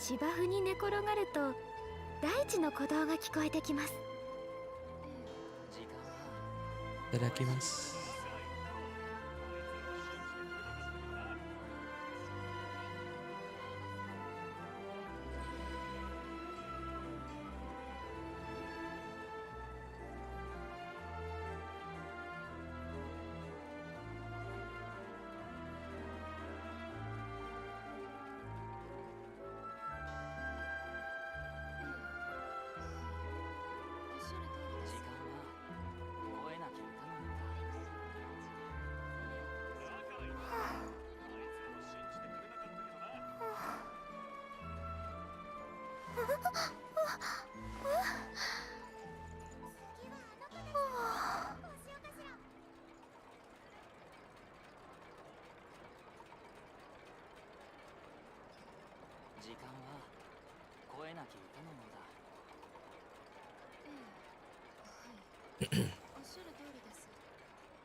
芝生に寝転がると大地の鼓動が聞こえてきます。いただきます。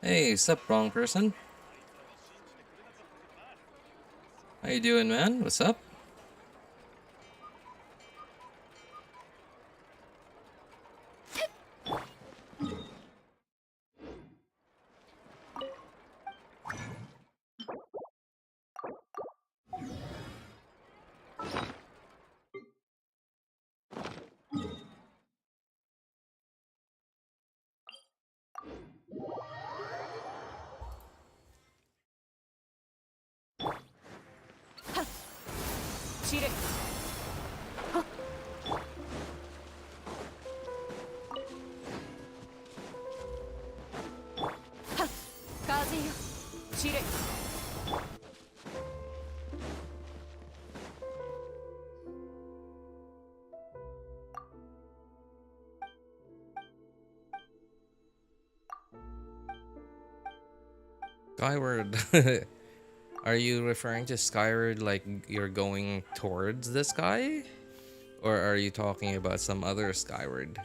Hey, sup, wrong person? How you doing, man? What's up? Skyward. Are you referring to Skyward like you're going towards the sky? Or are you talking about some other Skyward?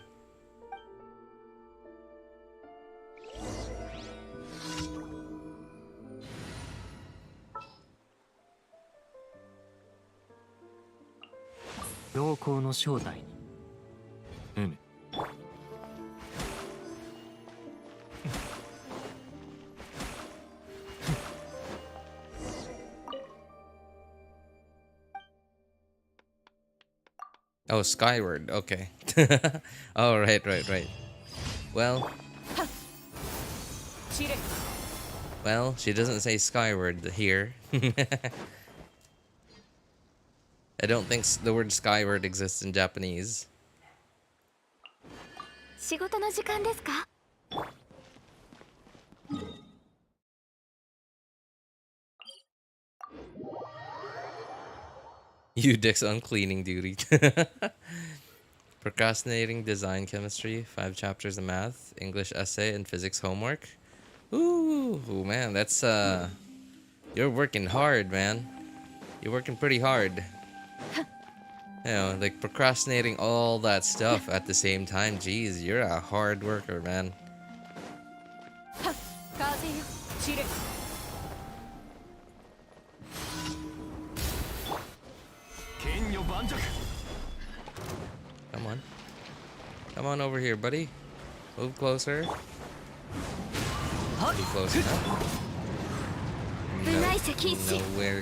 Oh, Skyward. Okay. Oh, right. Well, she doesn't say Skyward here. I don't think the word Skyward exists in Japanese. 仕事の時間ですか? You dicks on cleaning duty. Procrastinating design chemistry, 5 chapters of math, English essay, and physics homework. Ooh, man, that's you're working hard, man. You're working pretty hard. You know, like procrastinating all that stuff at the same time. Jeez, you're a hard worker, man. Come on. Come on over here, buddy. Move closer. Be close enough. No, nowhere.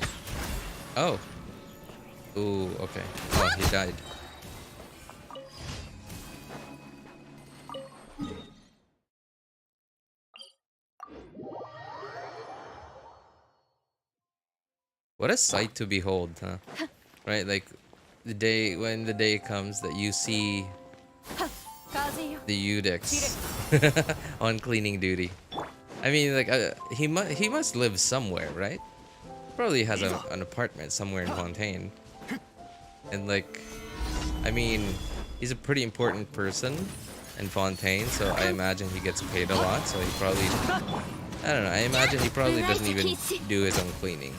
Oh. Ooh, okay. Oh, he died. What a sight to behold, huh? Right, like when the day comes that you see the Udix on cleaning duty. I mean, like he must live somewhere, right? Probably has an apartment somewhere in Fontaine. And like, I mean, he's a pretty important person in Fontaine, so I imagine he gets paid a lot. So he probably, I don't know. I imagine he probably doesn't even do his own cleaning.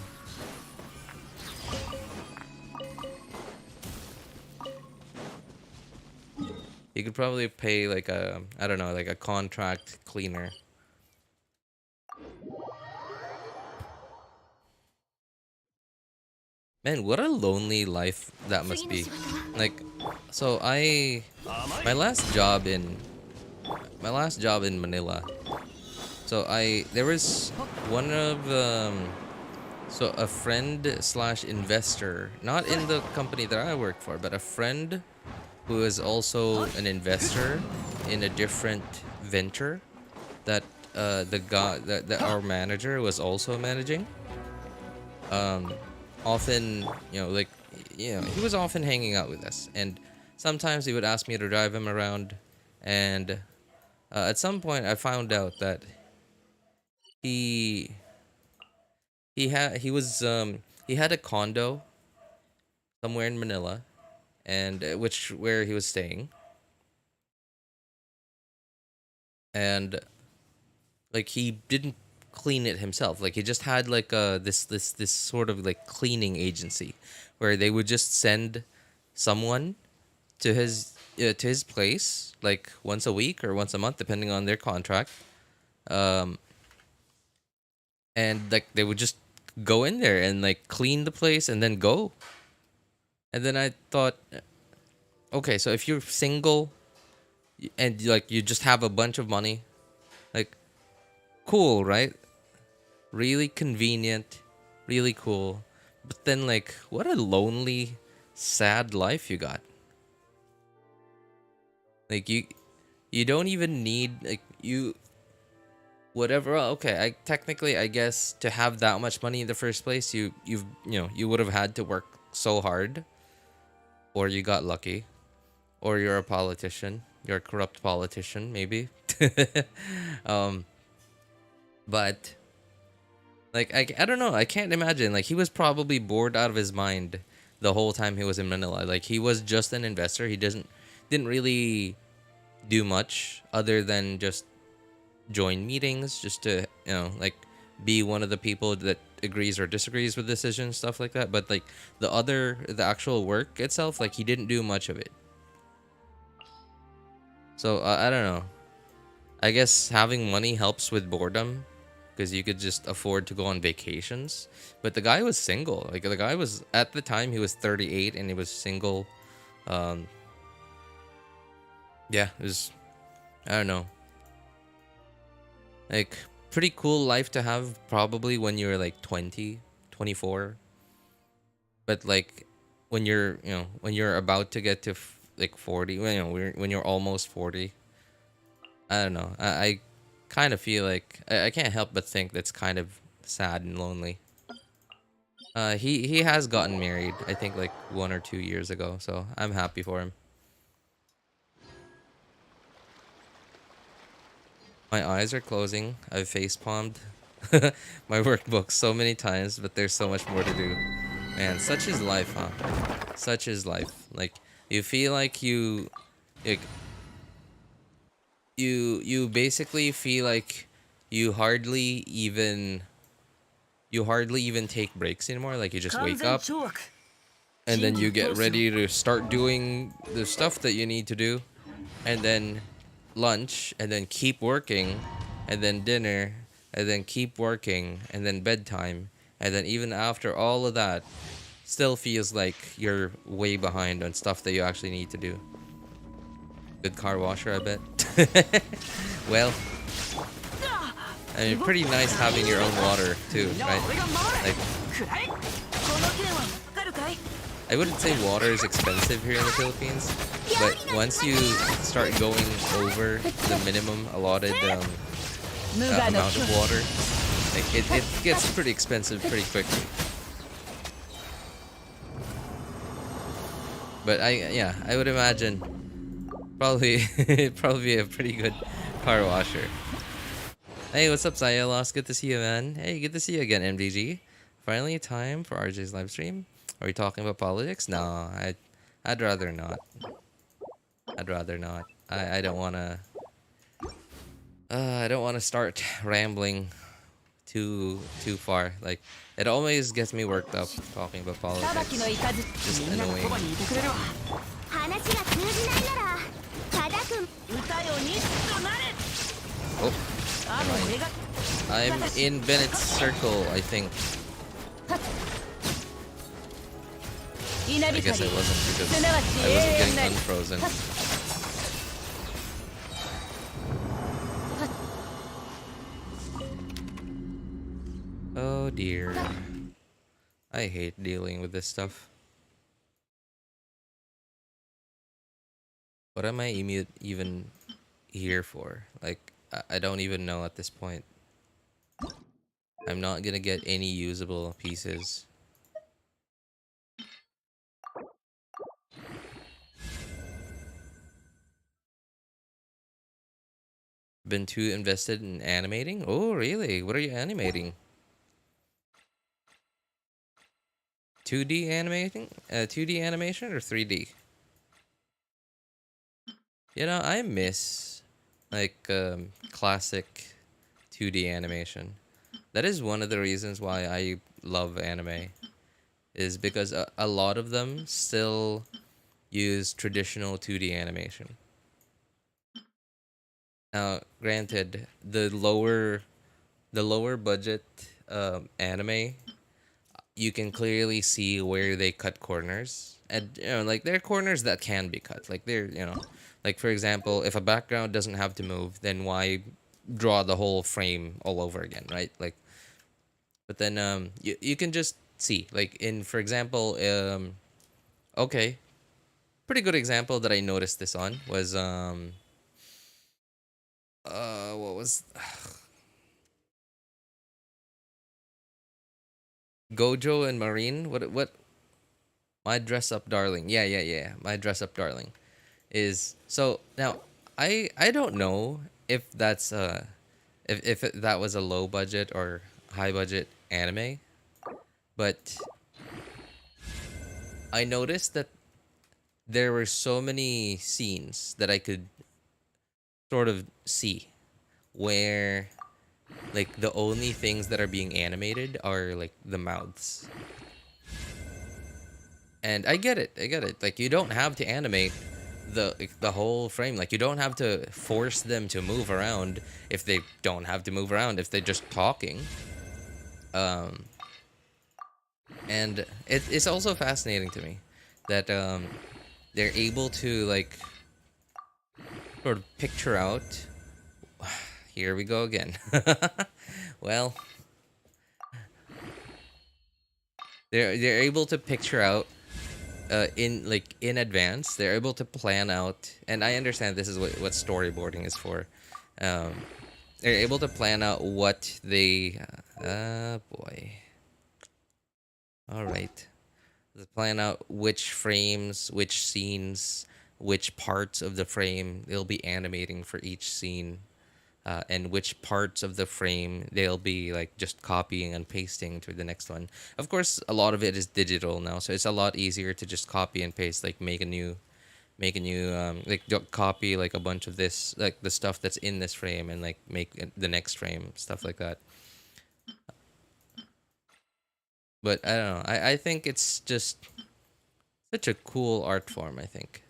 You could probably pay like a, I don't know, like a contract cleaner. Man, what a lonely life that must be. Like, so my last job in Manila. So there was one of so a friend slash investor, not in the company that I work for, but a friend who is also an investor in a different venture that the guy that our manager was also managing. Often, like, he was often hanging out with us, and sometimes he would ask me to drive him around. And at some point, I found out that he he had a condo somewhere in Manila, and where he was staying, and like he didn't clean it himself. Like he just had like this sort of like cleaning agency where they would just send someone to his place like once a week or once a month depending on their contract. um and like they would just go in there and like clean the place and then go. And then I thought, okay, so if you're single and like you just have a bunch of money, like, cool, right? Really convenient, really cool. But then, like, what a lonely, sad life you got. Like, you don't even need, like, whatever. Okay, I guess to have that much money in the first place, you would have had to work so hard, or you got lucky, or you're a politician, you're a corrupt politician, maybe. um, but like, I don't know. I can't imagine. Like, he was probably bored out of his mind the whole time he was in Manila. Like, he was just an investor. He didn't really do much other than just join meetings, just to, like, be one of the people that agrees or disagrees with decisions, stuff like that. But like the actual work itself, like, he didn't do much of it. So I don't know. I guess having money helps with boredom, because you could just afford to go on vacations. But the guy was single. Like, the guy was, at the time, he was 38 and he was single. Yeah, it was, I don't know. Like, pretty cool life to have probably when you're like 20, 24. But like when you're about to get to like 40, when you're almost 40, I don't know. I kind of feel like I can't help but think that's kind of sad and lonely. He has gotten married, I think, like 1 or 2 years ago, so I'm happy for him. My eyes are closing. I've face palmed my workbook so many times, but there's so much more to do. Man, such is life, huh? Such is life. Like, you feel like like, you basically feel like you hardly even take breaks anymore. Like, you just wake up and then you get ready to start doing the stuff that you need to do, and then lunch, and then keep working, and then dinner, and then keep working, and then bedtime, and then even after all of that, still feels like you're way behind on stuff that you actually need to do. Good car washer, I bet. Well, I mean, pretty nice having your own water too, right? Like, I wouldn't say water is expensive here in the Philippines, but once you start going over the minimum allotted amount of water, like, it gets pretty expensive pretty quickly. But I would imagine probably a pretty good car washer. Hey, what's up, Ziolos? Good to see you, man. Hey, good to see you again, MDG. Finally, time for RJ's live stream. Are we talking about politics? No, I'd rather not. I'd rather not. I don't wanna. I don't wanna start rambling too far. Like, it always gets me worked up talking about politics. Just annoying. Oh, I'm in Bennett's circle, I think. I guess I wasn't because I wasn't getting unfrozen. Oh dear. I hate dealing with this stuff. What am I even here for? Like, I don't even know at this point. I'm not gonna get any usable pieces. Been too invested in animating? Oh, really? What are you animating? 2D animating? 2D animation or 3D? You know, I miss like classic 2D animation. That is one of the reasons why I love anime, is because a lot of them still use traditional 2D animation. Now, granted, the lower budget anime, you can clearly see where they cut corners, and you know, like there are corners that can be cut. Like they're, you know, like for example, if a background doesn't have to move, then why draw the whole frame all over again, right? Like, but then you can just see, like in, for example, okay, pretty good example that I noticed this on was what was Gojo and Marine? What? My dress up darling. Yeah. My dress up darling is so now. I don't know if that's that was a low budget or high budget anime, but I noticed that there were so many scenes that I could sort of see where like the only things that are being animated are like the mouths. And I get it. I get it. Like you don't have to animate the whole frame. Like you don't have to force them to move around if they don't have to move around, if they're just talking. Um and it's also fascinating to me that they're able to like sort of picture out. Here we go again. Well, they're able to picture out in like in advance. They're able to plan out, and I understand this is what storyboarding is for. Um, they're able to plan out what they. Boy. All right. They plan out which frames, which scenes, which parts of the frame they'll be animating for each scene. And which parts of the frame they'll be like just copying and pasting to the next one. Of course, a lot of it is digital now, so it's a lot easier to just copy and paste, like make a new like copy like a bunch of this, like the stuff that's in this frame, and like make the next frame, stuff like that. But I don't know. I think it's just such a cool art form. I think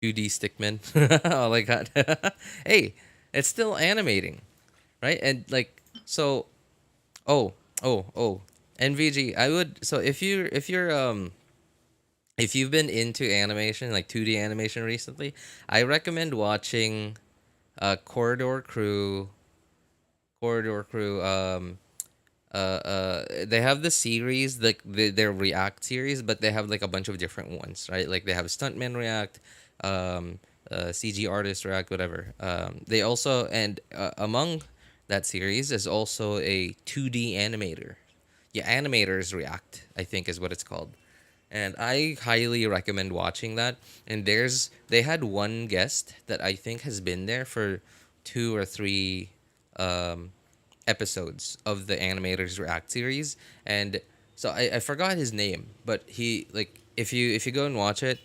2D stickman. Oh my god. Hey, it's still animating, right? And like so. Oh. NVG. I would, so if you've been into animation, like 2D animation recently, I recommend watching Corridor Crew. Corridor Crew. They have the series, like their React series, but they have like a bunch of different ones, right? Like they have Stuntman React, CG Artist React, whatever. They also, and among that series is also a 2D animator. Yeah, Animators React, I think is what it's called. And I highly recommend watching that. And they had one guest that I think has been there for 2 or 3 um, episodes of the Animators React series. And so I forgot his name, but he, like, if you go and watch it,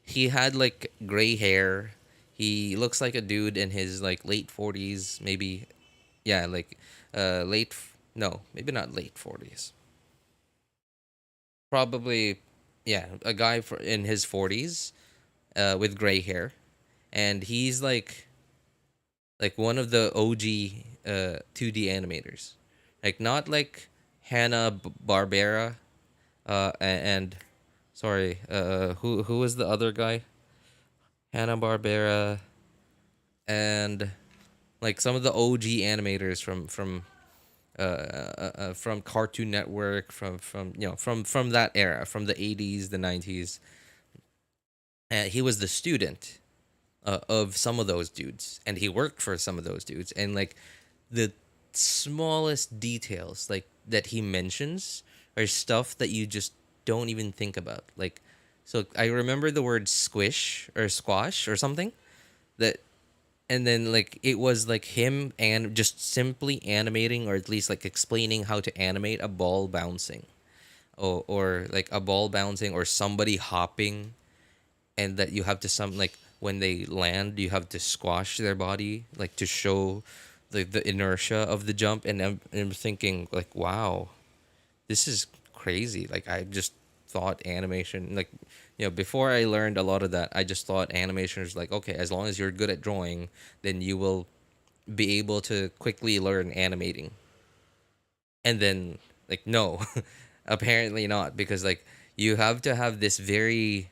he had like gray hair. He looks like a dude in his like late 40s, maybe. Yeah, like no, maybe not late 40s. Probably, yeah, a guy in his 40s with gray hair. And he's like like one of the OG 2D animators, like not like Hanna Barbera, and sorry, who was the other guy? Hanna-Barbera, and like some of the OG animators from Cartoon Network, from that era, from the 80s, the 90s. He was the student of some of those dudes, and he worked for some of those dudes, and like the smallest details like that he mentions are stuff that you just don't even think about. Like, so I remember the word squish or squash or something that, and then like it was like him and just simply animating, or at least like explaining how to animate a ball bouncing, or like a ball bouncing or somebody hopping, and that you have to some like when they land you have to squash their body like to show the inertia of the jump. And I'm thinking like, wow, this is crazy. Like I just thought animation, like, before I learned a lot of that, I just thought animation was like, okay, as long as you're good at drawing, then you will be able to quickly learn animating. And then like, no, apparently not, because like you have to have this very,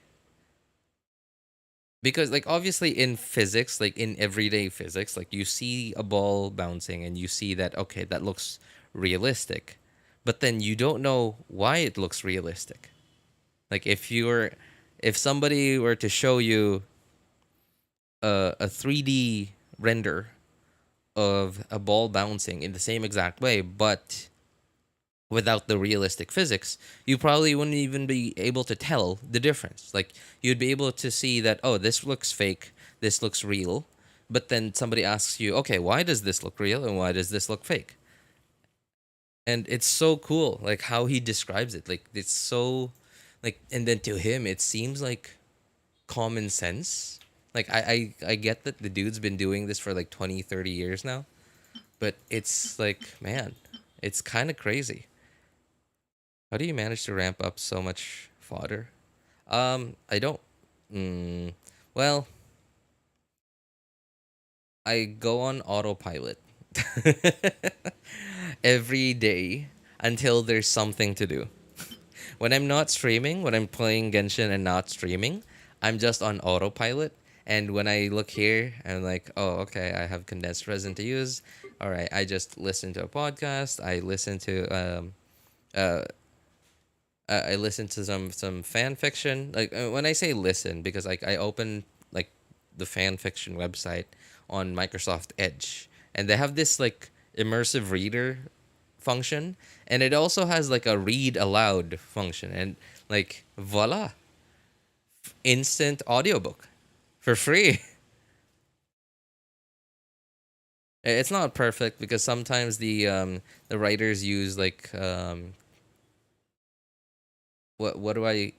because like obviously in physics, like in everyday physics, like you see a ball bouncing and you see that, okay, that looks realistic, but then you don't know why it looks realistic. Like if somebody were to show you a 3D render of a ball bouncing in the same exact way, but without the realistic physics, you probably wouldn't even be able to tell the difference. Like you'd be able to see that, oh, this looks fake, this looks real, but then somebody asks you, okay, why does this look real and why does this look fake? And it's so cool, like how he describes it. Like it's so, like, and then to him it seems like common sense. Like I get that the dude's been doing this for like 20, 30 years now, but it's like, man, it's kind of crazy. How do you manage to ramp up so much fodder? I don't. Mm, well, I go on autopilot every day until there's something to do. When I'm not streaming, when I'm playing Genshin and not streaming, I'm just on autopilot. And when I look here, I'm like, oh, okay, I have condensed resin to use. All right, I just listen to a podcast. I listen to uh, I listen to some fan fiction. Like when I say listen, because like I open like the fan fiction website on Microsoft Edge, and they have this like immersive reader function, and it also has like a read aloud function, and like voila, instant audiobook for free. It's not perfect because sometimes the writers use like what do I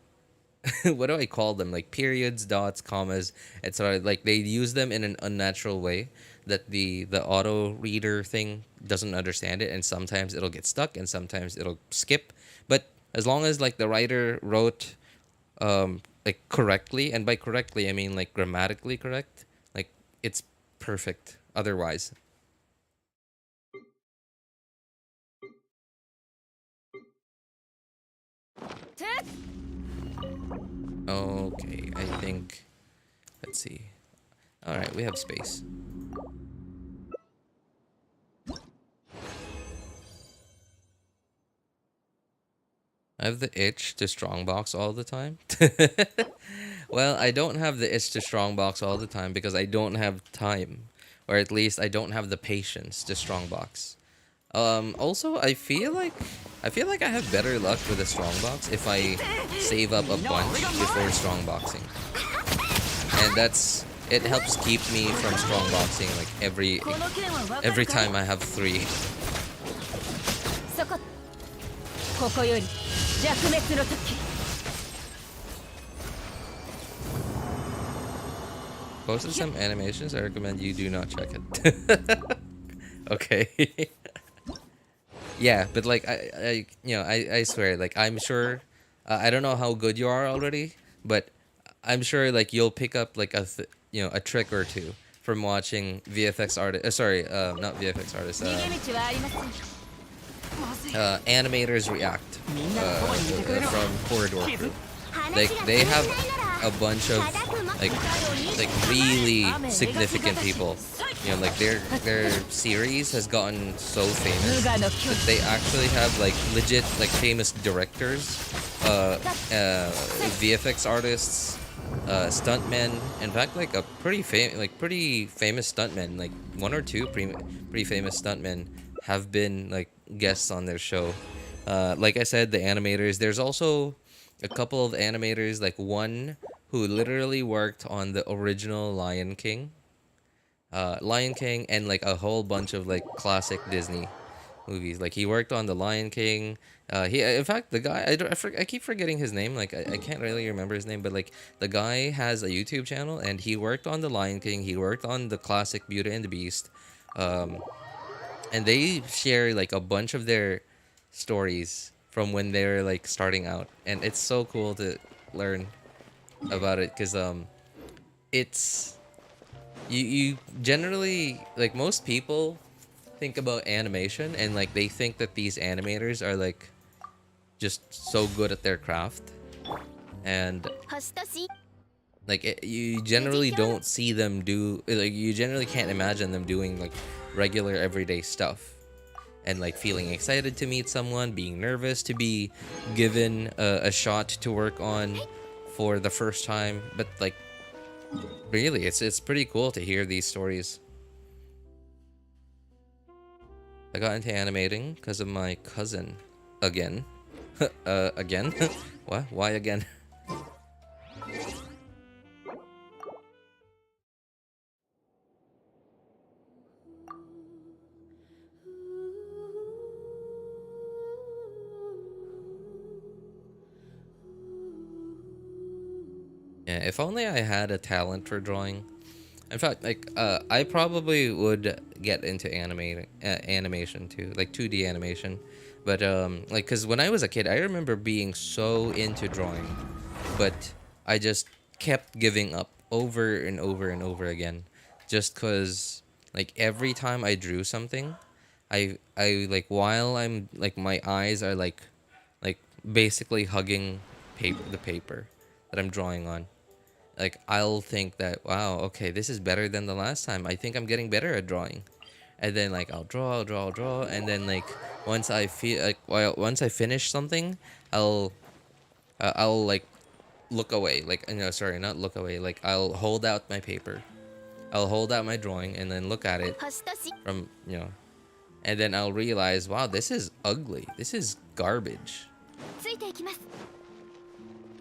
what do I call them? Like periods, dots, commas, etc. Like they use them in an unnatural way that the auto reader thing doesn't understand it, and sometimes it'll get stuck, and sometimes it'll skip. But as long as like the writer wrote like correctly, and by correctly I mean like grammatically correct, like it's perfect. Otherwise, okay, I think. Let's see. All right, we have space. I have the itch to strongbox all the time. Well, I don't have the itch to strongbox all the time because I don't have time, or at least I don't have the patience to strongbox. Also, I feel like I have better luck with a strongbox if I save up a bunch before strongboxing, and it helps keep me from strongboxing like every time I have 3. Posted some animations. I recommend you do not check it. Okay. Yeah, but like I swear, like I'm sure, I don't know how good you are already, but I'm sure like you'll pick up like a trick or two from watching VFX artists. Sorry, not VFX artists. Animators react from Corridor Crew. Like they have a bunch of like really significant people. You know, like their series has gotten so famous that they actually have like legit like famous directors, VFX artists, stuntmen. In fact, like a pretty famous stuntmen, like one or two pretty famous stuntmen have been like guests on their show. Like I said, the animators. There's also a couple of animators, like one who literally worked on the original Lion King, and like a whole bunch of like classic Disney movies. Like he worked on the Lion King. In fact, the guy I keep forgetting his name. Like I can't really remember his name, but like the guy has a YouTube channel and he worked on the Lion King. He worked on the classic Beauty and the Beast, and they share like a bunch of their stories from when they're like starting out, and it's so cool to learn about it because it's you generally, like, most people think about animation and like they think that these animators are like just so good at their craft, and like you generally don't see them do, like, you generally can't imagine them doing like regular everyday stuff and like feeling excited to meet someone, being nervous to be given a shot to work on for the first time. But like really, it's pretty cool to hear these stories. I got into animating because of my cousin again. Again? What? Why again? Yeah, if only I had a talent for drawing. In fact, like, I probably would get into animation too, like 2D animation. But like, cause when I was a kid, I remember being so into drawing, but I just kept giving up over and over and over again, just cause like every time I drew something, I like, while I'm like, my eyes are like basically hugging the paper that I'm drawing on. Like, I'll think that, wow, okay, this is better than the last time. I think I'm getting better at drawing. And then like I'll draw, and then like once I feel like, well, once I finish something, I'll like look away. Like, no, sorry, not look away. Like, I'll hold out my paper. I'll hold out my drawing and then look at it from, you know, and then I'll realize, wow, this is ugly. This is garbage.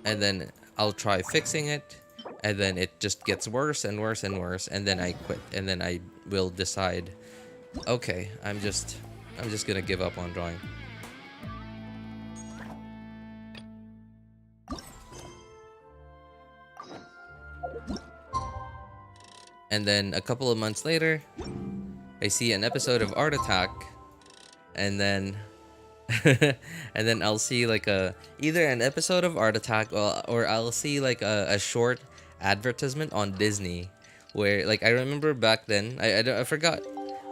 And then I'll try fixing it, and then it just gets worse and worse and worse, and then I quit, and then I will decide, okay, I'm just gonna give up on drawing. And then a couple of months later, I see an episode of Art Attack, and then and then I'll see like either an episode of Art Attack, or I'll see like a short advertisement on Disney, where, like, I remember back then, I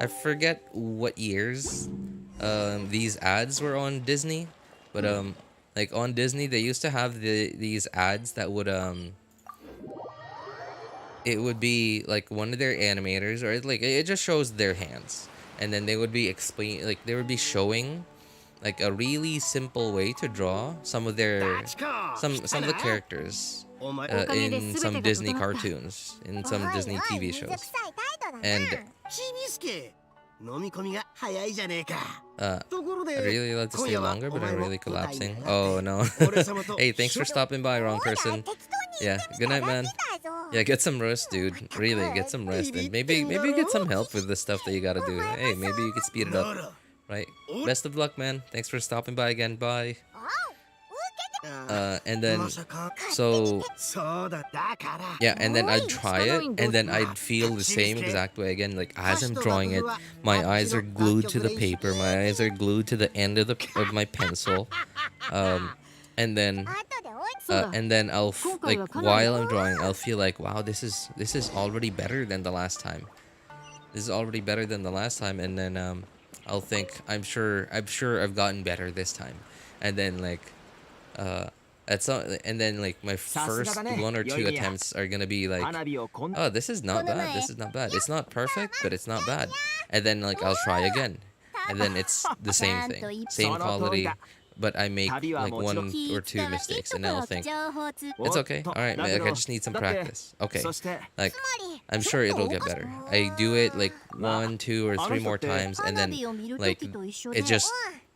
forget what years these ads were on Disney, but like on Disney they used to have these ads that would it would be like one of their animators, or like it just shows their hands, and then they would be they would be showing like a really simple way to draw some of their some of the characters in some Disney cartoons, in some Disney TV shows. And I'd really love to stay longer, but I'm really collapsing. Oh no. Hey, thanks for stopping by, wrong person. Yeah, good night, man. Yeah, get some rest, dude. Really, get some rest, and maybe get some help with the stuff that you gotta do. Hey, maybe you could speed it up. Right. Best of luck, man. Thanks for stopping by again. Bye. And then, so, yeah, and then I'd try it, and then I'd feel the same exact way again. Like, as I'm drawing it, my eyes are glued to the paper, my eyes are glued to the end of my pencil, and then and then like while I'm drawing, I'll feel like, wow, this is already better than the last time. This is already better than the last time, and then I'll think, I'm sure I've gotten better this time, and then like and then like my first 1 or 2 attempts are gonna be like, oh, this is not bad. This is not bad. It's not perfect, but it's not bad. And then like I'll try again, and then it's the same thing, same quality, but I make like 1 or 2 mistakes, and I'll think, it's okay. All right, like, I just need some practice. Okay, like I'm sure it'll get better. I do it like 1, 2, or 3 more times, and then like it just,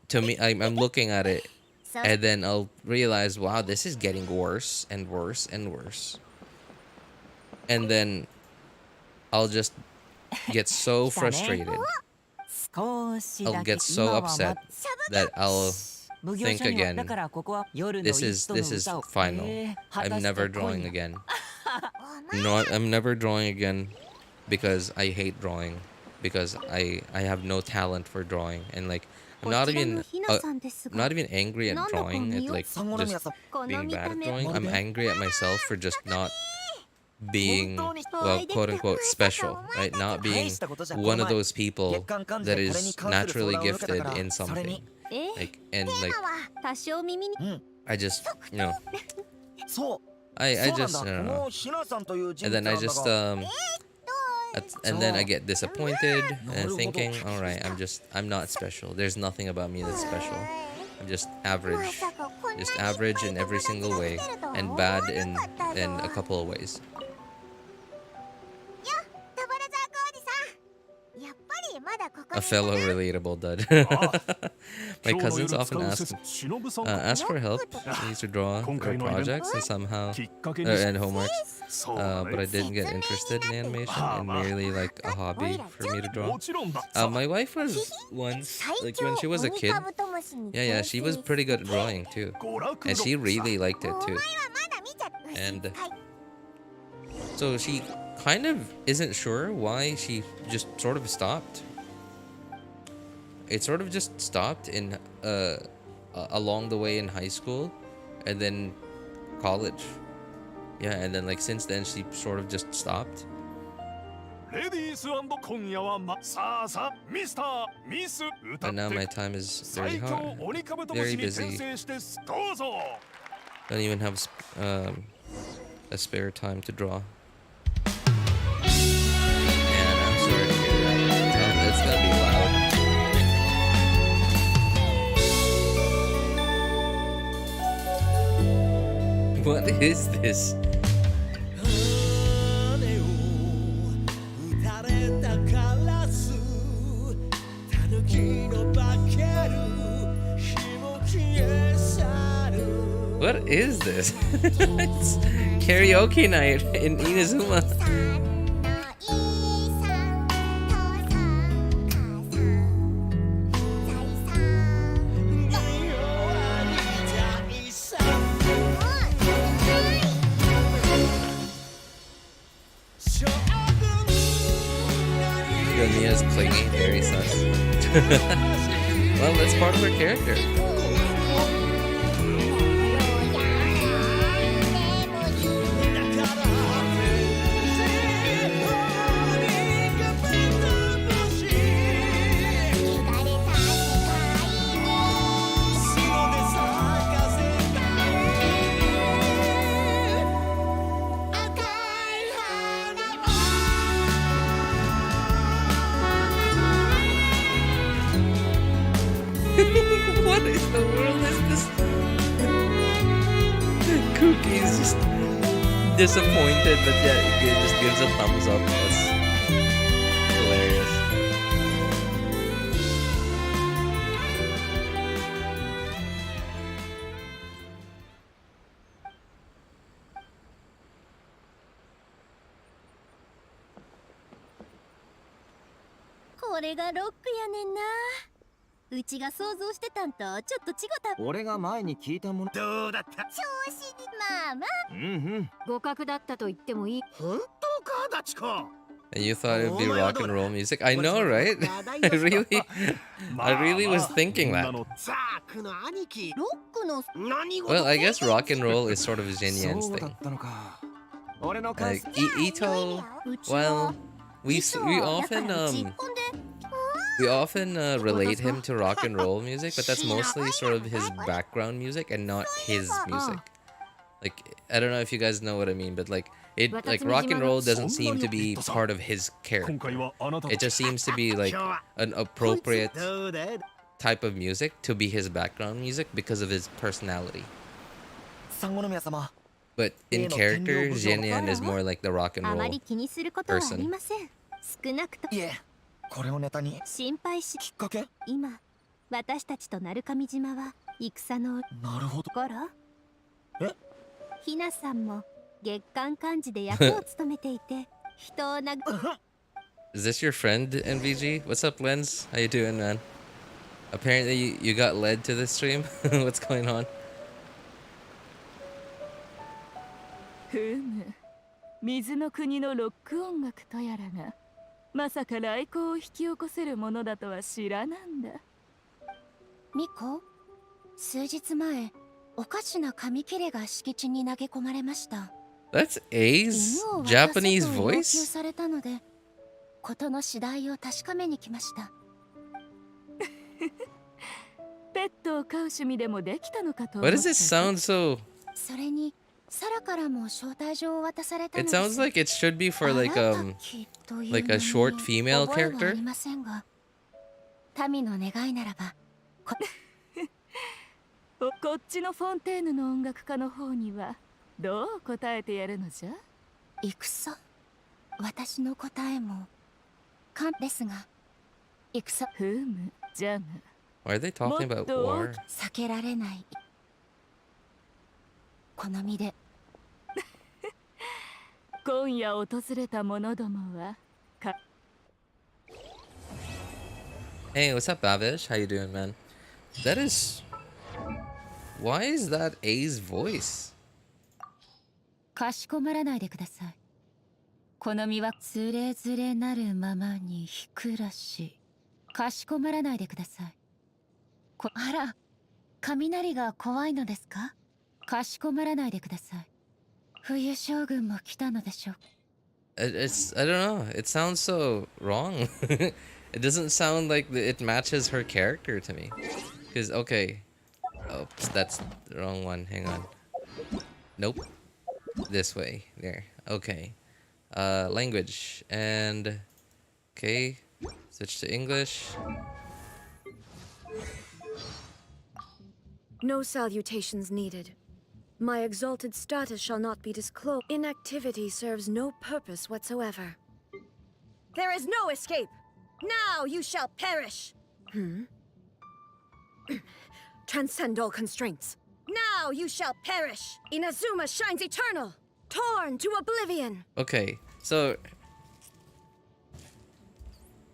to me, I'm looking at it, and then I'll realize, wow, this is getting worse and worse and worse. And then I'll just get so frustrated. I'll get so upset that I'll think again, this is final. I'm never drawing again. I'm never drawing again because I hate drawing, because I have no talent for drawing, and like I'm not even angry at drawing, at like just being bad at drawing. I'm angry at myself for just not being, well, quote unquote, special, right? Not being one of those people that is naturally gifted in something. Like, and like I just, you know, I just, I don't know. And then I just and then I get disappointed and thinking, all right, I'm not special. There's nothing about me that's special. I'm just average in every single way, and bad in a couple of ways. A fellow relatable dud. My cousins often ask for help. She needs to draw her projects and somehow and homeworks, but I didn't get interested in animation and merely like a hobby for me to draw. My wife was once, like when she was a kid, yeah, she was pretty good at drawing too, and she really liked it too. And so she kind of isn't sure why she just sort of stopped. It sort of just stopped in along the way in high school, and then college. Yeah, and then like since then she sort of just stopped. But now my time is very hard, very busy. Don't even have a spare time to draw. And I'm sorry to hear that. It's gonna be loud. What is this? What is this? It's karaoke night in Inazuma. Mia's clinging, very sus. Well, that's part of her character. What in the world is this? Cookie's just disappointed, but yeah, it just gives a thumbs up. That's hilarious. This is rock やねんな。うちが想像してたんとちょっと違った。俺が前に聞いたもの。どうだった？調子にまあまあ。互角だったと言ってもいい。本当か、ダチコ。And you thought it'd be rock and roll music? I know, right? I really was thinking that. ザークの兄貴 ロックの 何事 Well, I guess rock and roll is sort of Jinyan's そうだ thing. ったのか俺の Like 感 Ito, うち well, は we 辞書 we だ often からうち um ほんで we often relate him to rock and roll music, but that's mostly sort of his background music and not his music. Like I don't know if you guys know what I mean, but like rock and roll doesn't seem to be part of his 今 character. 回はあなた It just seems to be like an appropriate どうだ type of music to be his background music because of his personality. 三宮様 But in character, Jinyan is more like the rock and あま roll. り気にすることはありません。少なくといえこれをネタに心配しきっかけ今私たちと鳴上島は戦のなるほど頃えひなさんも月刊漢字で役を務めていて人を殴 Is this your friend, NVG? What's up, Lens? How you doing, man? Apparently you got led to this stream. What's going on? ふむ水の国のロック音楽とやらがまさか来光を引き起こせるものだとは知らなんだ。ミコ数日前おかしな紙切れが敷地に投げ込まれました。 That's A's 犬を渡 Japanese せと要求 voice? されたので事の次第を確かめに来ました。ペットを飼う趣味でもできたのかと Why 思っ does た it ぞ。 sound so... それにサラからも招待状を渡されたの It です。 sounds like it should be for like Arataki という like a 名 short に female 覚えはあ character? りませんが民の願いならばこっちのフォンテーヌの音楽家の方にはどう答えてやるのじゃ。戦私の答えも勘ですが戦ふむじゃが Why are they talking about war? 避けられない好みで今夜訪れた者どもはか Hey, what's up, Bavish? How you doing, man? That is... Why is that A's voice? かしこまらないでください。好みはつれづれなるままにひくらしかしこまらないでください。あら雷が怖いのですか。かしこまらないでください。冬将軍も来たのでしょう。 It's... I don't know. It sounds so wrong. It doesn't sound like it matches her character to me. Because, okay. Oops, that's the wrong one. Hang on. Nope. This way. There. Okay. Language. And... Okay. Switch to English. No salutations needed. My exalted status shall not be disclosed. Inactivity serves no purpose whatsoever. There is no escape! Now you shall perish! Transcend all constraints. Now you shall perish! Inazuma shines eternal! Torn to oblivion! Okay. So...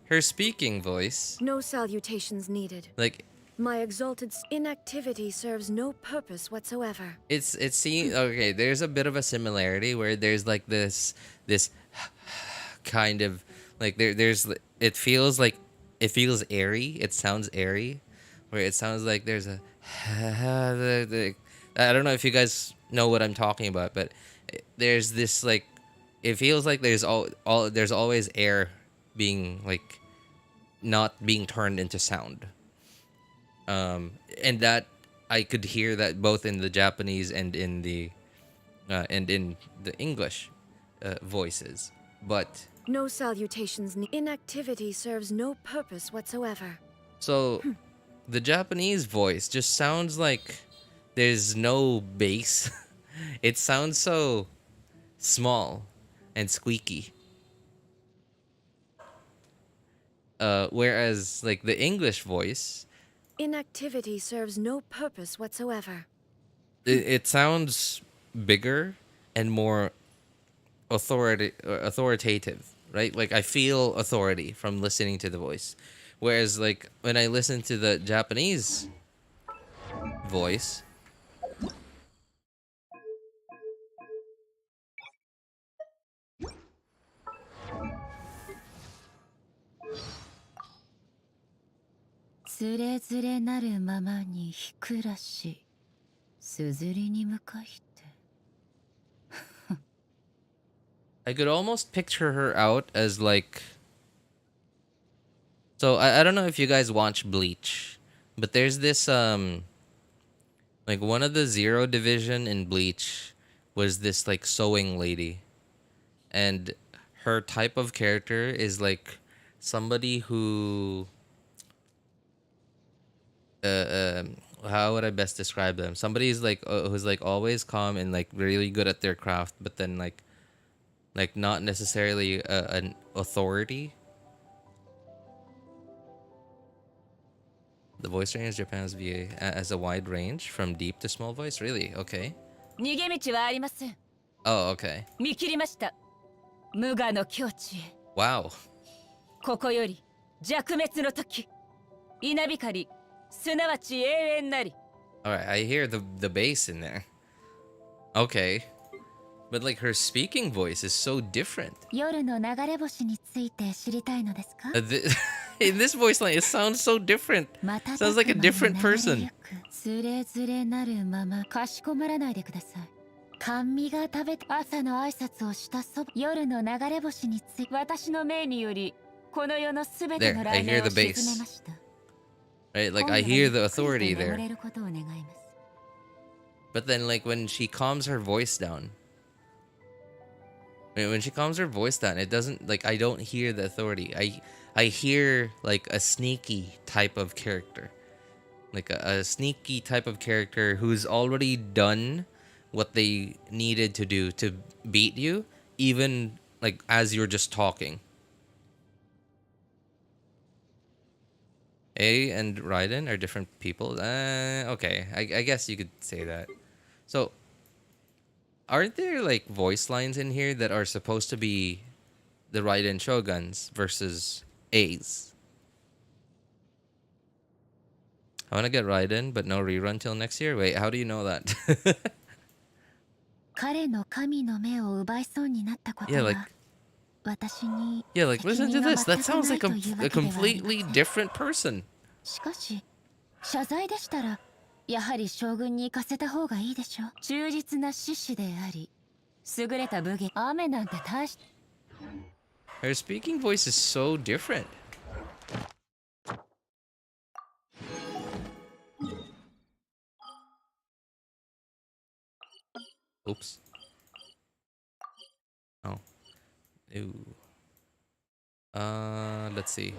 Her speaking voice... No salutations needed. Like... My exalted inactivity serves no purpose whatsoever. It seems okay. There's a bit of a similarity where there's like this kind of like it feels airy. It sounds airy, where it sounds like there's a I don't know if you guys know what I'm talking about, but there's this like it feels like there's there's always air being like not being turned into sound. And that I could hear that both in the Japanese and in the English voices, but No salutations. Inactivity serves no purpose whatsoever. so the Japanese voice just sounds like there's no bass. It sounds so small and squeaky. Whereas like the English voice, Inactivity serves no purpose whatsoever. it sounds bigger and more authoritative, right? Like I feel authority from listening to the voice. Whereas like when I listen to the Japanese voice, つれづれなるままにひくらしすずりに向かいて I could almost picture her out as like. So I don't know if you guys watch Bleach, but there's this like one of the Zero Division in Bleach was this like sewing lady, and her type of character is like somebody who how would I best describe them? Somebody's like who's like always calm and like really good at their craft, but then like not necessarily an authority. The voice range Japan's VA has a wide range from deep to small voice. Really? Okay. 逃げ道はありません。 Oh, okay. 見切りました。無我の境地へ。 Wow. ここより弱滅の時。稲光、すなわち永遠なり。 All right, I hear the bass in there. Okay. But like her speaking voice is so different. 夜の流れ星について知りたいのですか In this voice line, it sounds so different. Sounds like a different person. つれづれなるままかしこまらないでください。甘味が食べ朝の挨拶をしたそば夜の流れ星について私の命によりこの世のすべての There, I 雷 hear 鳴を the 沈 bass. めました。 Right? Like I hear the authority 眠 there. れることを願います。 But then like when she calms her voice down. When she calms her voice down, it doesn't like I don't hear the authority. I hear like a sneaky type of character. Like a sneaky type of character who's already done what they needed to do to beat you, even like as you're just talking. A and Raiden are different people. Okay, I guess you could say that. So, aren't there like voice lines in here that are supposed to be the Raiden Shoguns versus A's? I want to get Raiden, but no rerun till next year. Wait, how do you know that? 彼の神の目を奪いそうになったこと Yeah, は like 私に yeah, like listen to 責任が this. That 全く sounds ない like というわ a けではありませ completely ん。 different person. しかし謝罪でしたらやはり将軍に行かせた方がいいでしょう。忠実な志士であり優れた武芸。雨なんて大し Her speaking voice is so different. Oops. Oh. Ew. Let's see.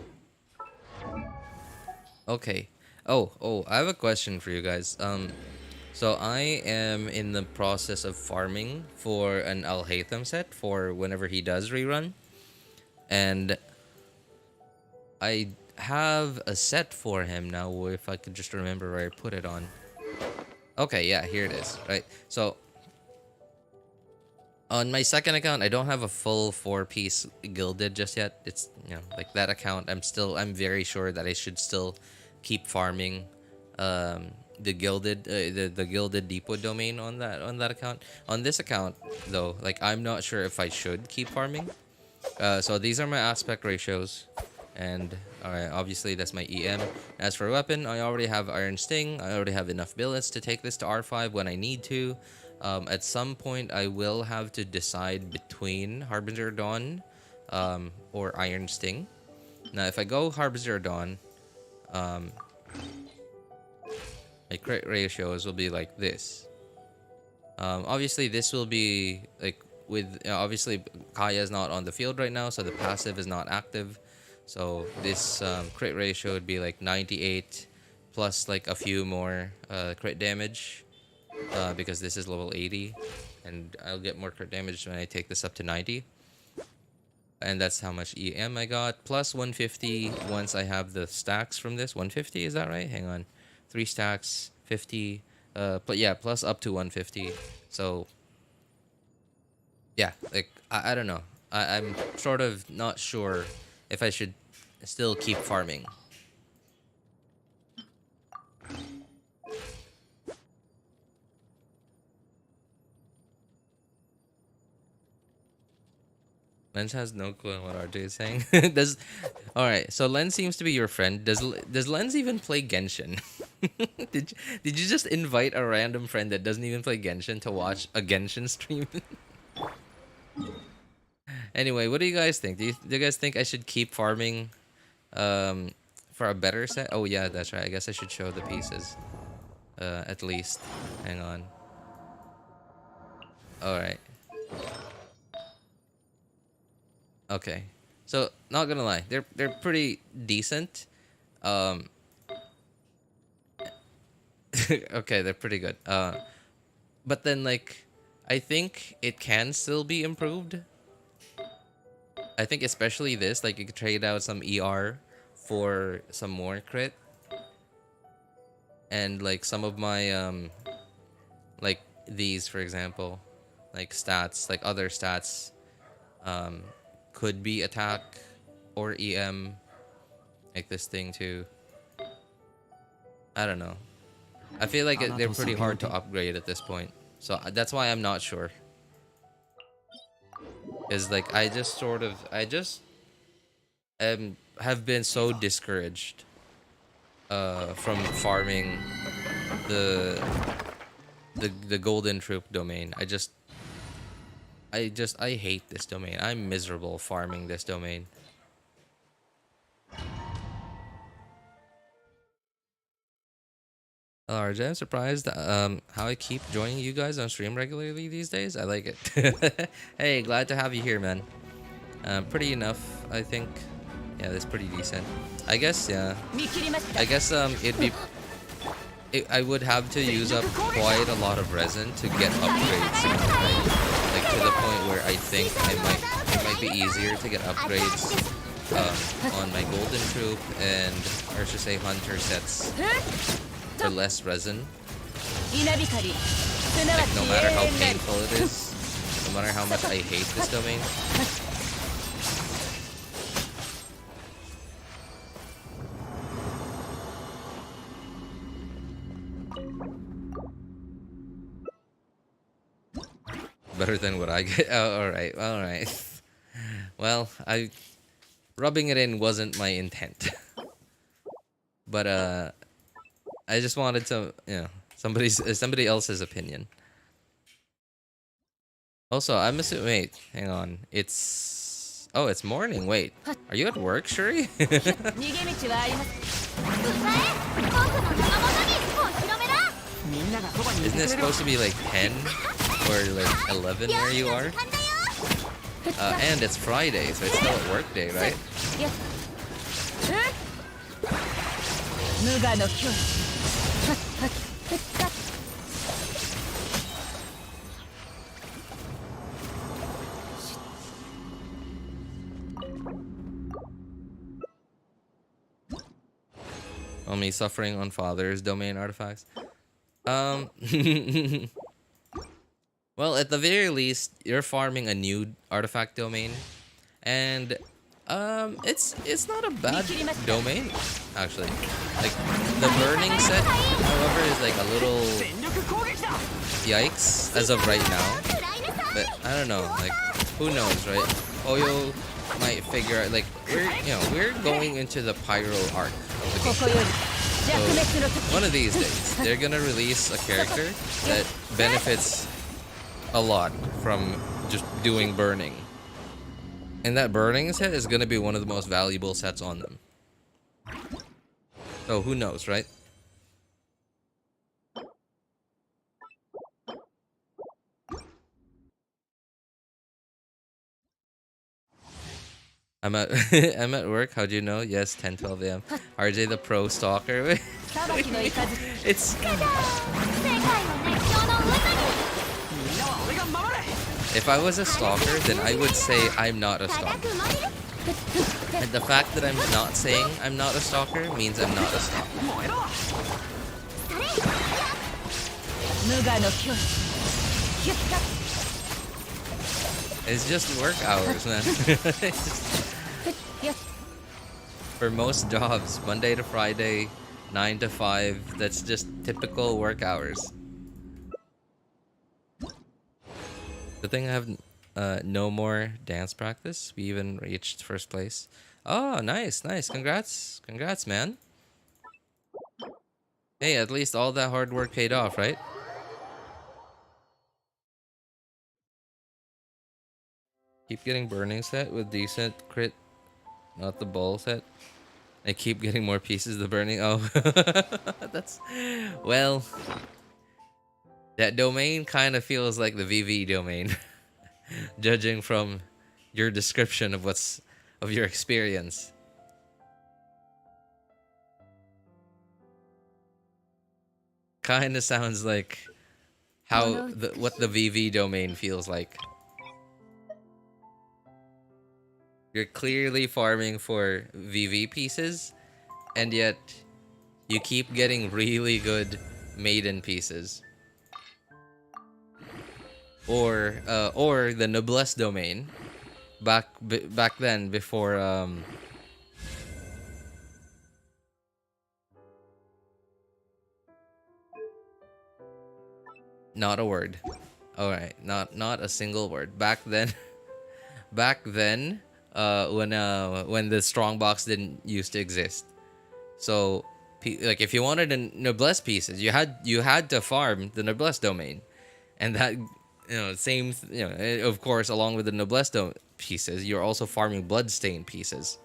Okay. Oh, I have a question for you guys. So I am in the process of farming for an Al Haytham set for whenever he does rerun. And I have a set for him now, if I could just remember where I put it on. Okay, yeah, here it is, right? So on my second account, I don't have a full 4-piece gilded just yet. It's, you know, like that account, I'm very sure that I should still keep farming the gilded the gilded depot domain on that account. On this account though, like I'm not sure if I should keep farming. So these are my aspect ratios, and obviously that's my EM. As for weapon, I already have Iron Sting. I already have enough billets to take this to R5 when I need to. At some point, I will have to decide between Harbinger Dawn or Iron Sting. Now, if I go Harbinger Dawn, my crit ratios will be like this. Obviously, this will be like with obviously Kaya is not on the field right now, so the passive is not active. So this crit ratio would be like 98 plus like a few more crit damage because this is level 80, and I'll get more crit damage when I take this up to 90. And that's how much EM I got, plus 150 once I have the stacks from this. 150, is that right? Hang on. 3 stacks, 50, but yeah, plus up to 150. So yeah, like I don't know. I'm sort of not sure if I should still keep farming. Lens has no clue on what RJ is saying. Does all right? So Lens seems to be your friend. Does Lens even play Genshin? Did you just invite a random friend that doesn't even play Genshin to watch a Genshin stream? Anyway, what do you guys think? Do you guys think I should keep farming for a better set? Oh yeah, that's right. I guess I should show the pieces at least. Hang on. All right. Okay. So, not gonna lie, they're pretty decent. Okay, they're pretty good. But then like I think it can still be improved. I think especially this, like you could trade out some ER for some more crit. And like some of my like these for example, like stats, like other stats could be attack or EM, like this thing too. I don't know. I feel like they're pretty hard to upgrade at this point, so that's why I'm not sure. Is like I just have been so discouraged from farming the golden troop domain. I hate this domain. I'm miserable farming this domain. RJ, I'm surprised how I keep joining you guys on stream regularly these days. I like it. Hey, glad to have you here, man. Pretty enough, I think. Yeah, that's pretty decent. I guess, yeah. I guess I would have to use up quite a lot of resin to get upgrades, right? Like to the point where I think it might be easier to get upgrades on my golden troop and, or should say, hunter sets for less resin. Like no matter how painful it is, no matter how much I hate this domain. Better than what I get. Oh, all right. Well, rubbing it in wasn't my intent. But I just wanted to, you know, somebody else's opinion. Also, I'm assuming. Wait, hang on. It's morning. Wait, are you at work, Shuri? Isn't it supposed to be like 10 or like 11 where you are? And it's Friday, so it's still a work day, right? Only suffering on father's domain artifacts. Well, at the very least, you're farming a new artifact domain, and it's not a bad domain actually. Like the burning set, however, is like a little yikes as of right now. But I don't know, like who knows, right? Hoyo might figure out, like we're going into the pyro arc of the game. So one of these days, they're gonna release a character that benefits a lot from just doing burning. And that burning set is gonna be one of the most valuable sets on them. So who knows, right? I'm at I'm at work. How do you know? Yes, 10:12 a.m. RJ the pro stalker. It's if I was a stalker, then I would say I'm not a stalker. And the fact that I'm not saying I'm not a stalker means I'm not a stalker. It's just work hours, man. For most jobs, Monday to Friday, 9 to 5, that's just typical work hours. The thing I have No more dance practice. We even reached first place. Oh, nice, nice. Congrats. Congrats, man. Hey, at least all that hard work paid off, right? Keep getting burning set with decent crit, not the ball set. I keep getting more pieces of the burning. Oh, that's... Well, that domain kind of feels like the VV domain. Judging from your description of of your experience. Kind of sounds like what the VV domain feels like. You're clearly farming for VV pieces, and yet you keep getting really good maiden pieces. Or the noblesse domain back then before not a word. All right, not a single word. Back then back then when the strongbox didn't used to exist. So like if you wanted a noblesse pieces, you had to farm the noblesse domain. And that, of course, along with the noblesse pieces, you're also farming bloodstain pieces.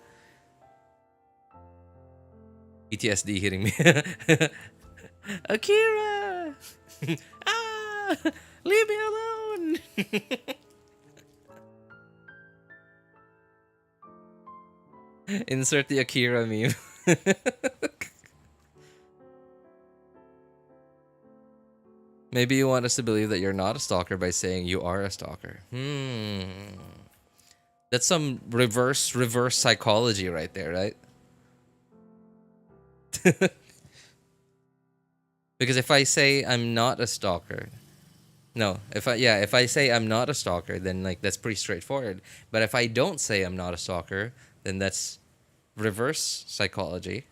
PTSD hitting me. Akira! Ah! Leave me alone! Insert the Akira meme. Maybe you want us to believe that you're not a stalker by saying you are a stalker. That's some reverse psychology right there, right? Because if I say I'm not a stalker, no, if I say I'm not a stalker, then like that's pretty straightforward. But if I don't say I'm not a stalker, then that's reverse psychology.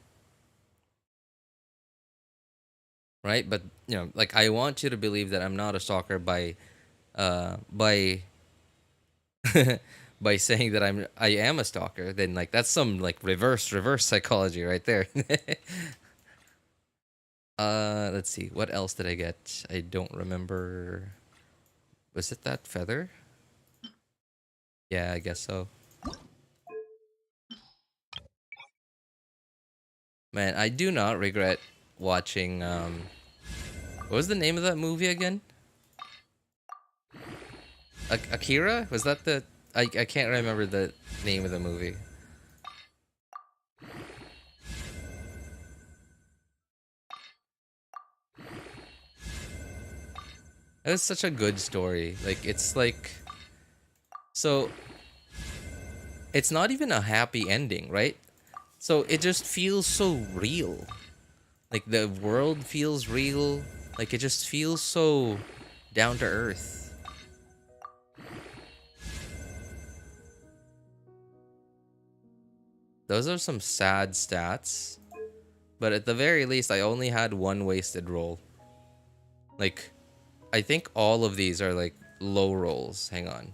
Right? But like I want you to believe that I'm not a stalker by by saying that I am a stalker. Then like that's some like reverse psychology right there. Let's see, what else did I get? I don't remember. Was it that feather? Yeah, I guess so. Man, I do not regret watching what was the name of that movie again? Akira? Was that the... I can't remember the name of the movie. It was such a good story. Like, it's like... So... It's not even a happy ending, right? So it just feels so real. Like, the world feels real. Like, it just feels so down to earth. Those are some sad stats. But at the very least, I only had one wasted roll. Like, I think all of these are, like, low rolls. Hang on.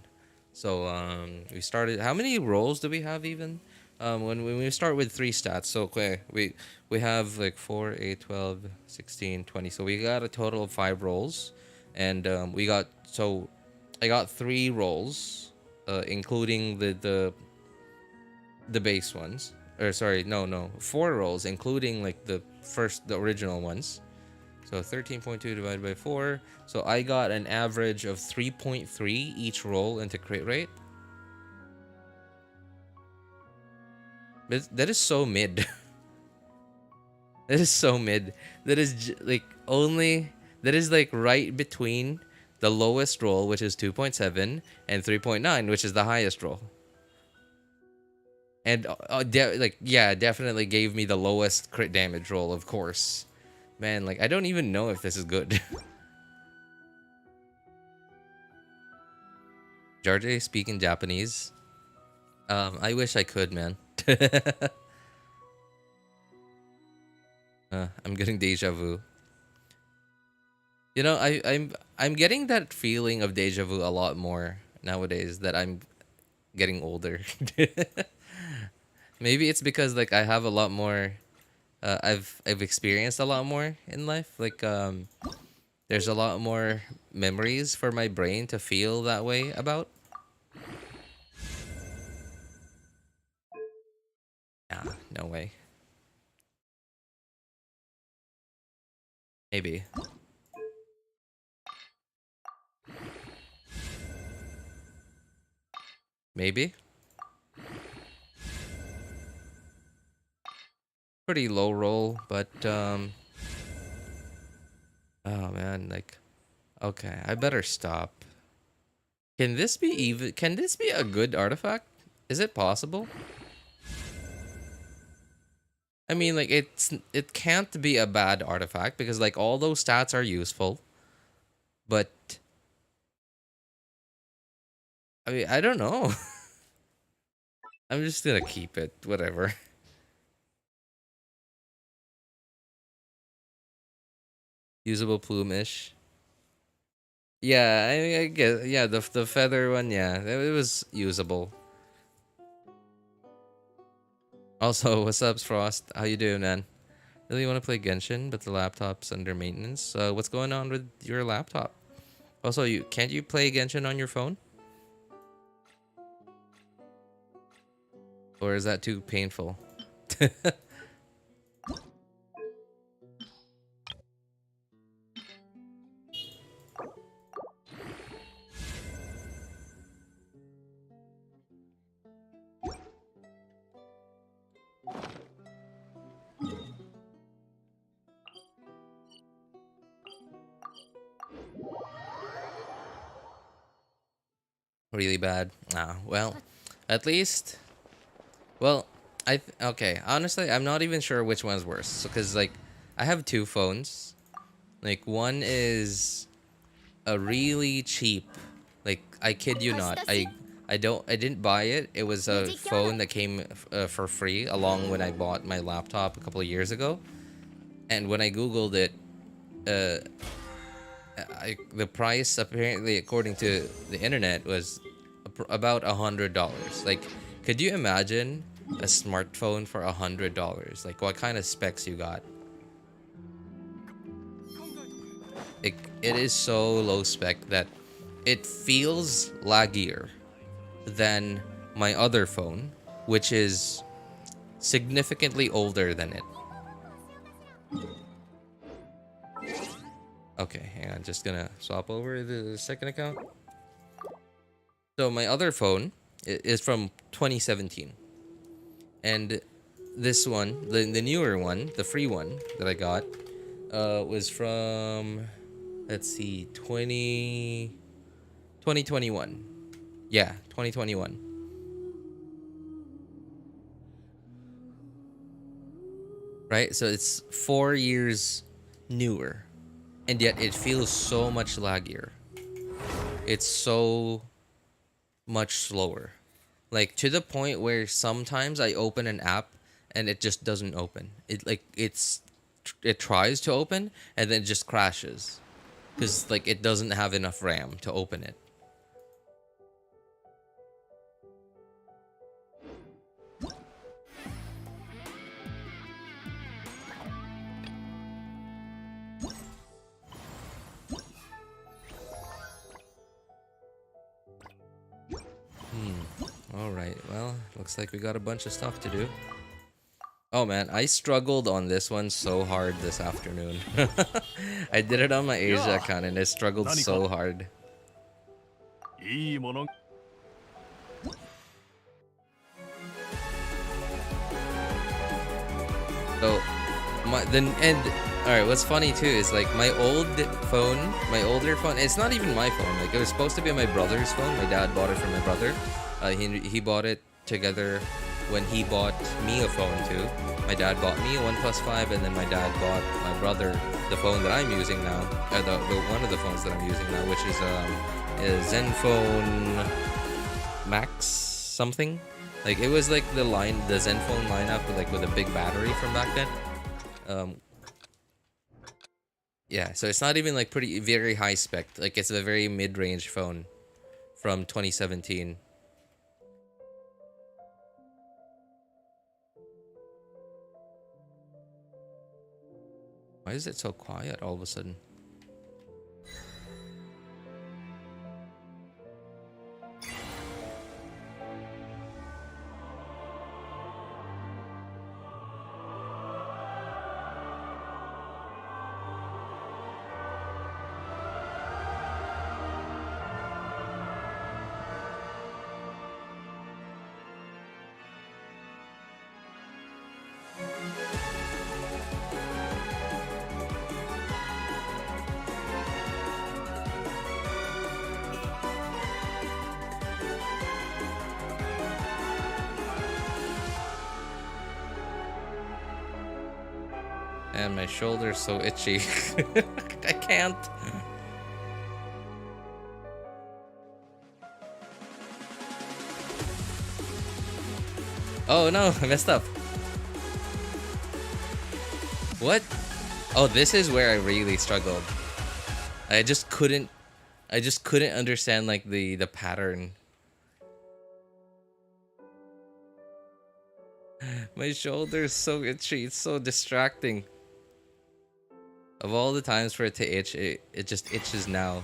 So, we started... How many rolls do we have, even? When we start with 3 stats. So, okay, we have, like, 4, 8, 12, 16, 20. So, we got a total of 5 rolls. And, we got... So, I got 3 rolls. Including the base ones. Or, sorry, no. 4 rolls, including, like, the original ones. So 13.2 divided by 4. So I got an average of 3.3 each roll into crit rate. That is so mid. That is so mid. That is like only... That is like right between the lowest roll, which is 2.7, and 3.9, which is the highest roll. And definitely gave me the lowest crit damage roll, of course. Man, like, I don't even know if this is good. Jarjay speaking Japanese. I wish I could, man. I'm getting deja vu. You know, I'm getting that feeling of deja vu a lot more nowadays that I'm getting older. Maybe it's because like I have a lot more. I've experienced a lot more in life. Like there's a lot more memories for my brain to feel that way about. Nah, no way. Maybe. Maybe. Pretty low roll, but oh man, like okay, I better stop. Can this be even? Can this be a good artifact? Is it possible? I mean, like it can't be a bad artifact because like all those stats are useful, but I mean, I don't know. I'm just gonna keep it, whatever. Usable plumish. Yeah, I guess. Yeah, the feather one. Yeah, it was usable. Also, what's up, Frost? How you doing, man? Really want to play Genshin, but the laptop's under maintenance. What's going on with your laptop? Also, can't you play Genshin on your phone? Or is that too painful? Really bad. Ah, well, at least, well, okay. Honestly, I'm not even sure which one's worse. Because like, I have two phones. Like one is a really cheap. Like I kid you not. I didn't buy it. It was a phone that came for free along when I bought my laptop a couple of years ago. And when I googled it, the price apparently according to the internet was about $100. Like, could you imagine a smartphone for $100? Like, what kind of specs you got? It is so low spec that it feels laggier than my other phone, which is significantly older than it. Okay, hang on, just gonna swap over the second account. So my other phone is from 2017. And this one, the newer one, the free one that I got, was from, let's see, 2021. Yeah, 2021. Right? So it's 4 years newer. And yet it feels so much laggier. It's so much slower. Like to the point where sometimes I open an app and it just doesn't open. It tries to open and then it just crashes. Because like it doesn't have enough RAM to open it. Alright, well, looks like we got a bunch of stuff to do. Oh man, I struggled on this one so hard this afternoon. I did it on my Asia account and I struggled so hard. So, alright, what's funny too is like my older phone, it's not even my phone. Like it was supposed to be my brother's phone. My dad bought it for my brother. He bought it together when he bought me a phone too. My dad bought me a OnePlus 5, and then my dad bought my brother the phone that I'm using now. The one of the phones that I'm using now, which is a Zenfone Max something. Like it was like the Zenfone lineup with a big battery from back then. Yeah, so it's not even like very high spec. Like it's a very mid-range phone from 2017. Why is it so quiet all of a sudden? And my shoulder's so itchy. I can't. Oh no, I messed up. What? Oh, this is where I really struggled. I just couldn't understand like the pattern. My shoulder's so itchy, it's so distracting. Of all the times for it to itch, it just itches now.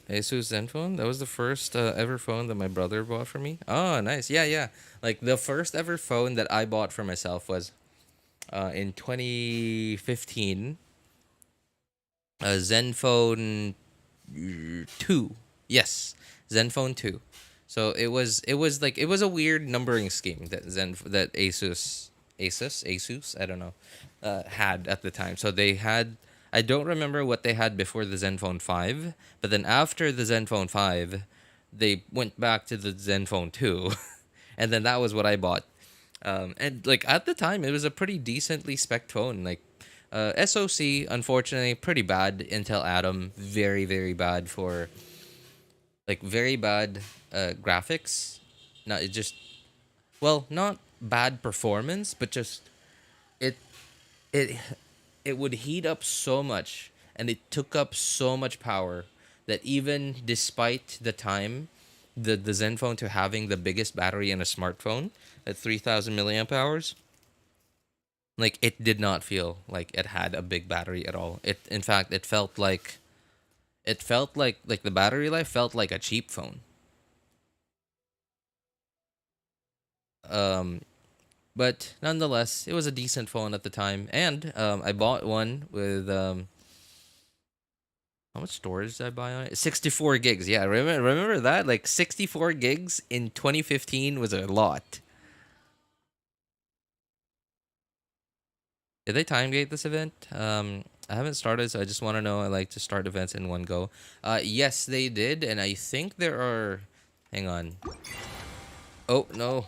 Asus Zenfone? That was the first ever phone that my brother bought for me. Oh, nice. Yeah, yeah. Like the first ever phone that I bought for myself was in 2015. Zenfone 2. Yes, Zenfone 2. So it was a weird numbering scheme that Asus, I don't know, had at the time. So they had, I don't remember what they had before the Zenfone 5, but then after the Zenfone 5, they went back to the Zenfone 2, and then that was what I bought. And like at the time, it was a pretty decently spec phone. Like SoC, unfortunately, pretty bad. Intel Atom, very, very bad for, like, very bad graphics. Not it just, well, not bad performance, but just it would heat up so much, and it took up so much power that even despite the time, the Zenfone to having the biggest battery in a smartphone at 3,000 milliamp hours, like it did not feel like it had a big battery at all. In fact, it felt like the battery life felt like a cheap phone. But nonetheless, it was a decent phone at the time, and I bought one with how much storage did I buy on it? 64 gigs. Yeah, remember that? Like 64 gigs in 2015 was a lot. Did they time gate this event? I haven't started, so I just want to know. I like to start events in one go. Yes, they did, and I think there are. Hang on. Oh no.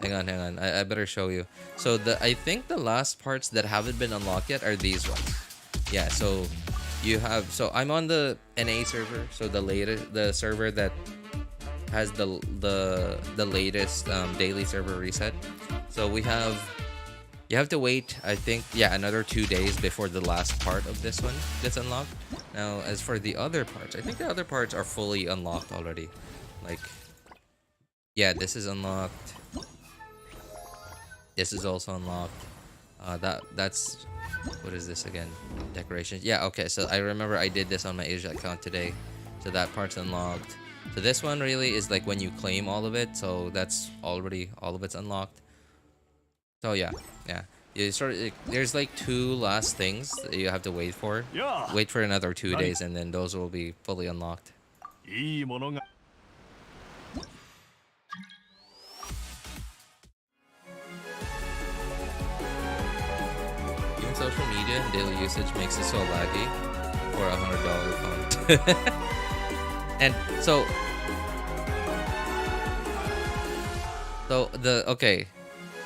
Hang on. I better show you. So I think the last parts that haven't been unlocked yet are these ones. Yeah. So you have. So I'm on the NA server. So the server that has the latest daily server reset. So we have. You have to wait, I think, yeah, another 2 days before the last part of this one gets unlocked. Now, as for the other parts, I think the other parts are fully unlocked already. Like, yeah, this is unlocked. This is also unlocked. That's, what is this again? Decorations. Yeah, okay, so I remember I did this on my Asia account today. So that part's unlocked. So this one really is like when you claim all of it. So that's already, all of it's unlocked. So yeah. You there's like 2 last things that you have to wait for. Wait for another 2 days, and then those will be fully unlocked. Using social media and daily usage makes it so laggy for $100 phone. And so okay.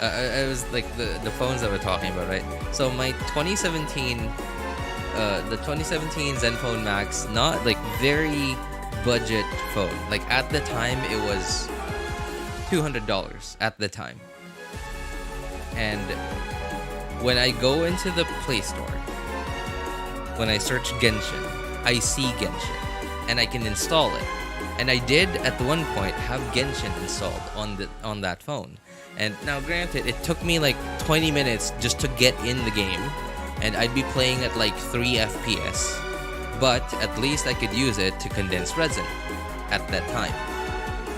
it was like the phones that we're talking about, right? So my 2017, the 2017 Zenfone Max, not like very budget phone. Like at the time, it was $200 at the time. And when I go into the Play Store, when I search Genshin, I see Genshin, and I can install it. And I did at the one point have Genshin installed on that phone. And now granted, it took me like 20 minutes just to get in the game, and I'd be playing at like 3 FPS, but at least I could use it to condense resin at that time.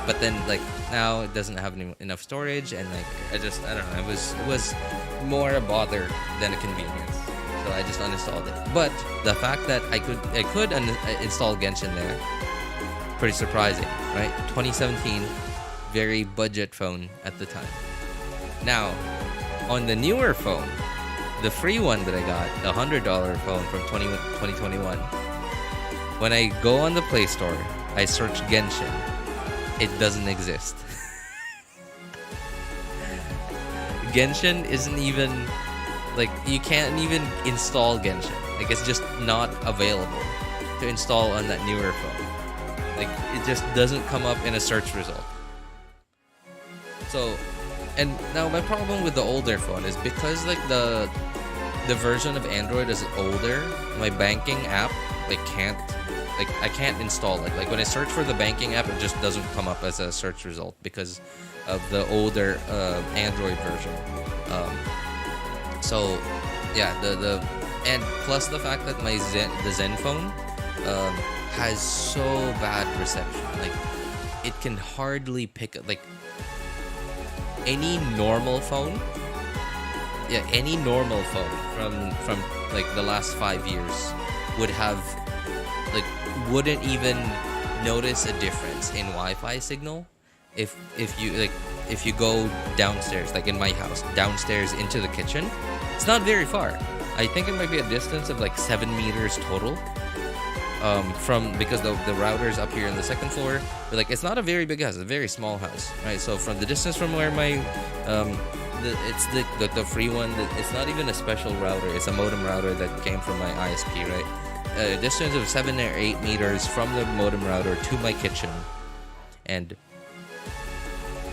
But then like now it doesn't have enough storage, and like I don't know, it was more a bother than a convenience. So I just uninstalled it. But the fact that I could install Genshin there, pretty surprising, right? 2017, very budget phone at the time. Now, on the newer phone, the free one that I got, the $100 phone from 2021, when I go on the Play Store, I search Genshin, it doesn't exist. Genshin isn't even, like, you can't even install Genshin. Like, it's just not available to install on that newer phone. Like, it just doesn't come up in a search result. So, and now my problem with the older phone is because like the version of Android is older, my banking app I can't install it. Like when I search for the banking app, it just doesn't come up as a search result because of the older Android version. So yeah, and plus the fact that the Zenfone has so bad reception. Like it can hardly pick up, like any normal phone. Yeah, any normal phone from like the last 5 years wouldn't even notice a difference in Wi-Fi signal if you go downstairs, like in my house, downstairs into the kitchen. It's not very far. I think it might be a distance of like 7 meters total. Because the router's up here in the second floor, but like it's not a very big house, it's a very small house, right? So from the distance from where my it's the free one, it's not even a special router, it's a modem router that came from my ISP, right? A distance of 7 or 8 meters from the modem router to my kitchen, and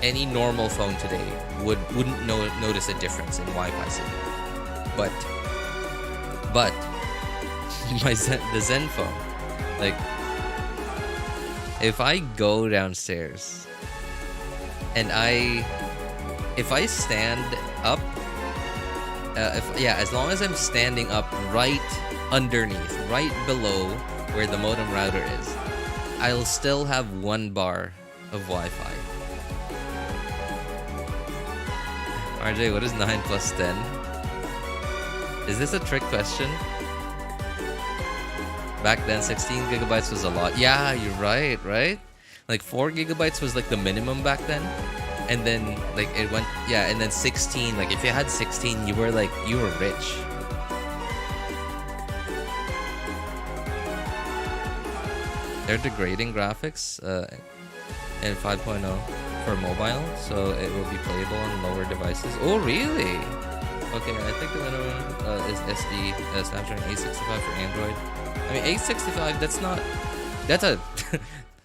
any normal phone today wouldn't notice a difference in Wi-Fi signal, but the Zenfone, like if I go downstairs and if I stand up, as long as I'm standing up right underneath, right below where the modem router is, I'll still have 1 bar of Wi-Fi. RJ, what is 9 plus 10? Is this a trick question? Back then, 16 gigabytes was a lot. Yeah, you're right? Like 4 gigabytes was like the minimum back then. And then like it went, and then 16, like if you had 16, you were rich. They're degrading graphics in 5.0 for mobile, so it will be playable on lower devices. Oh, really? Okay, I think the minimum is SD, Snapdragon 865 for Android. I mean, 865,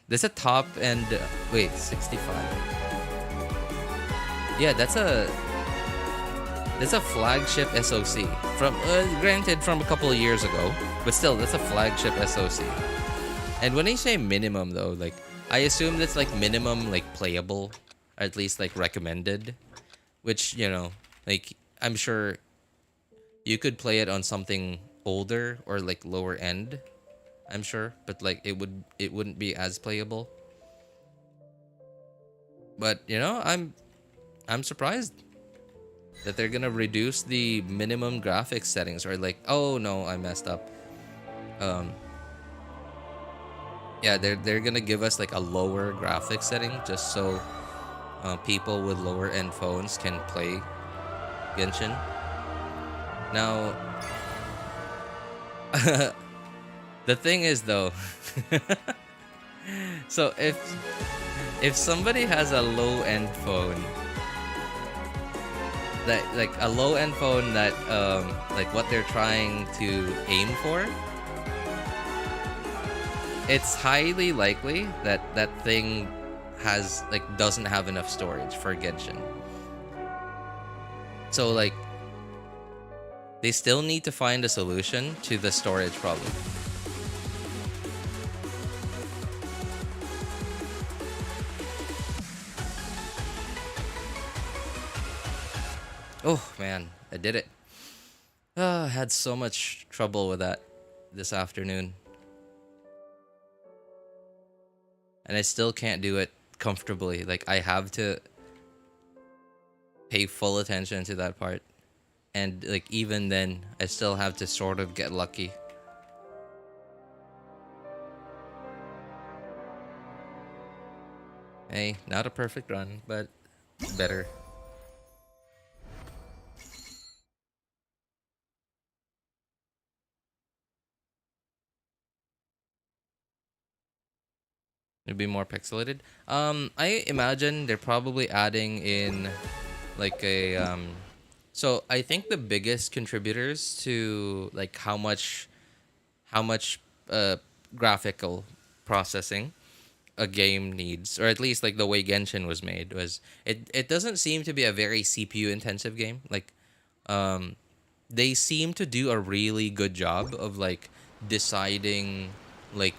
that's a top end, wait, 65. Yeah, that's a flagship SoC from, granted from a couple of years ago, but still, that's a flagship SoC. And when I say minimum though, like, I assume that's like minimum, like playable, or at least like recommended, which, you know, like, I'm sure you could play it on something older or like lower end, I'm sure, but like it wouldn't be as playable. But you know, I'm surprised that they're gonna reduce the minimum graphics settings, or like, oh no, I messed up. Yeah, they're gonna give us like a lower graphics setting just so people with lower end phones can play Genshin. Now, the thing is though, so if somebody has a low end phone that like a low-end phone that like what they're trying to aim for, it's highly likely that that thing has like doesn't have enough storage for Genshin. So like they still need to find a solution to the storage problem. Oh man, I did it. I had so much trouble with that this afternoon. And I still can't do it comfortably. Like I have to pay full attention to that part. And like even then, I still have to sort of get lucky. Hey, not a perfect run, but better. It'd be more pixelated. I imagine they're probably adding in like a so I think the biggest contributors to like how much graphical processing a game needs, or at least like the way Genshin was made, was it doesn't seem to be a very CPU intensive game. Like they seem to do a really good job of like deciding like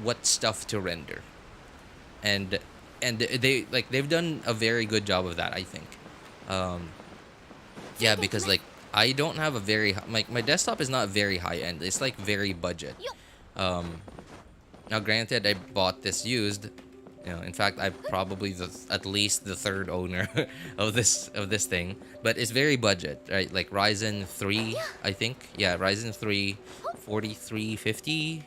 what stuff to render. And they've done a very good job of that, I think. Yeah, because like I don't have a very my desktop is not very high end. It's like very budget. Now granted, I bought this used. You know, in fact, I'm probably at least the third owner of this thing. But it's very budget, right? Like Ryzen 3, I think. Yeah, Ryzen 3 4350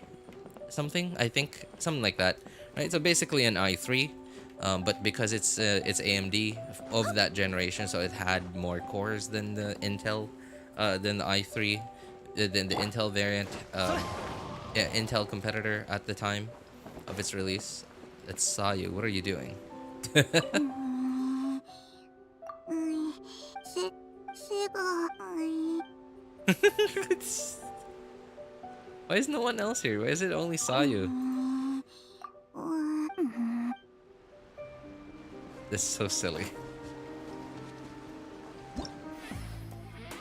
something. I think something like that. Right, so basically an i3, but because it's AMD of that generation, so it had more cores than the Intel, than the i3, than the Intel variant, yeah, Intel competitor at the time of its release. That's Sayu. What are you doing? Why is no one else here? Why is it only Sayu? This is so silly.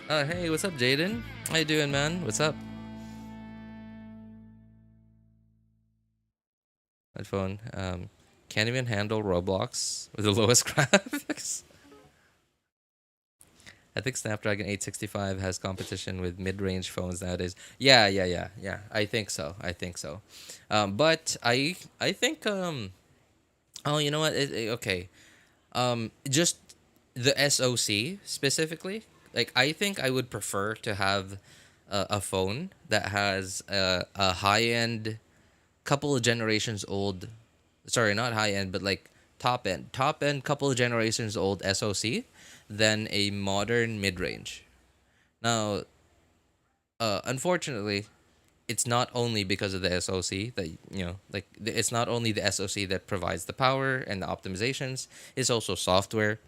Hey, what's up, Jaden? How you doing, man? What's up? That phone can't even handle Roblox with the lowest graphics. I think Snapdragon 865 has competition with mid-range phones nowadays. Yeah. I think so. But I think oh, you know what? Okay. Just the SoC specifically, like I think I would prefer to have a phone that has a high-end, couple of generations old, sorry, not high-end, but like top-end couple of generations old SoC than a modern mid-range. Now, unfortunately, it's not only because of the SoC that, you know, like it's not only the SoC that provides the power and the optimizations, it's also software.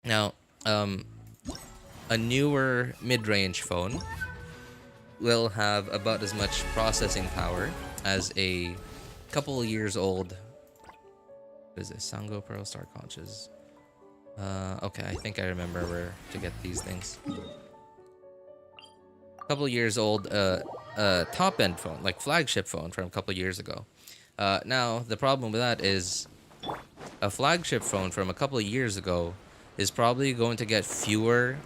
Now, a newer mid-range phone will have about as much processing power as a couple years old. What is this? Sango Pearl Star Conches. Okay, I think I remember where to get these things. Couple years old top-end phone, like flagship phone from a couple years ago. Now the problem with that is a flagship phone from a couple of years ago is probably going to get fewer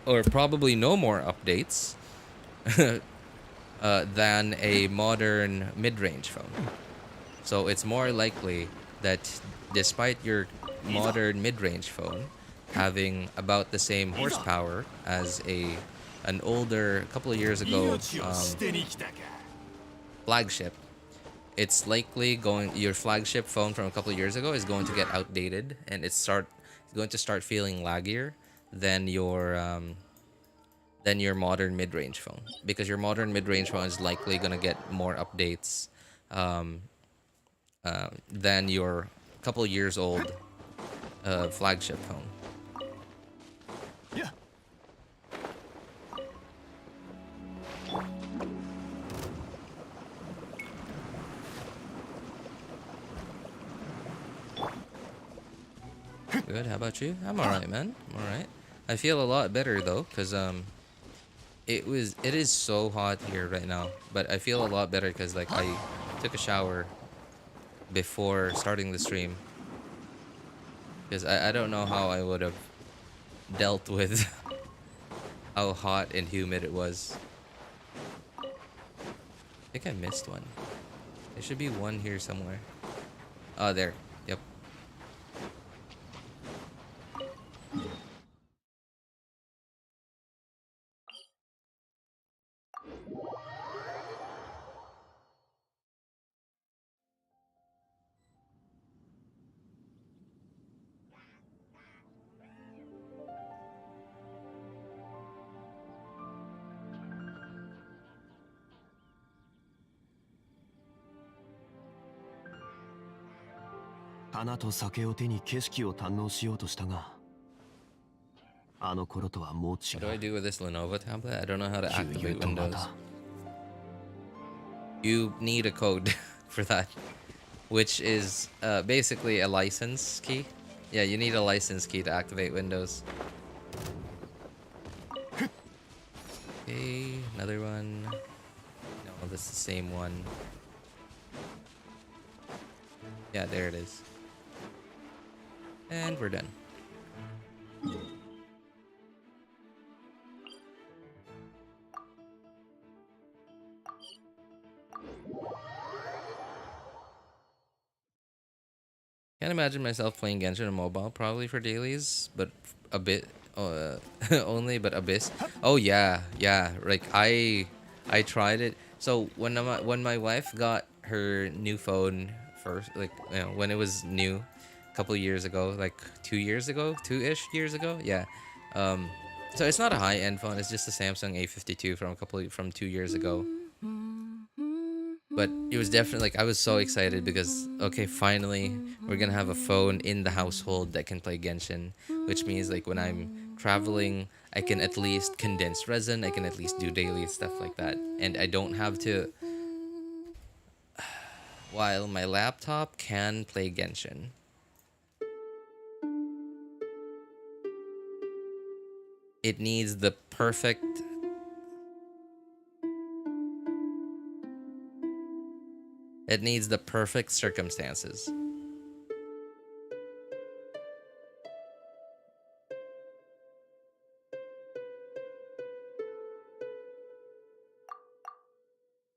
or probably no more updates than a modern mid-range phone. So it's more likely that despite your modern mid-range phone having about the same horsepower as an older, couple of years ago flagship, it's likely your flagship phone from a couple of years ago is going to get outdated, and it's going to start feeling laggier than your modern mid-range phone, because your modern mid-range phone is likely going to get more updates than your couple of years old flagship phone. Good. How about you? I'm alright, man. I'm alright. I feel a lot better though, cause it is so hot here right now, but I feel a lot better because like I took a shower before starting the stream, because I don't know how I would have dealt with how hot and humid it was. I think I missed one. There should be one here somewhere. Oh, there. Yep. How do I do with this Lenovo tablet? I don't know how to activate Windows. You need a code for that, which is basically a license key. Yeah, you need a license key to activate Windows. Okay, another one. No, this is the same one. Yeah, there it is. And we're done. Can't imagine myself playing Genshin on mobile, probably for dailies, but a bit only, but Abyss. Oh yeah, yeah. Like I tried it. So when my wife got her new phone first, like when it was new, a couple of years ago, like 2 years ago, 2-ish years ago, yeah. So it's not a high-end phone. It's just a Samsung A52 from 2 years ago. But it was definitely like I was so excited because okay, finally we're gonna have a phone in the household that can play Genshin, which means like when I'm traveling, I can at least condense resin, I can at least do daily stuff like that, and I don't have to. While my laptop can play Genshin, it needs the perfect. It needs the perfect circumstances.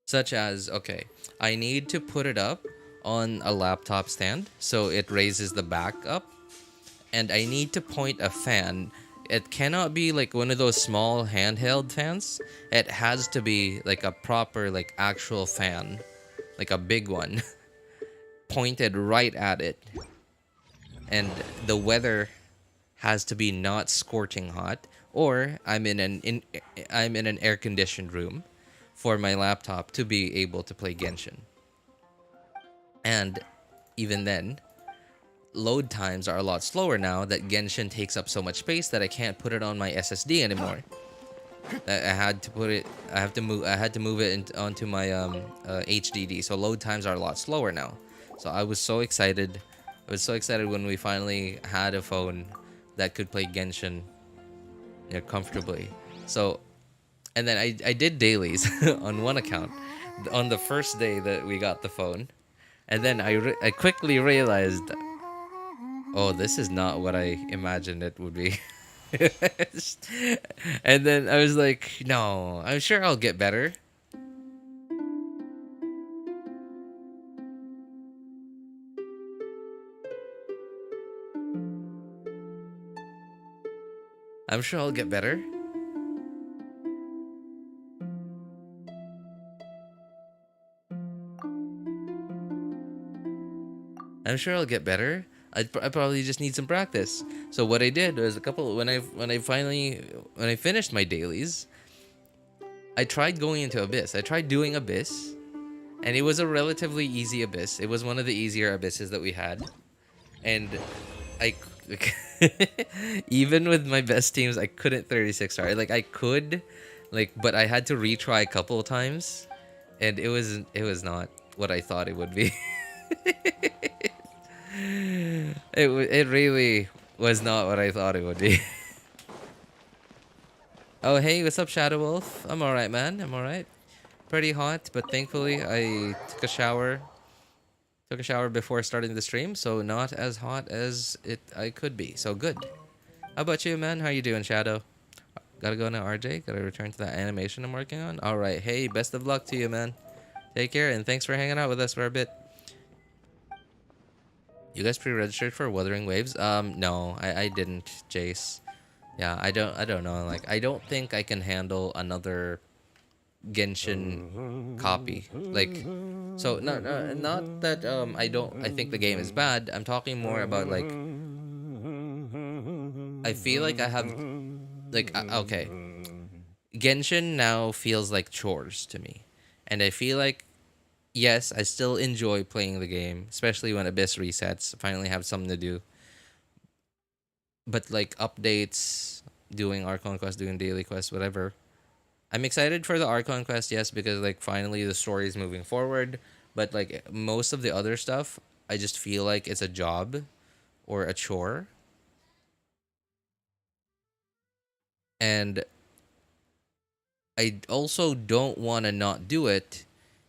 Such as, okay, I need to put it up on a laptop stand so it raises the back up, and I need to point a fan. It cannot be like one of those small handheld fans. It has to be like a proper, like actual fan, like a big one, pointed right at it. And the weather has to be not scorching hot, or I'm in an air-conditioned room for my laptop to be able to play Genshin. And even then, load times are a lot slower now that Genshin takes up so much space that I can't put it on my SSD anymore. I had to move it onto my HDD. So load times are a lot slower now. So I was so excited. I was so excited when we finally had a phone that could play Genshin, comfortably. So, and then I did dailies on one account on the first day that we got the phone, and then I quickly realized, oh, this is not what I imagined it would be. And then I was like, no, I'm sure I'll get better. I'm sure I'll get better. I'm sure I'll get better. I probably just need some practice. So what I did was when I finished my dailies, I tried going into Abyss. I tried doing Abyss, and it was a relatively easy Abyss. It was one of the easier Abysses that we had, and I even with my best teams, I couldn't 36 star. Like I could, but I had to retry a couple of times, and it was not what I thought it would be. It really was not what I thought it would be. Oh, hey, what's up, Shadow Wolf? I'm alright, man. I'm alright. Pretty hot, but thankfully I took a shower. Took a shower before starting the stream, so not as hot as I could be. So good. How about you, man? How you doing, Shadow? Gotta go now, RJ. Gotta return to that animation I'm working on. Alright, hey, best of luck to you, man. Take care, and thanks for hanging out with us for a bit. You guys pre-registered for Wuthering Waves? No, I didn't, Jace. Yeah, I don't know. Like, I don't think I can handle another Genshin copy. Like, so not that I think the game is bad. I'm talking more about like I feel like I have like okay. Genshin now feels like chores to me. And I feel like yes, I still enjoy playing the game, especially when Abyss resets. Finally have something to do. But like updates, doing Archon quest, doing daily quests, whatever. I'm excited for the Archon quest, yes, because like finally the story is moving forward. But like most of the other stuff, I just feel like it's a job or a chore. And I also don't want to not do it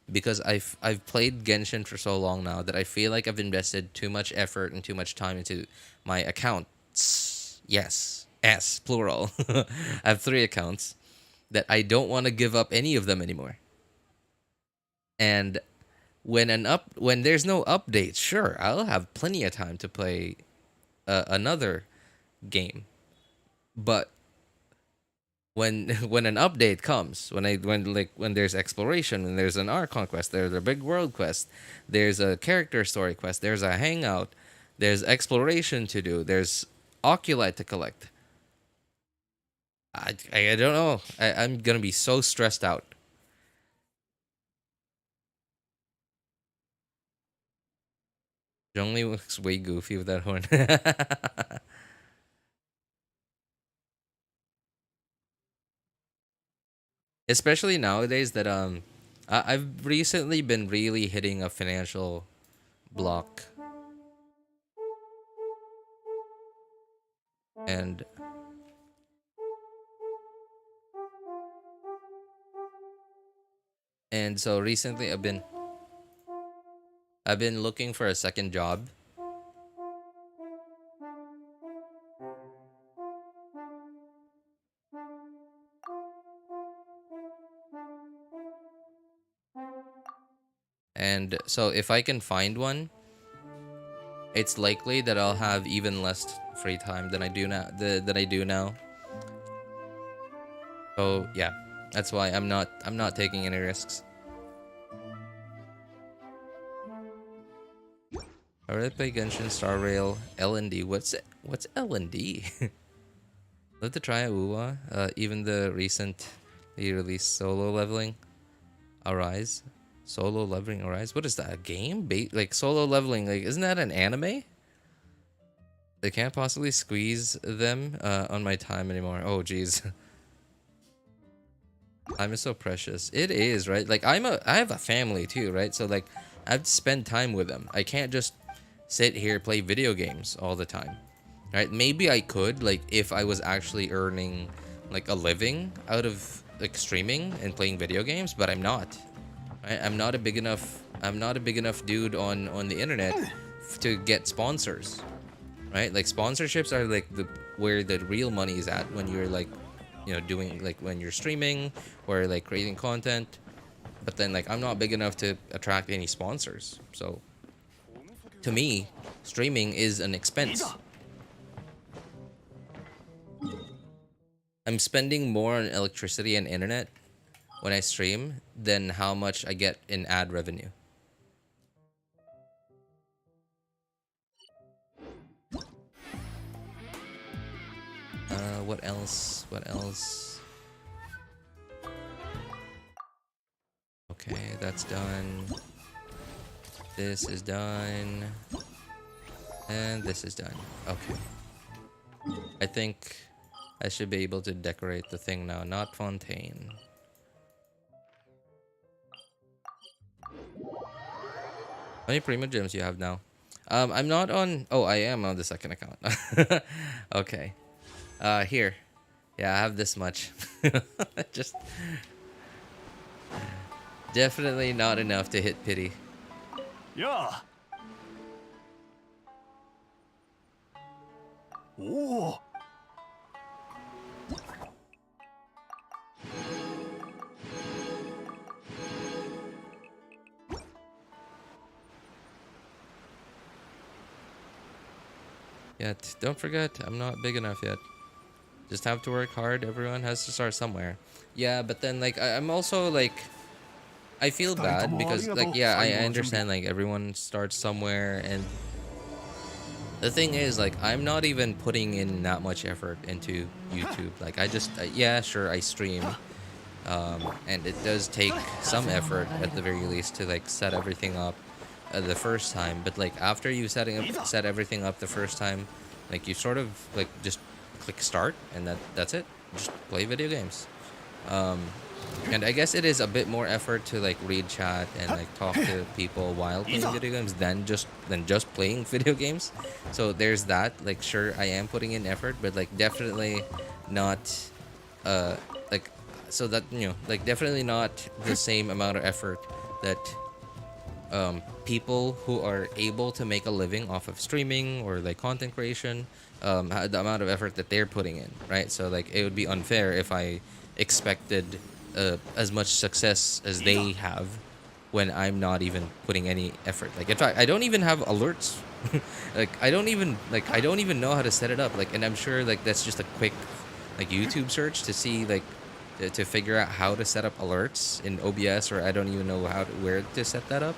because I've played Genshin for so long now that I feel like I've invested too much effort and too much time into my accounts. Yes, S plural. I have 3 accounts that I don't want to give up any of them anymore. And when there's no update, sure, I'll have plenty of time to play another game. But when an update comes, when there's exploration, when there's an Archon quest, there's a big world quest, there's a character story quest, there's a hangout, there's exploration to do, there's oculi to collect. I don't know. I'm gonna be so stressed out. Zhongli looks way goofy with that horn. Especially nowadays that I've recently been really hitting a financial block. And so recently I've been looking for a second job. And so if I can find one, it's likely that I'll have even less free time than I do now. Than I do now. So yeah, that's why I'm not taking any risks. I already play Genshin, Star Rail, L&D. What's L&D? Love to try Uwa. Even the recently released solo leveling, Arise. Solo leveling Arise. What is that? A game? Like solo leveling? Like isn't that an anime? They can't possibly squeeze them on my time anymore. Oh jeez. Time is so precious. It is, right? Like I have a family too, right? So like I have to spend time with them. I can't just sit here play video games all the time. Right? Maybe I could, like if I was actually earning like a living out of like streaming and playing video games, but I'm not. Right? I'm not a big enough dude on the internet to get sponsors. Right? Like sponsorships are like where the real money is at when you're like, you know, doing like when you're streaming or like creating content. But then like I'm not big enough to attract any sponsors. So to me, streaming is an expense. I'm spending more on electricity and internet when I stream than how much I get in ad revenue. What else? What else? Okay, that's done. This is done. And this is done. Okay. I think I should be able to decorate the thing now, not Fontaine. How many Primo Gems you have now? I'm not on. Oh, I am on the second account. Okay. Here. Yeah, I have this much. Just definitely not enough to hit pity. Yeah. Oh. Yet, don't forget, I'm not big enough yet. Just have to work hard. Everyone has to start somewhere. Yeah, but then like I'm also like I feel bad because like yeah, I understand like everyone starts somewhere, and the thing is like I'm not even putting in that much effort into YouTube. Like I just yeah, sure I stream. And it does take some effort at the very least to like set everything up the first time, but like after you set everything up the first time, like you sort of like just click start and that's it. Just play video games. And I guess it is a bit more effort to like read chat and like talk to people while playing video games than just playing video games. So there's that. Like sure I am putting in effort, but like definitely not like so that you know like definitely not the same amount of effort that people who are able to make a living off of streaming or like content creation, the amount of effort that they're putting in, right? So like it would be unfair if I expected as much success as they have when I'm not even putting any effort. Like in fact, I don't even have alerts. Like I don't even know how to set it up. Like, and I'm sure like that's just a quick like YouTube search to see like to figure out how to set up alerts in OBS, or I don't even know where to set that up.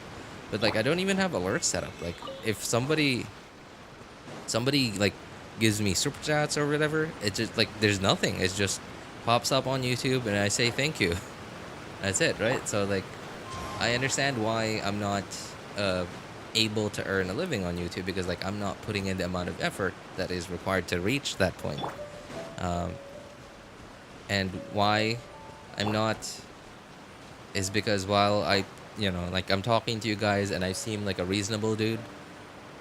But like I don't even have alerts set up. Like if somebody like gives me super chats or whatever, it's just like there's nothing. It just pops up on YouTube and I say thank you. That's it, right? So like I understand why I'm not able to earn a living on YouTube, because like I'm not putting in the amount of effort that is required to reach that point. And why I'm not is because while I, you know, like I'm talking to you guys and I seem like a reasonable dude,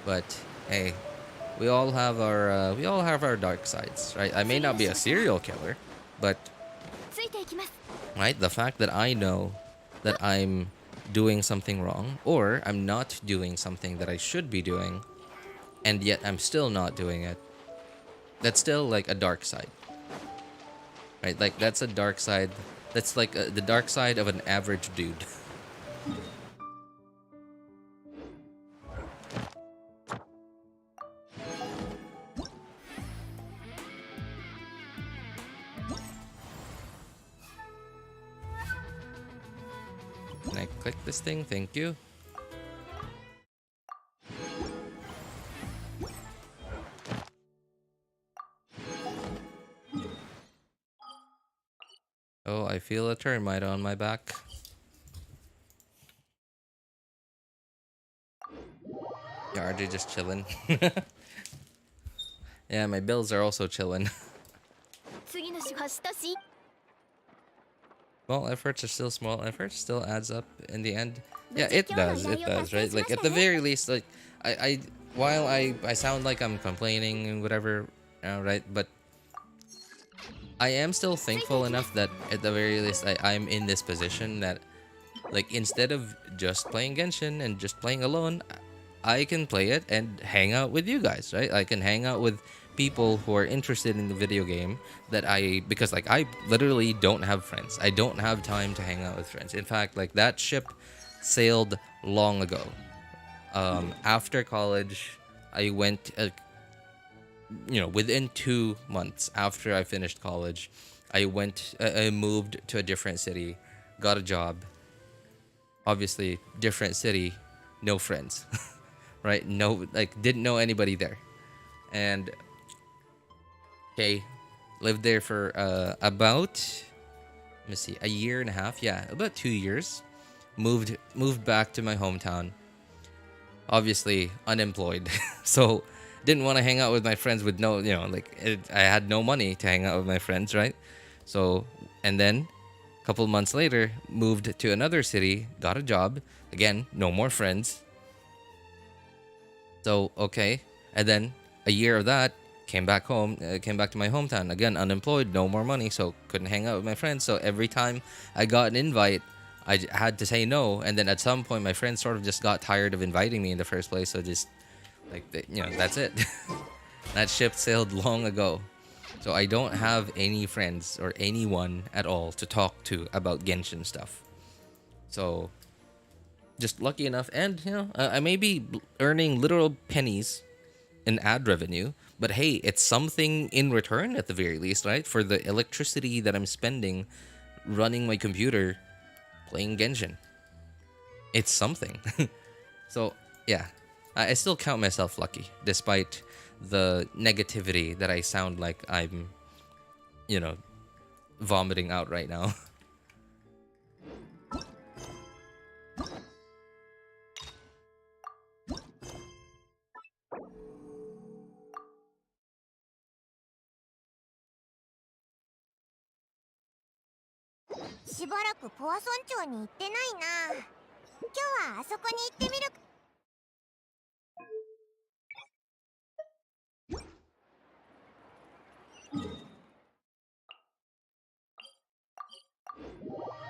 but hey, we all have our dark sides, right? I may not be a serial killer, but right, the fact that I know that I'm doing something wrong, or I'm not doing something that I should be doing, and yet I'm still not doing it, that's still like a dark side. Right, like that's a dark side. That's like the dark side of an average dude. Can I click this thing? Thank you. Oh, I feel a termite on my back. Yeah, RJ just chilling. Yeah, my bills are also chilling. Small efforts are still small efforts, still adds up in the end. Yeah, it does, right? Like at the very least, like while I sound like I'm complaining and whatever, right? But I am still thankful enough that at the very least I'm in this position that like instead of just playing Genshin and just playing alone, I can play it and hang out with you guys, right? I can hang out with people who are interested in the video game because like I literally don't have friends. I don't have time to hang out with friends. In fact, like that ship sailed long ago. After college, I went you know, within 2 months after I finished college, I moved to a different city, got a job. Obviously, different city, no friends, right? No, like didn't know anybody there, and okay, lived there for about let me see, a year and a half. Yeah, about 2 years. Moved back to my hometown. Obviously unemployed, so didn't want to hang out with my friends with no, you know, like I had no money to hang out with my friends, right? So, and then a couple months later, moved to another city, got a job. Again, no more friends. So okay, and then a year of that, came back home, came back to my hometown again, unemployed, no more money, so couldn't hang out with my friends. So every time I got an invite, had to say no, and then at some point my friends sort of just got tired of inviting me in the first place. So just like that's it. That ship sailed long ago. So I don't have any friends or anyone at all to talk to about Genshin stuff. So just lucky enough, and I may be earning literal pennies in ad revenue, but hey, it's something in return at the very least, right? For the electricity that I'm spending running my computer playing Genshin. It's something. So yeah, I still count myself lucky, despite the negativity that I sound like I'm, vomiting out right now.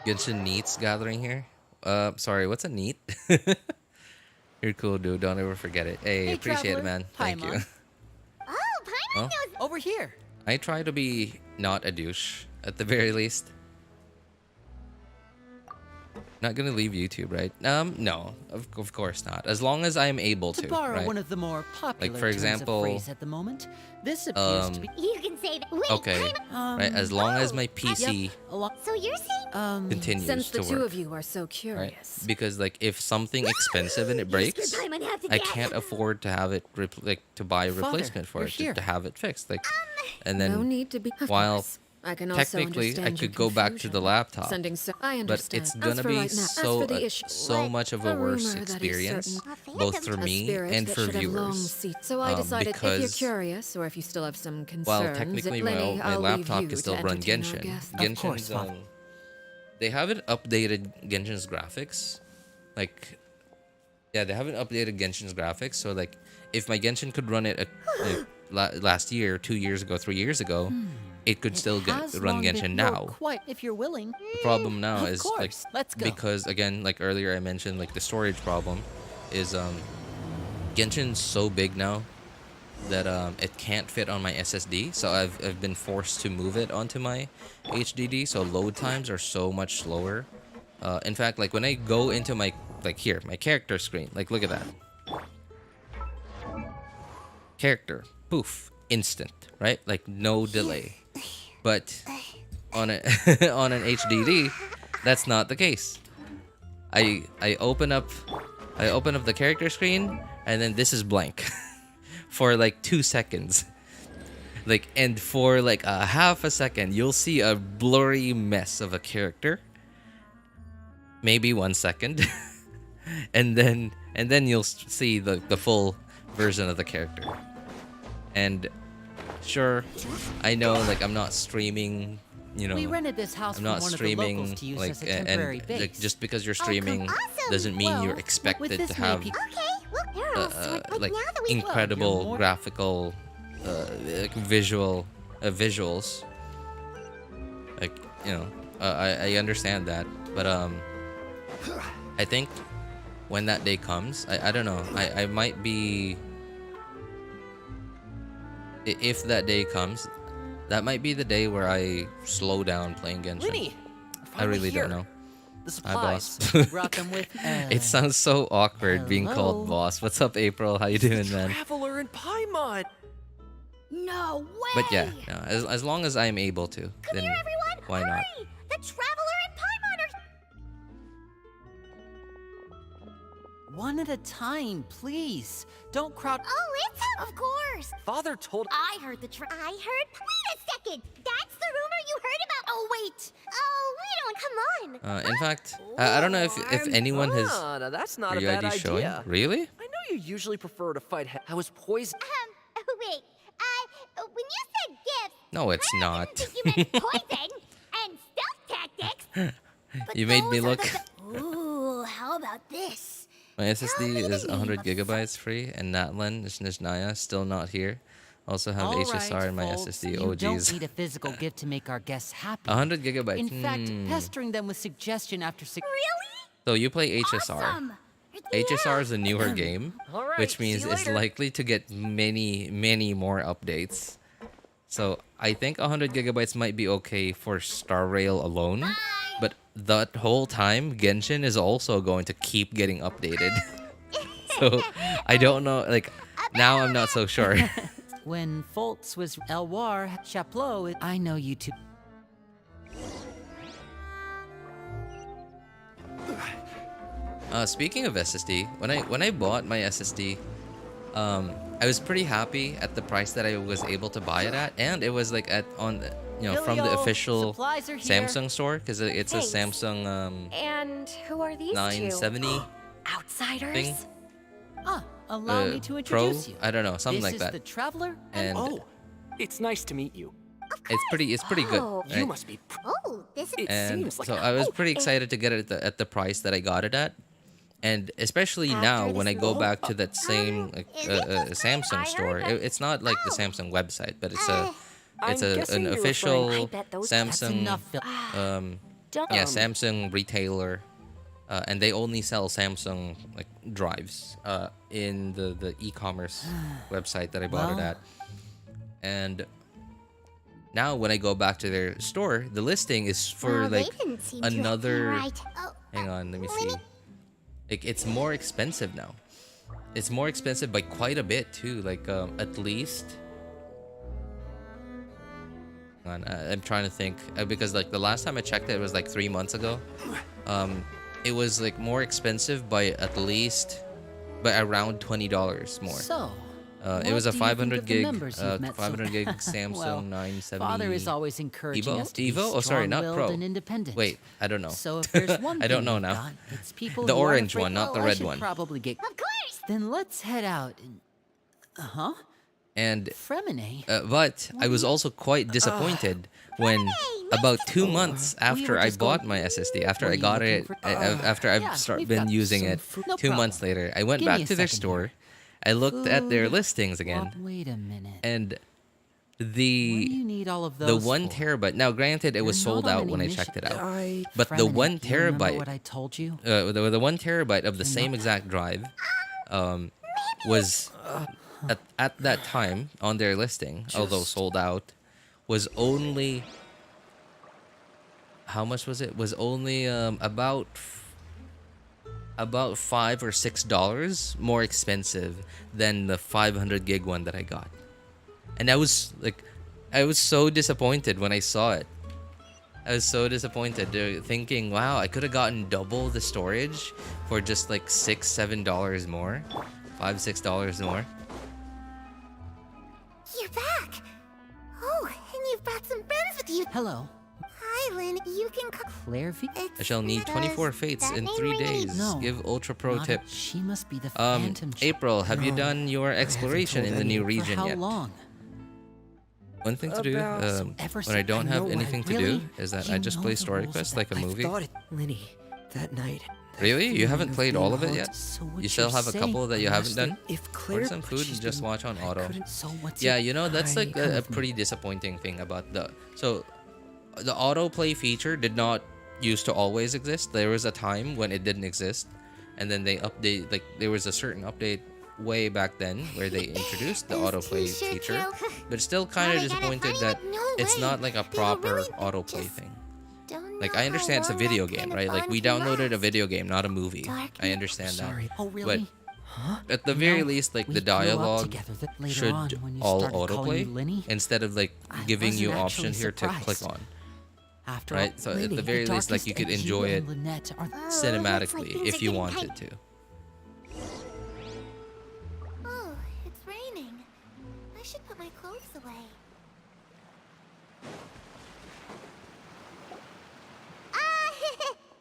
Genshin Neats gathering here. Sorry, what's a neat? You're cool, dude. Don't ever forget it. Hey, appreciate it, man. Thank you. Well, Over here. I try to be not a douche at the very least. Not gonna leave YouTube, right? No, of course not. As long as I'm able to, borrow right? one of the more popular Like, for example, turns of phrase at the moment, this appears to be You can say that. Wait, okay, right? As long as my PC So you're saying continues Since the to two work, of you are so right? curious. Because like if something expensive and it breaks, time and have to I get. can't afford to have it to buy a Father, replacement for you're it here. to have it fixed. Like, and No then need to be. Of while course. I can also technically I understand could your go back to the confusion. laptop, Sending I but understand. it's As gonna for be right now, as so for the issue, so much of a a worse rumor that is experience, certain. both for A me spirit and that for should have long viewers. ceased. So I decided if you're because curious or if you still have some concerns, while technically Lyney, my I'll leave laptop you can to still run entertain our Genshin. guests. Of course, Genshin's Father. they haven't updated Genshin's graphics. Like, yeah, they haven't updated Genshin's graphics. So like, if my Genshin could run it last year, 2 years ago, 3 years ago, it could still has run long been- Genshin well, now. Quite, if you're willing. The problem now Of is like course, let's go. because again, like earlier I mentioned, like the storage problem is Genshin's so big now that it can't fit on my SSD. So I've been forced to move it onto my HDD. So load times are so much slower. In fact, like when I go into my my character screen, like look at that. Character, poof, instant, right? Like no delay. But on a on an HDD, that's not the case. I open up the character screen and then this is blank for like 2 seconds. Like, and for like a half a second, you'll see a blurry mess of a character. Maybe 1 second. and then you'll see the full version of the character. And sure, I know like I'm not streaming, We rented this house I'm from not one streaming of the locals to use like as a temporary base. like just because you're streaming awesome. doesn't mean you're Well, expected with to this have many Okay, well, you're all sort like now that we incredible you're more- graphical like visuals. Like, I understand that, but I think when that day comes, I don't know, I might be, if that day comes, that might be the day where I slow down playing Genshin. Lyney, I really don't know. The Hi, boss. supplies. I brought them with. It sounds so awkward being called hello? boss. What's up, April? How you doing, man? Traveler in Paimon. No way! But yeah, no, as long as I'm able to, then Here, everyone! why not? Hurry! The Traveler and Paimon are... One at a time, please. Don't crowd. Oh, it's... Of course! Father told. I heard the I heard... Wait a second! That's the rumor you heard about... Oh, wait! Oh, we don't... Come on! In fact, I don't know if anyone has. Now that's not Are a you bad already showing? idea. Really? I know you usually prefer to fight. I was poisoned. Wait. When you said gifts... No, it's I not. didn't think you meant poison and stealth tactics. But You made me those are look. Ooh, how about this? My SSD is 100 gigabytes free, and Natlan Nishnaya still not here. Also have All HSR right, in my folks, SSD. you Oh don't geez. need a physical gift to make our guests happy. 100 gigabytes. In fact, pestering them with suggestion after So you play HSR. Awesome. HSR is a newer game, All right, which see means you it's later. likely to get many more updates. So I think 100 gigabytes might be okay for Star Rail alone, but that whole time Genshin is also going to keep getting updated. So I don't know. Like now, I'm not so sure. When Foltz was Elwar Chaplot, I know you two. Speaking of SSD, when I bought my SSD, I was pretty happy at the price that I was able to buy it at, and it was like from the Yo, official supplies are here. Samsung store, because it's a Thanks. Samsung And who are these 970 Outsiders? thing, Allow me to Pro. introduce you. I don't know, something This like is that. the Traveler. And Oh, it's nice to meet you. it's pretty good. Oh, Right? You must be. Oh, this is It And seems like so I was pretty excited to get it at the price that I got it at, and especially now when I go back to that same Samsung store, it's not like the Samsung website, but it's I'm guessing an you're official I bet those- That's Samsung enough. Samsung retailer, and they only sell Samsung like drives in the e-commerce website that I bought it Well. at, and. Now, when I go back to their store, the listing is for well, like they didn't seem to have been another. right. Oh, Hang on, let me see. Like it's more expensive now. It's more expensive by quite a bit too. Like at least. Hang on, I'm trying to think because like the last time I checked it was like 3 months ago. It was like more expensive by at least by around $20 more. So, It was a what do you think 500 of the gig, members you've met so 500 gig well, Samsung 970. Father is always encouraging Evo? us to be Evo? Oh, sorry, not strong-willed Pro. and independent. Wait, I don't know. So if there's one I don't thing know we've now. got, it's people The who aren't orange afraid- one, not the Oh, I red should one. Probably get. of course. Then let's head out. And Fremine. but I was also quite disappointed when about 2 months after were I just bought going- my SSD, after What I are you got looking it, for? after I've Yeah, we've been got using some it, fruit. No 2 months problem. later, I went Give me back a to their second store. I looked at their Food. listings again, Wait a minute. and What do you the need all of the those 1 for? terabyte. Now, granted, it was You're not sold on out any when I mission. checked it out, I. but the Fremine, 1 do you remember terabyte. what I told you? The 1 terabyte of the same exact drive was at that time on their listing, although sold out, was only how much was it? Was only about $5 or $6 more expensive than the 500 gig one that I got, and I was so disappointed when I saw it. I was so disappointed, thinking, wow, I could have gotten double the storage for just like $6-7 more, $5-6 more. You're back. Oh, and you've brought some friends with you. Hello, Hi, Lynn. You can come. Clairvy? I shall need 24 fates in 3 days. No, Give Ultra Pro Not a- tip. She must be the Phantom. April, have you done your exploration told in the new anyone. For region how yet? long? One thing to do ever when I since don't I have know anything to really, do is that you I just know play the story rules quests of like a that. movie. Thought it, Lyney, that night. Really? You haven't played all of it yet? So what You still you're have a couple saying that you haven't is done? If Claire, Order some food she's and just been- watch on I auto. couldn't- So what's Yeah, it? you know, that's like I a have pretty disappointing thing about the autoplay feature did not used to always exist. There was a time when it didn't exist, and then they update, like there was a certain update way back then where they introduced the autoplay t-shirt feature, joke. but still kind Now of we gotta disappointed find that out. No it's way. not like a They proper really autoplay just thing. Don't Like know I understand it's a how video long that game, kind right? of Like bond we can downloaded a last. video game, not a movie. Dark I night. understand Sorry. Oh, really? But at the very No, least, like we the grew up dialogue together that later should on when you all started calling me autoplay Lyney, instead of like I giving you wasn't option actually here to click surprised. on, After right? all, So at Lyney, the very least, like darkest you could and enjoy it Lynette are Oh, cinematically looks like if things you are getting wanted tight. to. Oh, it's raining. I should put my clothes away.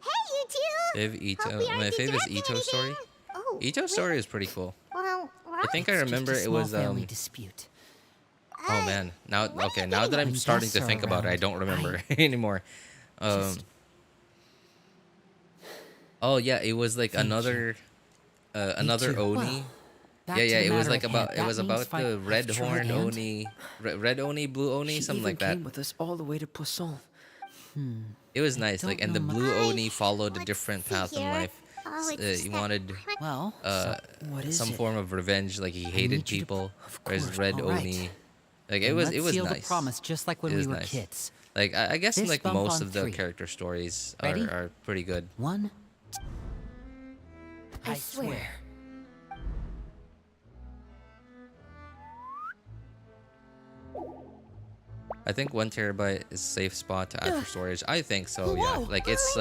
Hey, you two! Fave Ito, Hope we aren't my fave is interrupting Ito's story. anything. Oh, Ito's story is pretty cool. well, I think I It's remember just a it small was family dispute. Oh man, now okay, now that I'm When starting guests to are think about it, I around, don't remember anymore. Just- Oh yeah, it was like Thank another another too. Oni. Well, back Yeah, to yeah, the it was matter like at about hand. it That was means about the I've red tried horned and- Oni, red Oni, blue Oni, She something even like that. came with us all the way to Poisson. It was nice, don't like, and the know blue much. Oni followed a Let's different see path in here. life. Oh, it's just He that wanted Well, What is some it? form of revenge, like he hated need you to- people. Of Whereas course, red all right. Oni, like then it was let's seal nice. the promise just like when It we was were nice. kids. Like I guess Fist like bump most on of the 3. character stories Ready? are pretty good. 1. I swear. I think 1 terabyte is a safe spot to add for storage. I think so, yeah. Whoa, Like it's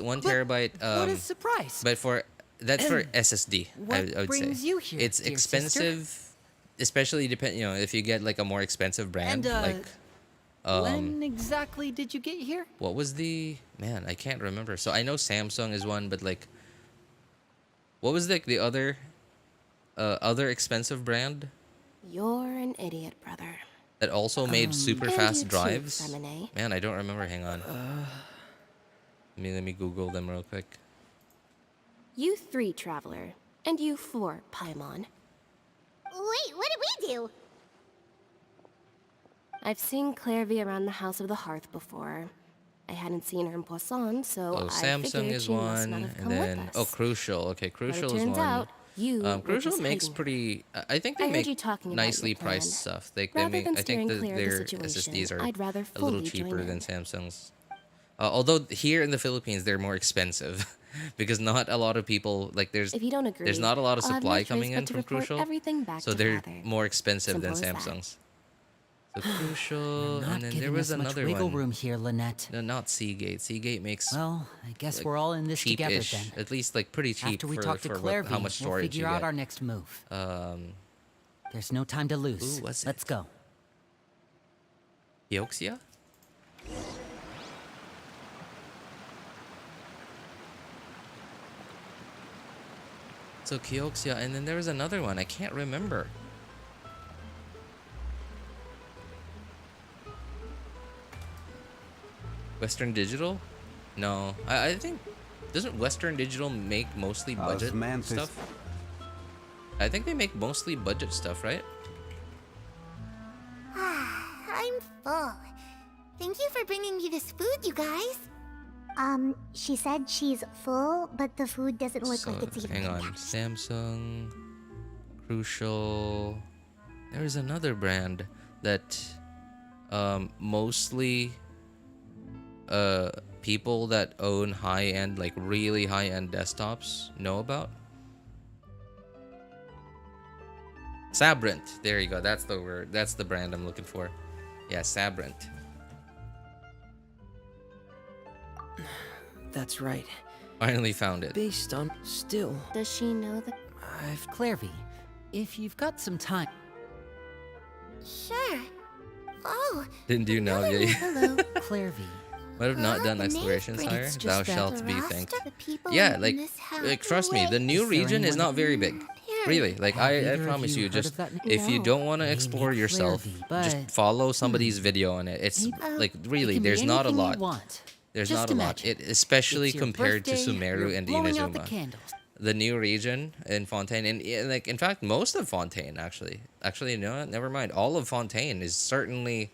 1 terabyte. what a surprise! But that's for SSD. What I would brings say you here, it's dear expensive, especially if you get like a more expensive brand. And, Like when exactly did you get here? what was the man? I can't remember. So I know Samsung is one, but like what was like the other expensive brand You're an idiot, brother. that also made super And fast you too, drives? Femine. Man, I don't remember. Hang on. Let me Google them real quick. You 3, Traveler. And you 4, Paimon. Wait, what did we do? I've seen Clairvy around the House of the Hearth before. I hadn't seen her in Poisson, so Oh, I Samsung figured is she must one, not have and come then with us. Crucial. Okay, But Crucial it is turns one. out you were Crucial just makes hiding. pretty. I think they I heard make you talking about nicely your plan. priced stuff. They Rather make. than I think steering that clear of the their situation, SSDs are I'd rather a little fully join cheaper than in. Samsung's. Although here in the Philippines they're more expensive because not a lot of people like there's. If you don't agree, There's not a lot of I'll have supply no choice coming but in to from report Crucial, everything back so to they're Father. more expensive than Simple as that. Samsung's. So Crucial, Not and then giving there was us much another wiggle one. room here, Lynette. No, not Seagate. Seagate makes Well, I guess like, we're all in this together cheap-ish, then. at least like pretty cheap After we for, talk to for Clairvy, how much we'll storage figure you out get. our next move. Um, There's no time to lose. Ooh, what's Let's it? go. Kioxia? So Kioxia, and then there was another one. I can't remember. Western Digital? No, I think doesn't Western Digital make mostly budget Osmanthus. stuff? I think they make mostly budget stuff, right? I'm full. Thank you for bringing me this food, you guys. She said she's full, but the food doesn't look like it's even hang on, yet. Samsung, Crucial. There's another brand that mostly people that own high-end, like really high-end desktops know about. Sabrent. There you go. That's the word. That's the brand I'm looking for. Yeah, Sabrent. That's right. Finally found it. Based on still, Does she know that? I've Clairvy, if you've got some time. Sure. Oh, Didn't you know? Yeah. hello. Clairvy, Might have not Ah, done the name's explorations pretty. higher. It's Thou just that shalt the be rest thanked. of the people Yeah, in like, this house trust me, the new Is there region is anyone- not very big. Here. Really, like Have I either of promise you you, heard just of that? if you No. don't want to Maybe explore yourself, Clairvy, just but- follow somebody's video on it. It's like it really, can be there's not a anything you lot. want. There's Just not a lot. imagine. Especially It's your compared to birthday, Sumeru you're and blowing out the Inazuma. candles. The new region in Fontaine, and like in fact, most of Fontaine actually, no, never mind. All of Fontaine is certainly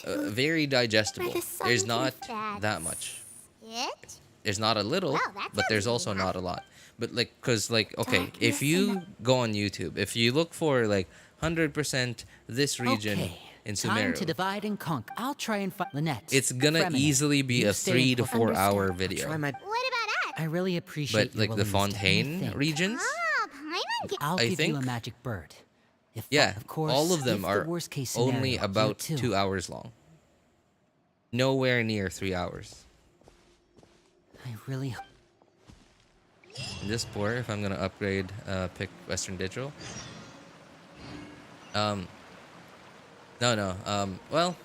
very digestible. Where the sun There's can not fast. that much. It? There's not a little, Wow, that but there's sounds also easy not a lot. But like, cause like, okay, if Darkness you and go on YouTube, if you look for like 100% this region Okay, in time to Sumeru, divide and conquer. I'll try and find Lynette. it's gonna Fremine, easily be you a stay 3 to informed. 4 hour Understand. video. try my What about us? I really appreciate But like your the willingness to Fontaine anything. regions, Ah, Paimon get I'll I give you a think- magic bird. If, yeah, of course, all of them if the are worst case only scenario, about you too. 2 hours long. Nowhere near 3 hours. I really. I'm just poor if I'm gonna upgrade, pick Western Digital. No. Well,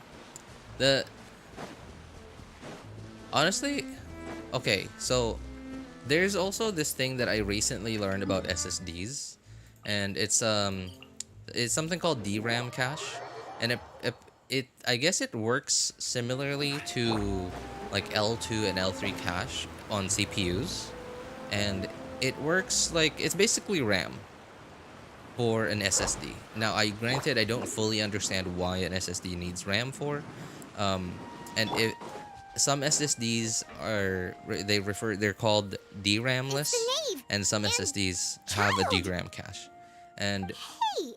honestly, okay. So there's also this thing that I recently learned about SSDs, and it's something called DRAM cache, and it I guess it works similarly to like L2 and L3 cache on CPUs, and it works like it's basically RAM for an SSD. Now, granted, I don't fully understand why an SSD needs RAM for, and some SSDs they're called DRAMless, and some SSDs have a DRAM cache, and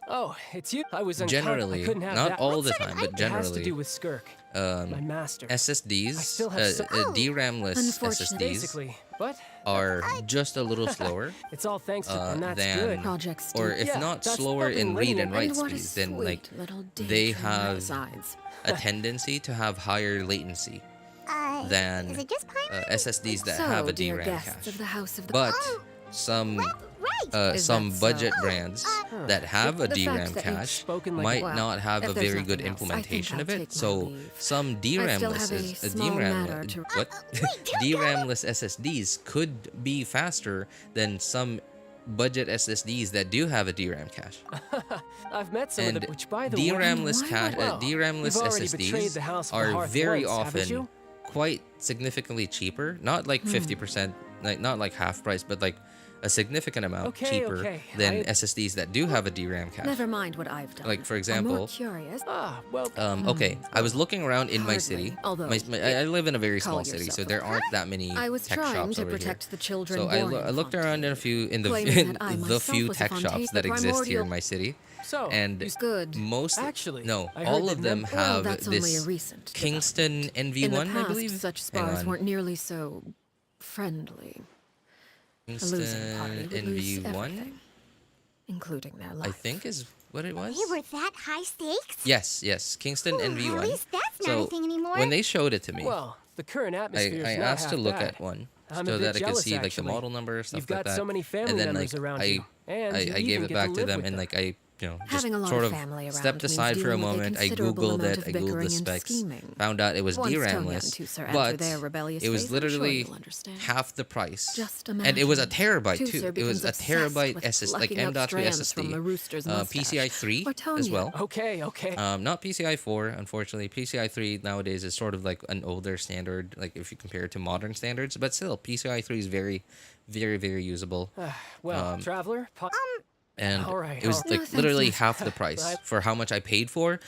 Oh, it's you. I was generally, I couldn't have not that. all the time, but It has to generally, do with Skirk, my master. SSDs, still have DRAMless Unfortunate. SSDs Basically, but are just a little slower it's all thanks to, and that's than, good. Project or Steve. if Yeah, not that's slower in fucking read and Lyney. write And what a speeds, then sweet like little they daydream have resides. a tendency to have higher latency than Is it just Paimon? SSDs that So, have a dear DRAM guests cache. of the House of the But some Is some that budget so? brands that have a The fact DRAM that you've cache spoken like might Well, not have if a there's very good nothing else, I think implementation I'll of it. take my So leave. some I still have a small matter to- DRAMless SSDs could be faster than some budget SSDs that do have a DRAM cache. I've met some And of them, which by the way, DRAMless well, DRAMless you've already betrayed the House SSDs of the are Hearth very once, haven't often you? quite significantly cheaper. Not like 50%, like not like half price, but like a significant amount cheaper than SSDs that do have a DRAM cache. Never mind what I've done. Like, for I'm example, more curious. well, okay, I was looking around in my city. Hardly, although I live in a very call small city, yourself so a there aren't that many I was tech trying shops to over protect here. the children So born I in looked around in claiming that I the myself few was a tech shops Fontaine, that the exist here primordial- in my city, so and Good. most Actually, no, I heard all that of them Well, have that's only a this recent Kingston In the NV1, I past, believe. such Hang spars on. weren't nearly so friendly. A Kingston losing party would lose NV1, everything, including their life. I think is what it was. They were that high stakes? Yes, Kingston At NV1. least that's not So a thing anymore. when they showed it to me, well, the current atmosphere I is not asked half to look bad. at one I'm so a bit that I could jealous, see like the actually. model number, stuff You've like got that. so many family and then members like around you, and I you gave even it get back to to live them, with and them. like I just Having a lot sort of of family around stepped means aside for a dealing with a moment. I considerable googled amount it. of I googled the bickering and specs. scheming. Found out it was Once Tony DRAMless, and Tusser enter but their rebellious it was faith, I'm sure literally you'll understand. half the price. Just And it was a imagine. terabyte Tusser too. It becomes was a obsessed terabyte with SS, like plucking out M.2 strands from the SSD, rooster's mustache. PCI 3 Or as Tonya. well. Okay. Not PCI 4, unfortunately. PCI 3 nowadays is sort of like an older standard, like if you compare it to modern standards. But still, PCI 3 is very, very, very usable. Well, traveler. And All right, it was all right. like No, thanks, literally miss. half the price for how much I paid for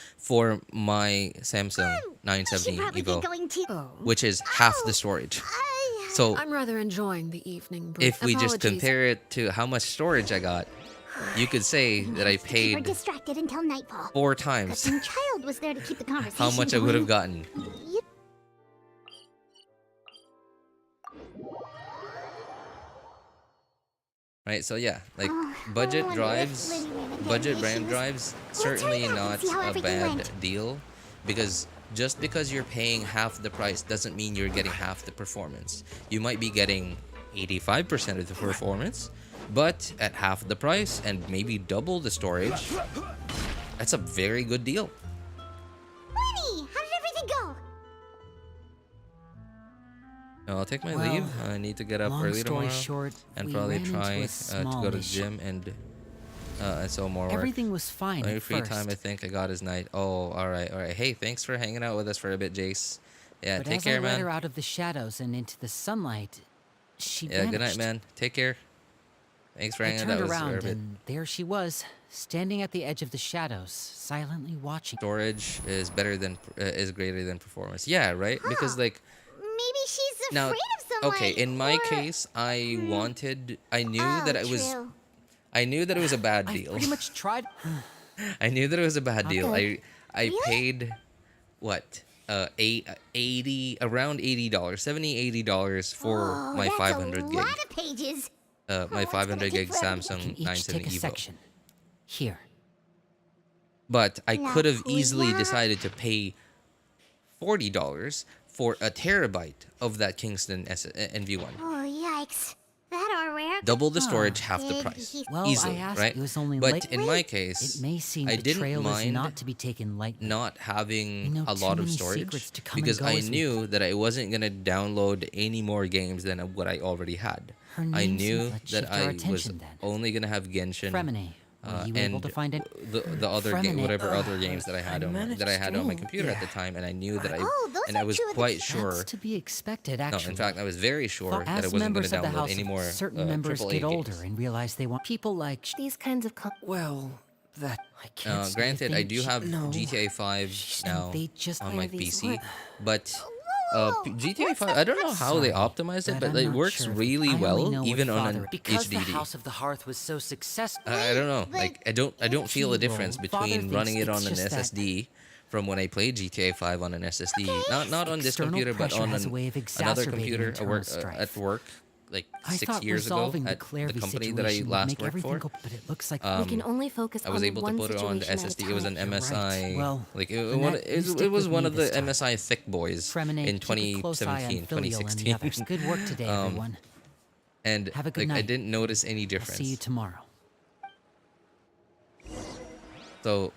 my Samsung Should 970 probably Evo, get going too. Oh, which is half the storage. So I'm rather enjoying the evening break. if we just Apologies. compare it to how much storage I got, you could say that I Keep her paid distracted until nightfall. 4 Good times thing Child was there to keep the conversation how much I would have going. gotten. Yep. Right, so yeah, like Oh, budget I wonder if drives, Lyney ran into budget any brand issues. drives, We'll turn certainly back and not see how a everything bad went. deal, because just because you're paying half the price doesn't mean you're getting half the performance. You might be getting 85% of the performance, but at half the price and maybe double the storage, that's a very good deal. Lyney, how did everything go? I'll take my Well, leave. I need to get up long early story tomorrow short, and we probably ran into try a to small go to the issue. gym and so more work. Everything was fine Only at free first. time I think I got is night. Oh, all right. Hey, thanks for hanging out with us for a bit, Jace. Yeah, But take as care, I led man. her out of the shadows and into the sunlight, she Yeah, vanished. good night, man. Take care. Thanks for I hanging out turned with us for a around bit. and there she was, standing at the edge of the shadows, silently watching. Storage is is greater than performance. Yeah, right. Because like Maybe she's afraid now, of sunlight. okay, in my or... case, I knew Oh, that it was. true. I knew that it was a bad I deal. pretty much tried. I knew that it was a bad deal. Okay. I Really? paid what? around $80, $70-$80 for Oh, my that's 500 a gig. lot of pages. My what's gonna 500 gig take forever? We Samsung can each 970 take a Evo. section. Here. But I La could have easily Kuya. decided to pay $40 for a terabyte of that Kingston NV1. Oh, yikes. That are rare. Double the storage, half the Did price. he- Well, Easily, I asked right? it was only But late. in my case, It may seem I the didn't trail is mind not to be taken lightly. not We having know a too lot of many storage secrets to come and because go I as we knew that I wasn't gonna download any more games than what I already had. Her I name knew seemed to that shift our I was attention then. only gonna have Genshin, Fremine, Were you and able to find it? the other game, Freminate. whatever other games that I I had on managed my to. computer at the Yeah. time, and I knew that those I are was two of the quite key- sure. That's to be expected, No, actually. in fact, I was very sure Though that I as wasn't going members to of the download house, any more certain members AAA get older games. and realize they want people like. These kinds of Well, that I can't. seem to Granted, I think do have no. GTA 5 now they just on one my of these PC, what? but GTA 5, I don't know how they Sorry, optimized it, but but I'm it not works sure if- really I only well, know what even on Father- an because the HDD. House of the Hearth was so successful. I don't know. Wait, Like I don't feel a difference Father between thinks running it it's on an just that- SSD from when I played GTA 5 on an SSD. Not on this External computer, but pressure on has a way of another exacerbating computer internal at strife. work, like I 6 thought years ago resolving the at the Clairvy company that I situation would last make worked everything for. go, but it looks like we can only focus I was on able to one put it on the situation at a SSD. It was an time. You're right. MSI. Well, Like Annette, you stick it was with one me of the this time. MSI thick boys Freminate, in keep a close eye on 2017, Filial and the others. 2016. Good work today, everyone. And Have a good like I night. didn't notice any I'll difference. see you tomorrow. So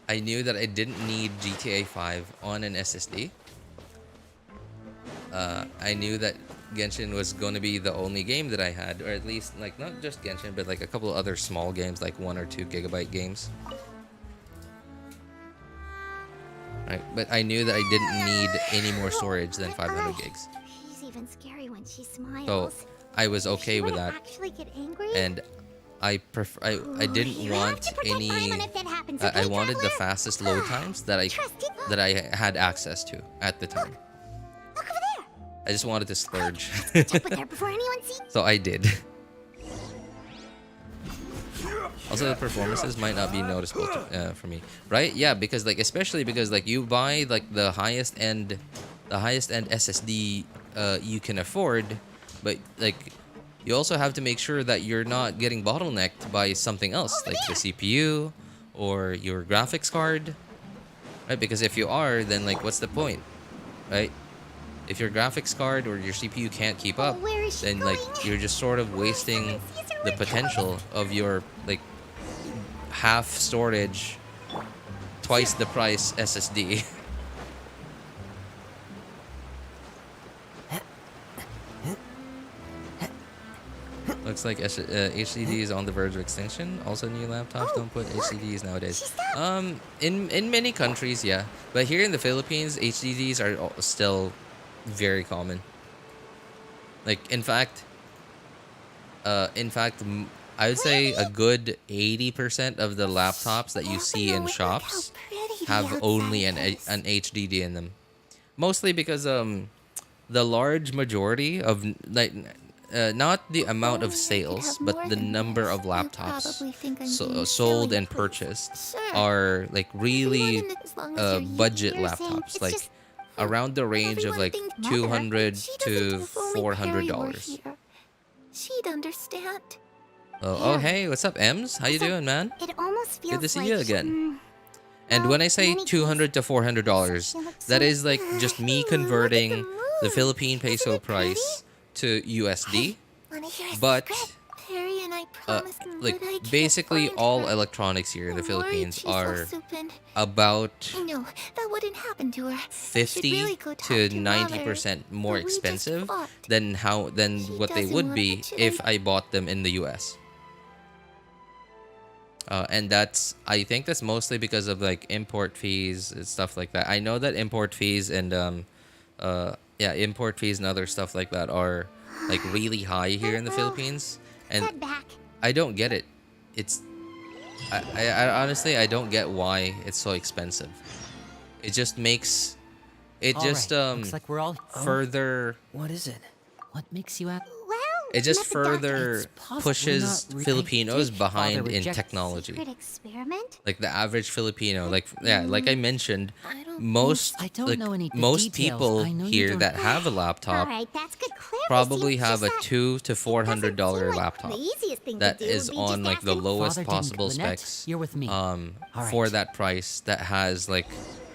I knew that I didn't need GTA 5 on an SSD. I knew that Genshin was going to be the only game that I had, or at least like not just Genshin, but like a couple of other small games, like 1 or 2 gigabyte games. Right, but I knew that I didn't need any more storage than 500 gigs. She's even scary when she smiles. So I was okay She with wouldn't that, actually get angry. and I didn't You have want to protect any. Paimon if that happens, I okay, wanted the traveler? fastest load times that I had access to at the time. Look over there. I just wanted to splurge, Jump in there before anyone sees. so I did. Also, the performances might not be noticeable for me, right? Yeah, because like especially because like you buy like the highest end SSD you can afford, but like you also have to make sure that you're not getting bottlenecked by something else like the CPU or your graphics card, right? Because if you are, then like what's the point, right? If your graphics card or your CPU can't keep up, Where is she then like going? you're just sort of wasting the potential of your like half storage, twice the price SSD. Looks like HDD is on the verge of extinction. Also, new laptops don't put HDDs nowadays. In many countries, yeah, but here in the Philippines, HDDs are still very common. Like, in fact, I would say a good 80% of the laptops that you see in shops have only an HDD in them. Mostly because the large majority of like not the amount of sales, but the number of laptops sold and purchased are like really budget laptops, like around the range of like $200 to $400. She'd understand. Oh, hey, what's up, Ems? How you doing, man? It almost feels Good to see like you again. And well, when I say many $200 to $400, that is like just me converting the Philippine peso price to USD. Wanna hear a But secret? Harry and I promised Mood like I can't basically find all her. electronics here in the I'm worried Philippines she's so are stupid. about I know that wouldn't happen to her. I should 50 really go talk to Mother, 90% more but we just expensive fought. than She what they doesn't would want be the if children. I bought them in the US. And I think that's mostly because of like import fees and stuff like that. I know that import fees and import fees and other stuff like that are like really high here in the Philippines, and Head back. I don't get it. I honestly I don't get why it's so expensive. It just makes it All just right, looks like we're all. further What is it? What makes you act? Well, it just let the doctor- further It's possible pushes we're not Filipinos did behind Father in reject technology. Secret experiment? Like the average Filipino, like I mentioned, I don't most I don't like, know any big most details. people I know you here don't- that have a laptop All right, that's good. Claire probably seems have a just $200 to $400 like laptop the easiest thing that to do is would be on just like ask the him- lowest Father possible Lynette, specs. you're with me. All For right. that price, that has like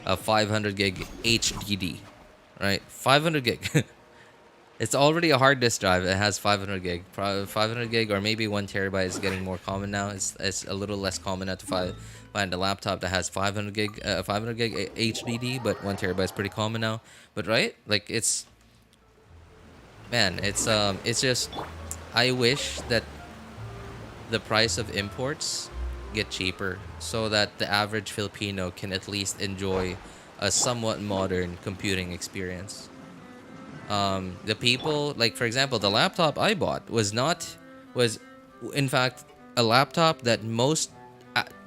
a 500 gig HDD, right? 500 gig. It's already a hard disk drive. It has 500 gig. 500 gig or maybe 1 terabyte is getting more common now. It's a little less common now to find a laptop that has 500 gig HDD, but 1 terabyte is pretty common now. But right, like it's just I wish that the price of imports get cheaper so that the average Filipino can at least enjoy a somewhat modern computing experience. The people, like for example, the laptop I bought was in fact a laptop that most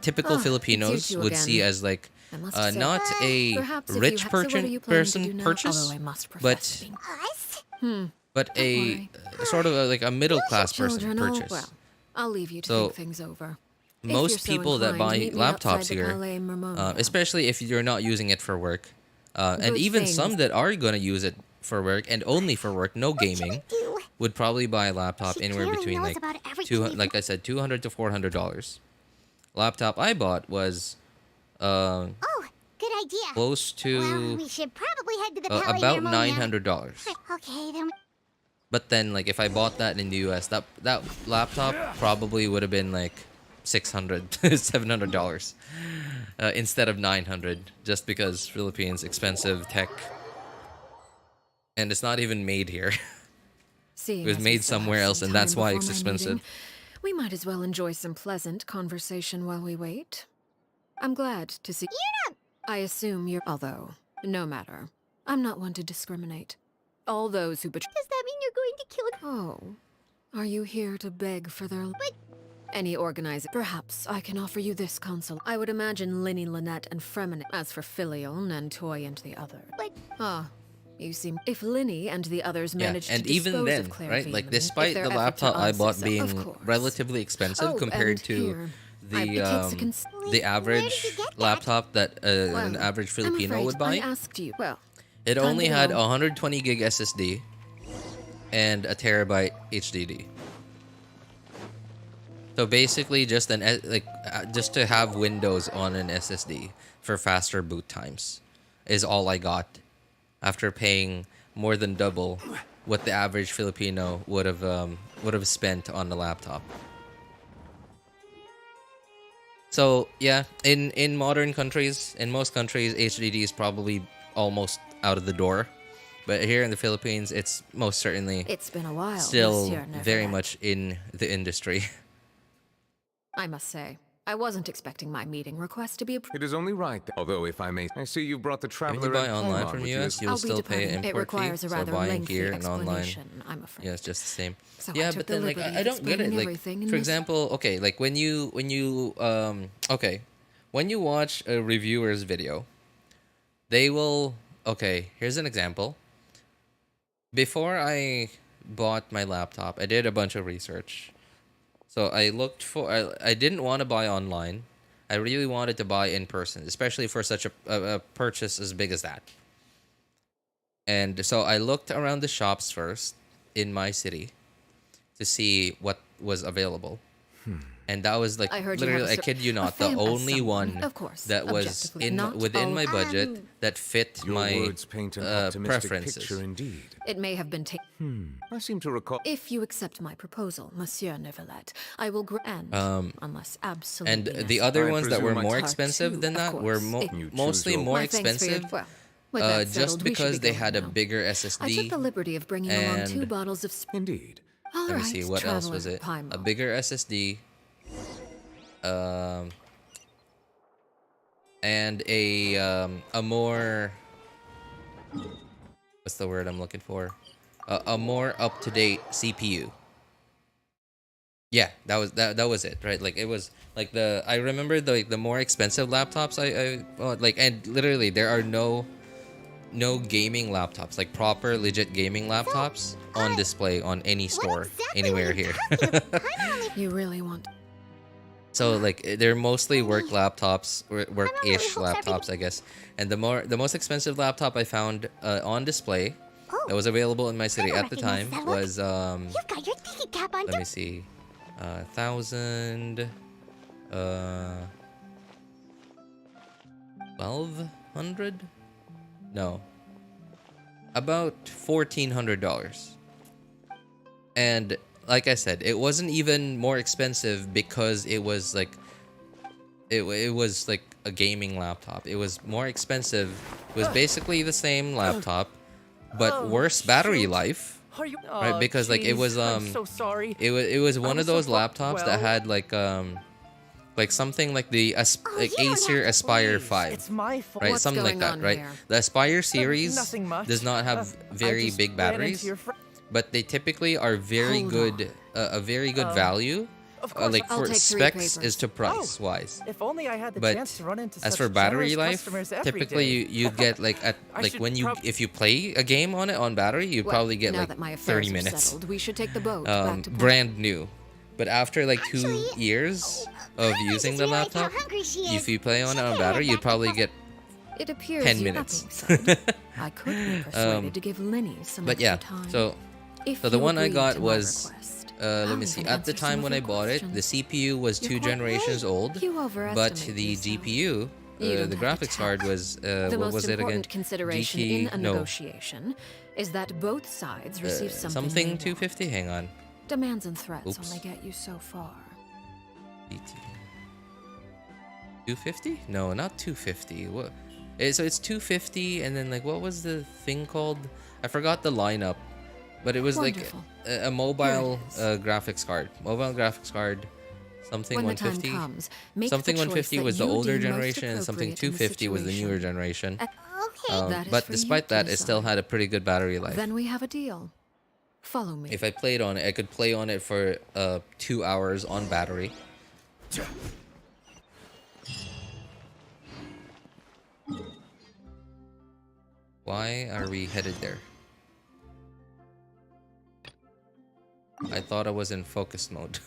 typical Filipinos would see as like not a rich person purchase, but a sort of like a middle class person purchase. Well, I'll leave you to So, think things over. Most people that buy laptops here, especially if you're not using it for work, and even some that are going to use it for work and only for work, no gaming, would probably buy a laptop anywhere between like like I said, $200 to $400. Laptop I bought was Oh, good idea. close to Well, we should probably head to the Palais about Harmonia. $900. Okay, then. But then, like, if I bought that in the US, that laptop probably would have been like $600, $700 instead of $900, just because Philippines expensive tech, and it's not even made here. It was made somewhere else, and that's why it's expensive. We might as well enjoy some pleasant conversation while we wait. I'm glad to see. I assume you're. Although, no matter. I'm not one to discriminate. All those who betray. Does that mean you're going to kill it? Oh. Are you here to beg for their. But. Any organizer. Perhaps I can offer you this console. I would imagine Lyney, Lynette, and Fremine. As for Filial, Nantoy, and the other. But. You seem. If Lyney and the others manage and to even dispose then, of Claire right? Like, vehemently, despite if their the effort laptop to I bought unsuccess- being of course. relatively expensive Oh, compared and to here, I the begin to the average get that? laptop that an Well, average Filipino I'm would afraid buy, I asked you. Well, it time only to had go. 120 gig SSD and a terabyte HDD. So basically, just just to have Windows on an SSD for faster boot times is all I got, after paying more than double what the average Filipino would have spent on the laptop. So yeah, in modern countries, in most countries, HDD is probably almost out of the door, but here in the Philippines, it's most certainly It's been a while. still Monsieur very Neverland. much in the industry. I must say, I wasn't expecting my meeting request to be approved. It is only right. Although, if I may, I see you brought the When traveler. you buy and online Pawn from with the you US, as- you'll I'll be still pay departing. an It import requires fee. a So rather buying lengthy here and online, explanation, I'm afraid. yeah, it's just the same. So I Yeah, took but the then like liberty I of don't get it. explaining Like, everything in for this- example, okay, like when you okay, when you watch a reviewer's video, they will. Okay, here's an example. Before I bought my laptop, I did a bunch of research. So I looked for. I didn't want to buy online. I really wanted to buy in person, especially for such a purchase as big as that. And so I looked around the shops first in my city to see what was available. And that was like I heard you have literally, I a kid you a not, the fan- as only someone, one of course, that was objectively, not within all- my budget that fit Your my words paint an optimistic preferences. picture indeed. It may have been taken. I seem to recall. If you accept my proposal, Monsieur Neverland, I will grant. Unless absolutely And the necessary. other I ones that were presume I more talked expensive to, than of that were course. You choose mostly your- more My thanks for your- expensive, well, with that just settled, we should because be they going had a now. bigger I took SSD. the liberty of bringing along 2 and- bottles of. Indeed. All Let me right, see, what else was traveler, it? Paimon. A bigger SSD, and a more, what's the word I'm looking for? A more up-to-date CPU. Yeah, that was it, right? Like, it was like I remember the more expensive laptops I bought, like, and literally there are no gaming laptops, like proper legit gaming laptops on display on any store anywhere here. You really want. So like they're mostly work laptops, work-ish hopes laptops, I guess. And the most expensive laptop I found on display that was available in my city at the time was You've got your ticket cap on. let me see, 1,000, 1,200? No, about $1,400. And like I said, it wasn't even more expensive because it was like it was like a gaming laptop. It was more expensive. It was basically the same laptop, but worse battery life, Are you? right? Because like it was I'm so sorry. it was one I'm of so those fu- laptops that well- had like like something like the like Acer Aspire 5, It's my fault. right? What's Something like going that, on right? here? The Aspire series Nothing much. does not have I very just big ran into batteries, your fr- but they typically are very Hold good, a very good value. Of course, Like I'll for take 3 specs papers. is to price wise. If only I had the But chance to run into as such for battery generous life, customers every typically day. you get like at I like should when you prob- if you play a game on it on battery, you Well, probably get now like that my 30 affairs are minutes. settled, we should take the boat back to port. Brand new. But after like 2 years of using the realized how laptop, hungry she if is. you play on it She on can battery, head you'd back probably to get It appears 10 that minutes. being said, I could be persuaded to give Lyney some But extra yeah, time. so If the you one I agree got to my was request, let I'll me see. even At the answer some time of when I your bought it, the questions. CPU was You're 2 quite generations right. old, You but overestimate the yourself. GPU, You don't the have to graphics tell. card was The what most was it again? important consideration GT in a no, negotiation is that both sides receive something they want. 250. Hang on. Demands and threats Oops. only get you so far. GT 250? No, not 250. What? So it's 250, and then like what was the thing called? I forgot the lineup, but it was Wonderful. like a mobile Here it is. graphics card. Mobile graphics card. Something When the time 150. comes, make Something the choice 150 that was the you older deem most generation, and something appropriate in the 250 was the newer situation. generation. Okay. That is But for you despite to that, it still decide. had a pretty good battery life. Then we have a deal. Follow me. If I played on it, I could play on it for 2 hours on battery. Why are we headed there? I thought I was in focus mode.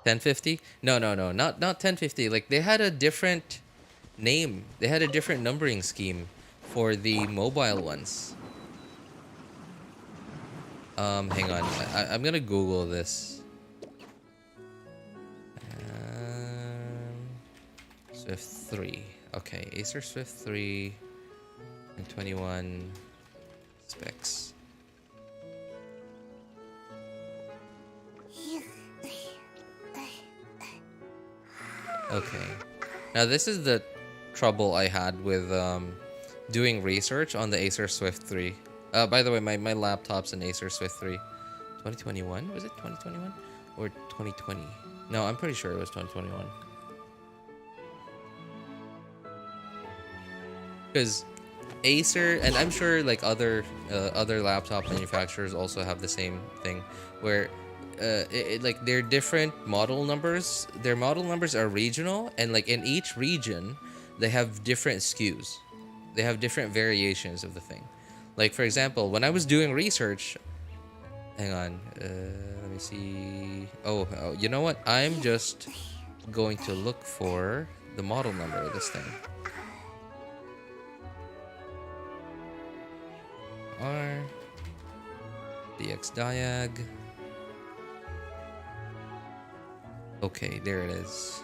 1050? No, not 1050. Like they had a different name. They had a different numbering scheme for the mobile ones. Hang on. I'm gonna Google this. Swift 3. Okay, Acer Swift 3 and 21 specs. Okay. Now this is the trouble I had with doing research on the Acer Swift 3. By the way, my laptop's an Acer Swift 3. 2021? Was it 2021? Or 2020? No, I'm pretty sure it was 2021. Because Acer, and I'm sure like other laptop manufacturers also have the same thing, where like they're different model numbers. Their model numbers are regional, and like in each region, they have different SKUs. They have different variations of the thing. Like for example, when I was doing research, hang on, let me see. Oh, you know what? I'm just going to look for the model number of this thing. R DX Diag. Okay, there it is.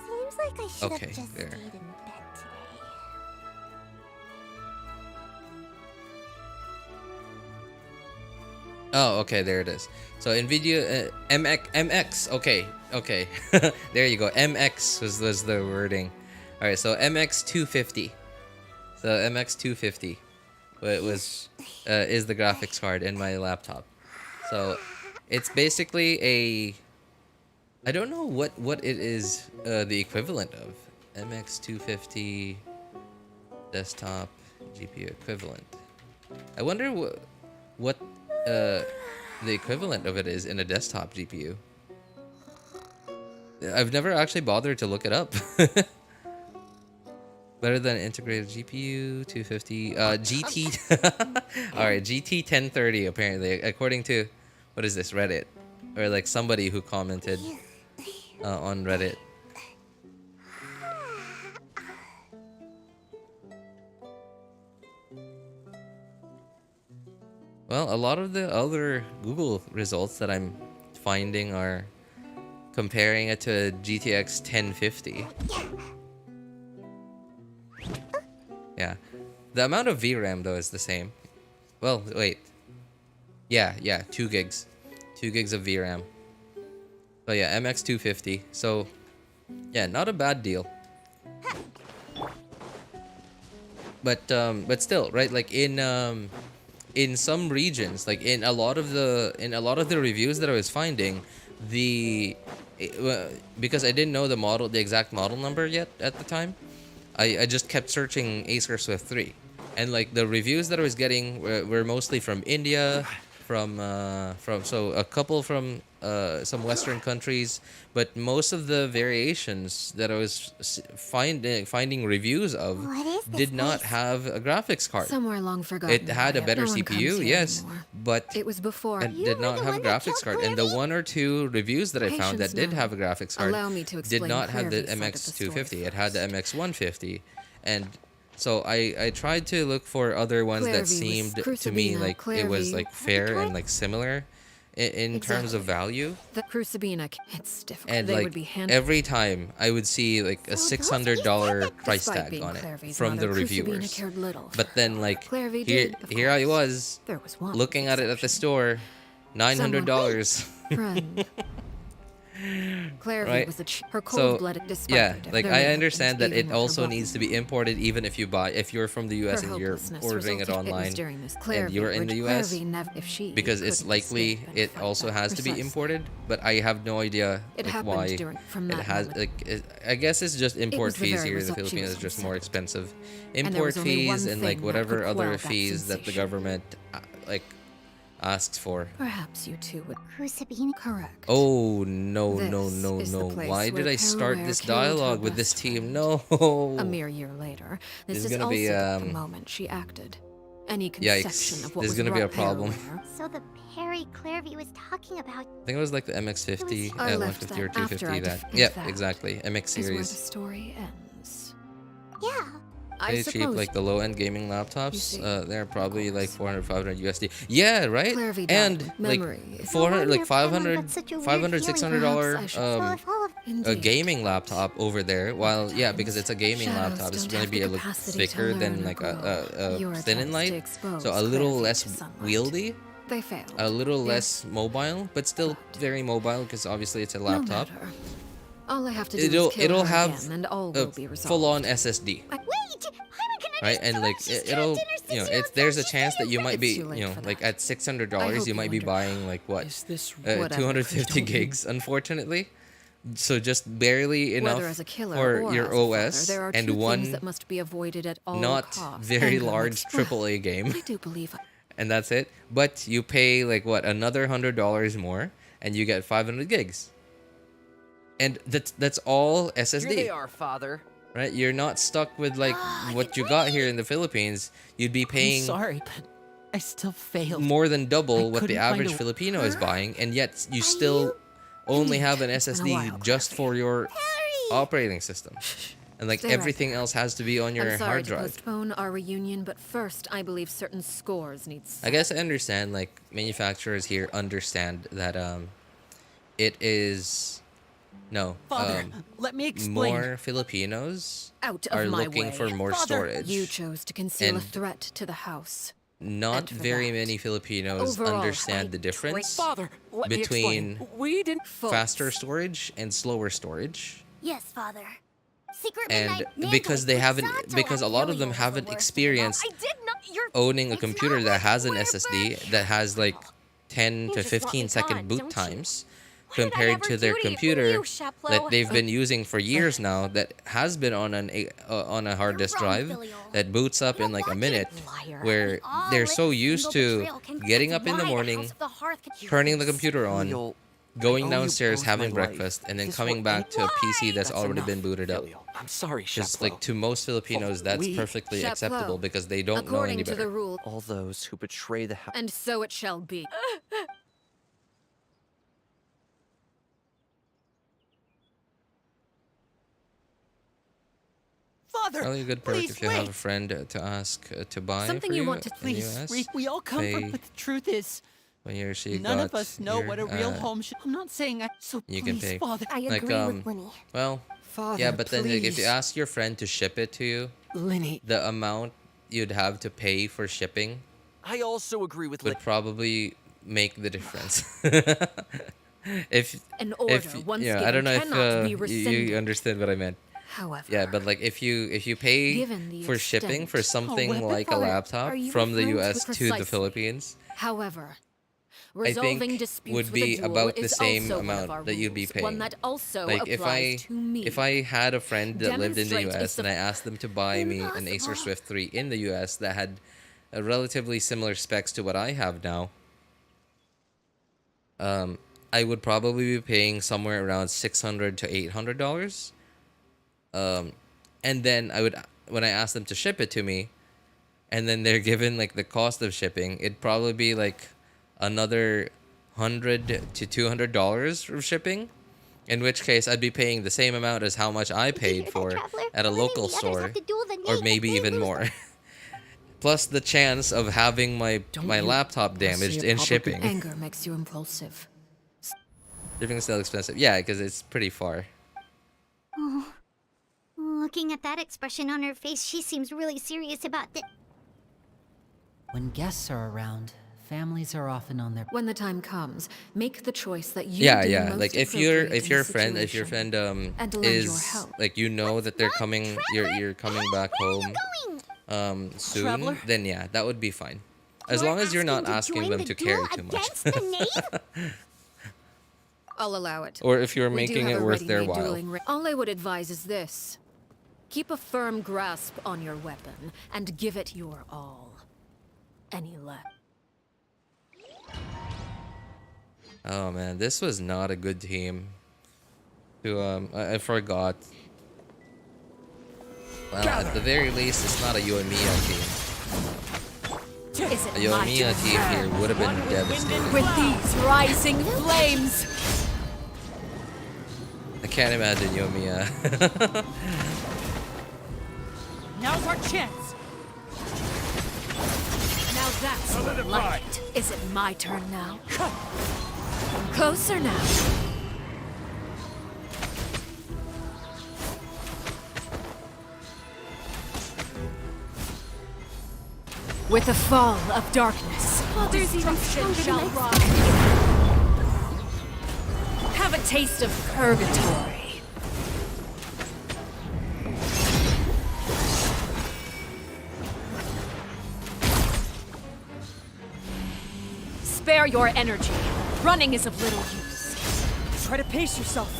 Seems like I should Okay, have just there. stayed in bed today. Oh, okay, there it is. So NVIDIA MX. Okay. There you go. MX was the wording. All right, so MX 250. So MX 250, it was is the graphics card in my laptop. So it's basically a, I don't know what it is the equivalent of. MX 250 desktop GPU equivalent. I wonder what the equivalent of it is in a desktop GPU. I've never actually bothered to look it up. Better than integrated GPU 250 GT. All right, GT 1030 apparently, according to, what is this, Reddit, or like somebody who commented on Reddit. Well, a lot of the other Google results that I'm finding are comparing it to a GTX 1050. Yeah. The amount of VRAM though is the same. Well, wait. Yeah, 2 gigs. 2 gigs of VRAM. So yeah, MX 250. So yeah, not a bad deal. But still, right? Like in in some regions, like in a lot of the reviews that I was finding, because I didn't know the exact model number yet at the time, I just kept searching Acer Swift 3, and like the reviews that I was getting were mostly from India, from a couple from some Western countries, but most of the variations that I was finding reviews of did not have a graphics card. Somewhere long forgotten. It had a better No one comes CPU, here yes, anymore. but It was before. it did not have a graphics card. And the 1 or 2 reviews that I found that Patience did now. have a graphics card Allow me to did explain not have the Clairvy's side of the story MX250. It had the first. MX150, and so I tried to look for other ones that Clairvy was seemed to me Crucibina, like it was Clairvy. like fair and like similar in terms of value. The Crucibina, it's difficult. And They like would be hand every time I would see like a $600 price Despite tag being on it Clairvy's from the mother, Crucibina reviewers. cared little for But then like Clairvy here did, of here I course. was There was one looking at it at the store, $900. friend. Clairvy Right? was her So cold-blooded. Despite yeah, her death, like there I may have been understand that even it with her also weapon. needs to be imported even if you're from the US Her and you're hopelessness ordering it resulted- online was during this. and Clairvy you're in the would- US, Clairvy never- if she because it's couldn't likely escape and it fight also back. has to be Precisely. imported, but I have no idea It like, happened why from it that has moment. I guess it's just import was the fees very here in the result she Philippines was is just more considered. expensive. And there Import was only one fees and like thing that whatever could other quell that fees that the sensation. government like asks for. Perhaps you two would. Crucibina. Correct. Oh no no This no is the no! place Why did where I start Peruware this killed her dialogue with this best team? friend. No. A mere year later, This this is is gonna also be, the moment she acted. Any conception Yikes! of what This is was gonna be a wrong problem. Peruware. So the Perry Clairvy was talking about. I think it was like the MX50, I left 150 or that after 250. I That defeated yeah, that exactly. MX Is where the series. story ends. Yeah. I Pretty cheap, suppose like the low-end gaming You laptops. see, They're probably like 400, 500 USD. Yeah, right. Clairvy died. And like Memory. 400, like No wonder Paimon 500, got such a weird 500, feeling. $600 Perhaps I should So if all of a Indeed. gaming laptop over there. While yeah, because it's a gaming Shadows laptop, it's don't going to have be the a little capacity to thicker learn than or like grow. a Your thin and attempts to light, expose so a little Clairvy less to sunlight. wieldy, They failed. a little Yes. less mobile, but still very mobile because obviously it's a No laptop. matter. All I have to do It'll is kill her have again, and all a will be resolved. full-on SSD. Wait! Hyman, can I Right, and like it'll it's there's a chance that you might be It's too late for like that. at $600 I hope you might be wonder, buying like what Is this whatever, 250 don't you- gigs unfortunately, so just barely enough Whether as a killer for or your as a father, OS there are and two things one that must be avoided at all not costs. very And large well, AAA game, I do believe and that's it. But you pay like what, another $100 more and you get 500 gigs, and that's all SSD. Here they are, Father. Right, you're not stuck with like what you got here in the Philippines. You'd be I'm paying sorry, but I still failed. more than double I what the couldn't find average a- Filipino is buying, and yet you still only have an It's been a SSD while, just Clairvy. for your operating system, and like Stay right everything there. else has to be on your I'm sorry hard to drive. postpone our reunion, but first, I believe certain scores need. I guess I understand, like manufacturers here understand that it is no Father, let me explain. more Filipinos Out of are my looking way. for more Father, storage. You chose to conceal a And threat to the house. Not and for very that, many Filipinos overall, understand the difference Father, let me explain. between We didn't. faster storage and slower storage. Yes, Father. Secret And Midnight because they haven't, Sato because a lot of them Yo-Yo was the haven't worst thing experienced about- I did not. You're. owning a It's computer not that like has an we're SSD bird- that has like 10 You to just want me 15-second gone, boot don't you? times What did I compared ever to their do to you? computer You, Shaplo? that they've been using for years now, that has been on on a hard You're disk wrong, drive Filial. that boots up You in like a don't want minute, it, liar. where We all they're live so in used single to betrayal. Can- getting that's up in the why morning, House of the Hearth can- turning the computer on, Filial, going I owe you downstairs, both having my life. breakfast, and then This coming will back to a PC that's That's already enough, been booted up. Filial. I'm sorry, Just Shaplo. like to most Filipinos, that's we- perfectly Shaplo, acceptable because they don't know According any to better. the rule, all those who betray the house. and so it shall be. Father, Probably a good perk please if you have a wait. friend to ask to buy Something for you you want to- in the Please, US. we all come Pay from. But the truth is, when you're she none got of us know your, what a real home should. I'm not saying I. So you please, can pay. Father. I Like, agree with Lyney. Well, Father, yeah, but then like, if you please. ask your friend to ship it to you, Lyney, the amount you'd have to pay for shipping I also agree with would Lyney. probably make the difference. if An order if once yeah, I given don't know if cannot be you rescinded. understand what I meant. However, Yeah, but like if you pay Given the for shipping extent- for something Oh, like a Weapon, laptop are you from the referring to US to the precisely? Philippines, however, I resolving think disputes would with a be duel about the is same also one of our amount that you'd be rules, one paying. that also Like applies to me. if I had a friend that lived in the Demonstrate US and I asked them to buy me an Acer Impossible. Swift 3 in the US that had a relatively similar specs to what I have now, I would probably be paying somewhere around $600 to $800. And then when I ask them to ship it to me, and then they're given like the cost of shipping, it'd probably be like another $100 to $200 for shipping. In which case, I'd be paying the same amount as how much I paid for at a local store, or maybe even more. Plus the chance of having my laptop damaged in shipping. Anger makes you impulsive. Shipping is still expensive. Yeah, because it's pretty far. Oh, looking at that expression on her face, she seems really serious about it. When guests are around, families are often on their... When the time comes, make the choice that you Yeah, deem yeah. most Like if appropriate in your the friend situation. And lend your is help. like, you know that they're coming, you're coming back home soon, Traveler? then yeah, that would be fine. As long as you're not asking them to carry too much. I'll allow it. Or if you're We do making have it a worth their ready-made while. dueling all I would advise is this. Keep a firm grasp on your weapon and give it your all. Any less. Oh man, this was not a good team. I forgot. Well, at the very least, it's not a Yoimiya team. Is it A Yoimiya team here would have been devastating. with these rising flames? I can't imagine Yoimiya. Now's our chance. Now that's what I liked. Is it my turn now? Closer now. With the fall of darkness, There's even stronger than I rise. Have a taste of purgatory. Spare your energy. Running is of little use. Try to pace yourself.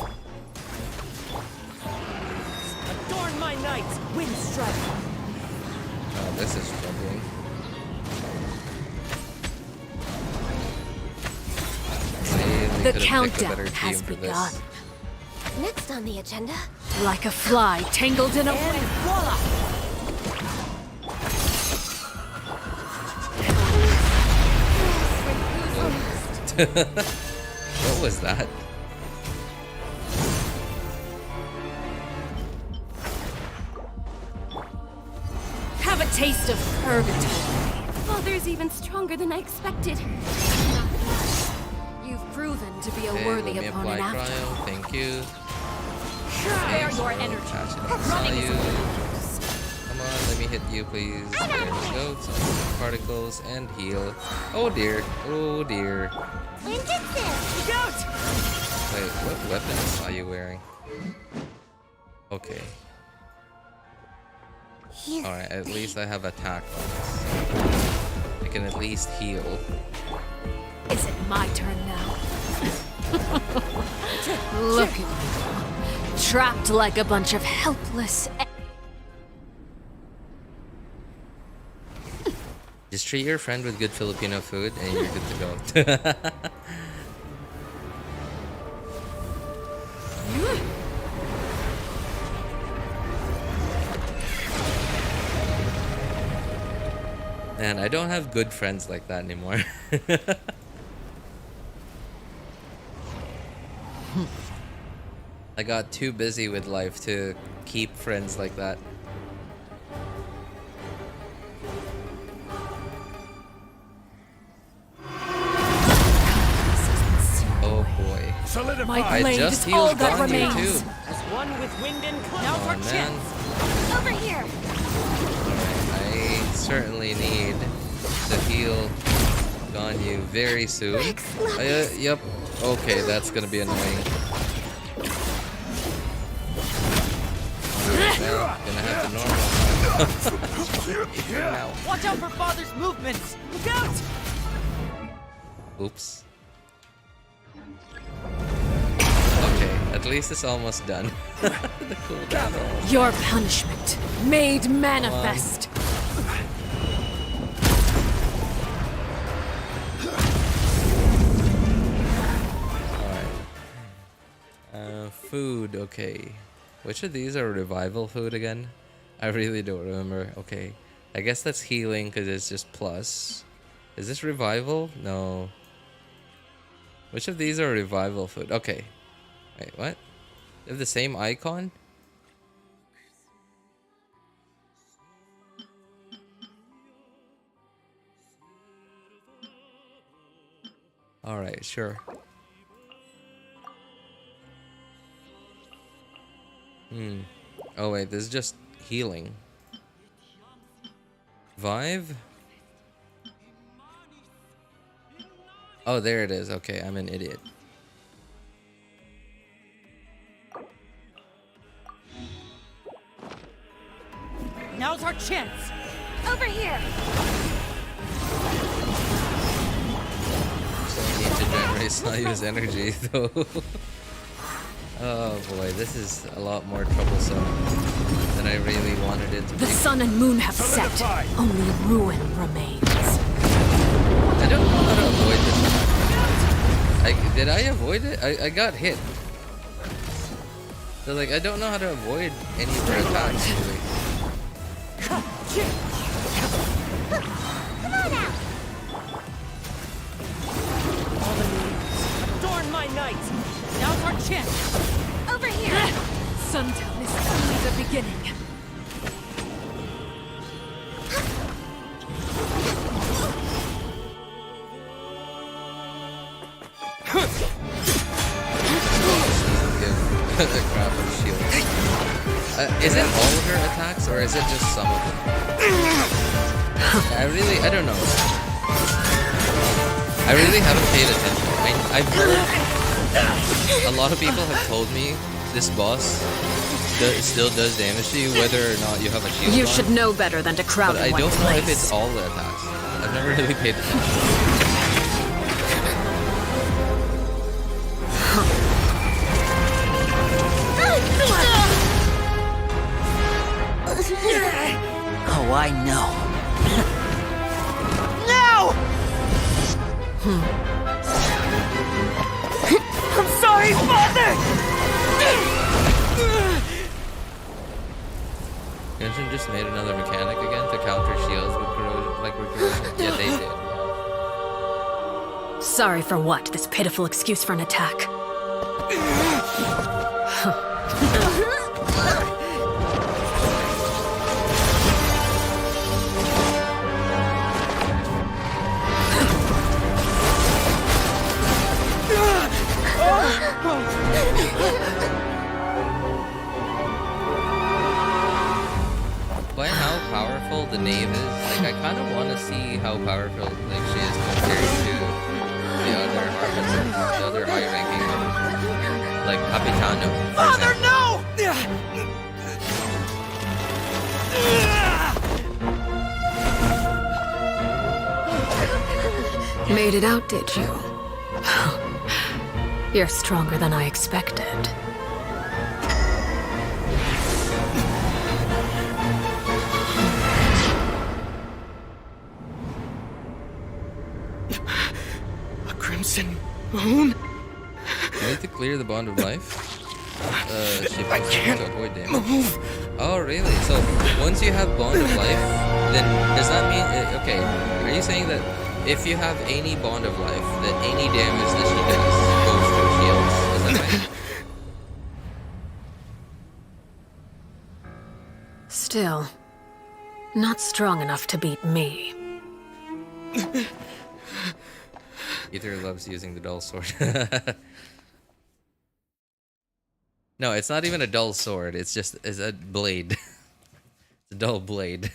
Adorn my night, wind strike. Oh, this is troubling. The countdown has begun. Next on the agenda. Like a fly tangled in a web. Voila! What was that? Have a taste of purgatory. Father's even stronger than I expected. You've proven to be a Okay, worthy let me apply opponent after. cryo. Thank you. Spare your energy. Attach it on Running is you. of little use. Come on, let me hit you, please. There we go. Some particles and heal. Oh dear. Oh dear. Look out! Wait, what weapons are you wearing? Okay. Alright, at least I have attack bonus. I can at least heal. Is it my turn now? Look at you. Trapped like a bunch of helpless. Just treat your friend with good Filipino food and you're good to go. Man, I don't have good friends like that anymore. I got too busy with life to keep friends like that. Oh boy. My I blade just is all healed that Ganyu remains. too. As one with wind and Come cloud. on, man. Over here. I certainly need to heal Ganyu very soon. Yep. Okay, that's gonna be annoying. Watch out for father's movements! Look out! Oops. Okay, at least it's almost done. The cooldown. Your punishment made manifest. Alright. Food, okay. Which of these are revival food again? I really don't remember. Okay. I guess that's healing because it's just plus. Is this revival? No. Which of these are revival food? Okay. Wait, what? They have the same icon? Alright, sure. Oh wait, this is just healing. Vive? Oh, there it is. Okay, I'm an idiot. Now's our chance! Over here! I need to generate Sayu's energy though. Oh boy, this is a lot more troublesome than I really wanted it to be. The sun and moon have set. Only ruin remains. I don't know how to avoid this. Did I avoid it? I got hit. So like, I don't know how to avoid any of their attacks really. Come on now! All the moons, adorn my night! Now's our chance! Over here! Sundown is only the beginning. Give the crap of shield. Is it all of her attacks or is it just some of them? I don't know. I really haven't paid attention. I've heard a lot of people have told me this boss still does damage to you whether or not you have a shield You on, should know better than to crowd but I in one don't know if place. it's all the attacks. I've never really paid attention. Oh, I know. Now! I'm sorry, father! Genshin just made another mechanic again to counter shields with corrosion, like with corrosion. Yeah, they did. Sorry for what? This pitiful excuse for an attack. By how powerful the knave is, like I kind of want to see how powerful like she is compared to the other harvesters, the other high-ranking harvesters, like Capitano. Father, no! Made it out, did you? You're stronger than I expected. A crimson moon? You need to clear the bond of life. She I can't to avoid damage. move. Oh, really? So once you have bond of life, then does that mean? Okay, are you saying that if you have any bond of life, that any damage that she does goes through shields? Is that right? Still, not strong enough to beat me. Ether loves using the dull sword. No, it's not even a dull sword. It's a blade. It's a dull blade.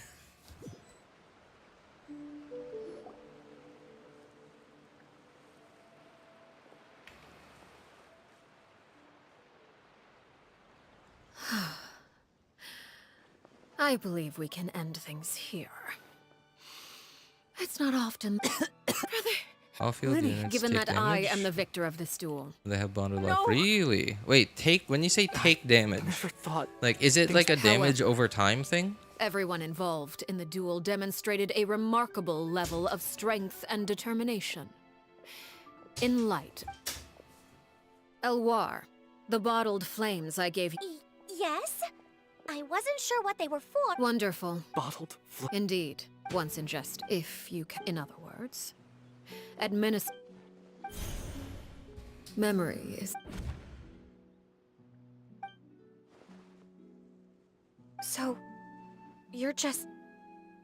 I believe we can end things here. It's not often, brother. All field Lyney, units given take that I damage. am the victor of this duel. They have bonded life. Really? Wait, when you say take damage, Never thought. like is it like a damage However- over time thing? Everyone involved in the duel demonstrated a remarkable level of strength and determination. In light, Elwar, the bottled flames I gave you. Yes? I wasn't sure what they were for. Wonderful. Bottled. Indeed. Once ingest, if you can. In other words, administer. Memory is. So, you're just...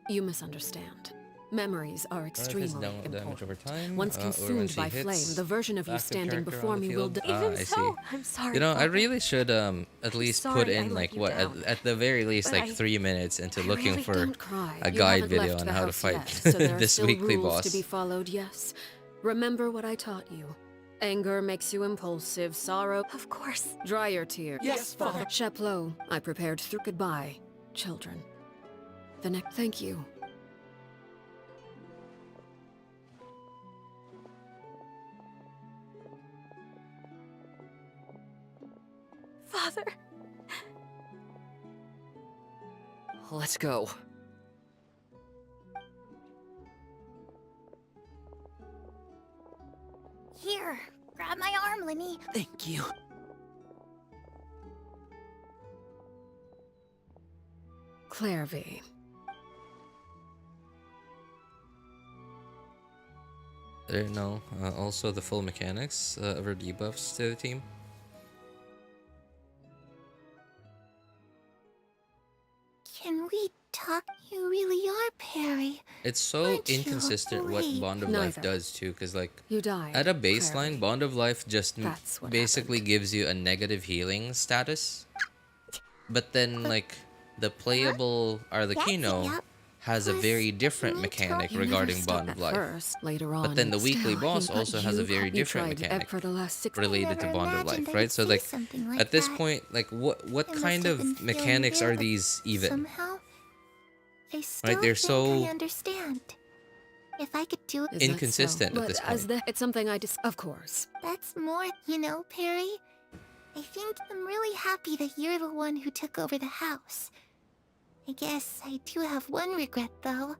You misunderstand. Memories are extremely damage important. over time. Once or consumed when she by hits flame, the version of you active standing character before on the me will. field. Even I so, see. I'm sorry. You know, I Father. really should at least sorry put I in let like you what down. at the very least But like I- 3 minutes into looking Really, for don't cry. a You guide haven't video left on the how to house fight yet, so there are this still weekly rules boss. to be followed. Yes. Remember what I taught you. Anger makes you impulsive. Sorrow. Of course. Dry your tears. Yes, Father. Chaplot, I prepared through. Goodbye, children. The next. Thank you. Father. Let's go. Here, grab my arm, Lyney. Thank you. Clairvy. I don't know. Also, the full mechanics of her debuffs to the team. Can we talk? You really are Perry. It's so Aren't you? inconsistent what Wait. Bond of Life Neither. does too, because like You die. at a baseline, Clairvy. Bond of Life just That's what basically happened. gives you a negative healing status. But then like the playable Arlecchino yep. has a Plus, very different you mechanic You never regarding stopped Bond of at Life. First, later on, But then the weekly still, boss but also has a you very caught me different tried mechanic for the last 6 related to never Bond of imagined Life, I right? would So say like something like at this that. point, like what I must kind have of been feeling mechanics ill, are but these even? Somehow, I still they're think so I understand. If I could do it, Is that so? inconsistent at But this as point. it's something I just. Of course. that's more, Perry. I think I'm really happy that you're the one who took over the house. I guess I do have one regret, though.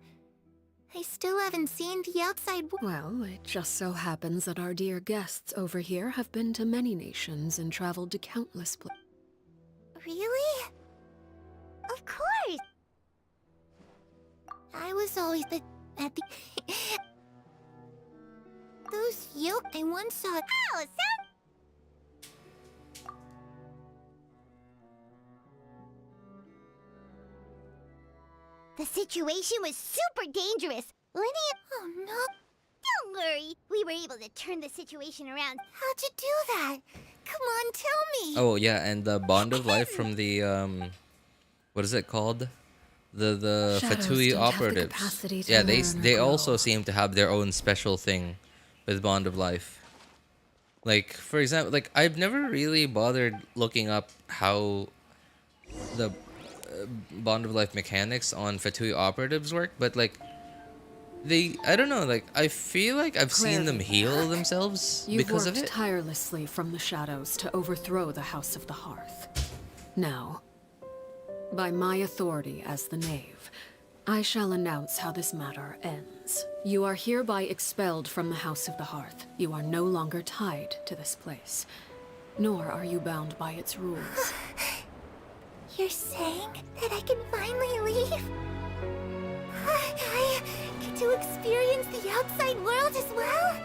I still haven't seen the outside world. Well, it just so happens that our dear guests over here have been to many nations and traveled to countless places. Really? Of course! I was always at the... Those yoke I once saw... Oh, the situation was super dangerous. Lyney... Oh, no. Don't worry. We were able to turn the situation around. How'd you do that? Come on, tell me. Oh yeah, and the Bond of Life from the what is it called? The Shadows Fatui don't have the operatives. capacity to Yeah, learn or they also grow. seem to have their own special thing with Bond of Life. Like for example, like I've never really bothered looking up how the Bond of Life mechanics on Fatui operatives work, but like I don't know, like I feel like I've seen them heal themselves You've because worked of it. tirelessly from the shadows to overthrow the House of the Hearth. Now, by my authority as the Knave, I shall announce how this matter ends. You are hereby expelled from the House of the Hearth. You are no longer tied to this place, nor are you bound by its rules. You're saying that I can finally leave? I get to experience the outside world as well?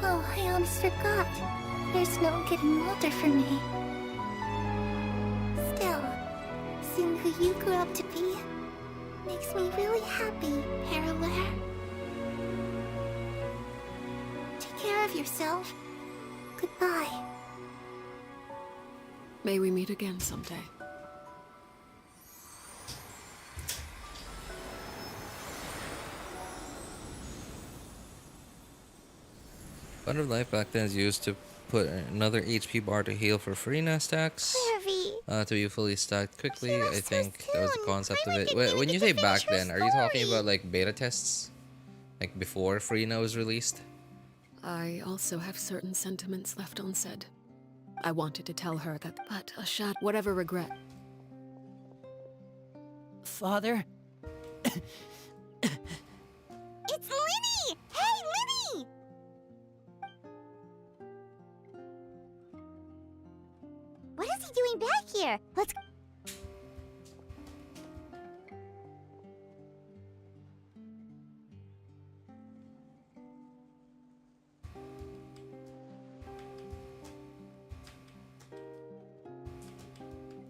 Oh, I almost forgot. There's no getting older for me. Still, seeing who you grew up to be makes me really happy, Parallel. Take care of yourself. Goodbye. May we meet again someday. Bond of Life back then is used to put another HP bar to heal for Farina stacks. To be fully stacked quickly. I think that was the concept of it. When you say back then, are you talking about like beta tests? Like before Farina was released? I also have certain sentiments left unsaid. I wanted to tell her that, but whatever regret. Father? It's Lyney! Hey, Lyney! What is he doing back here? Let's...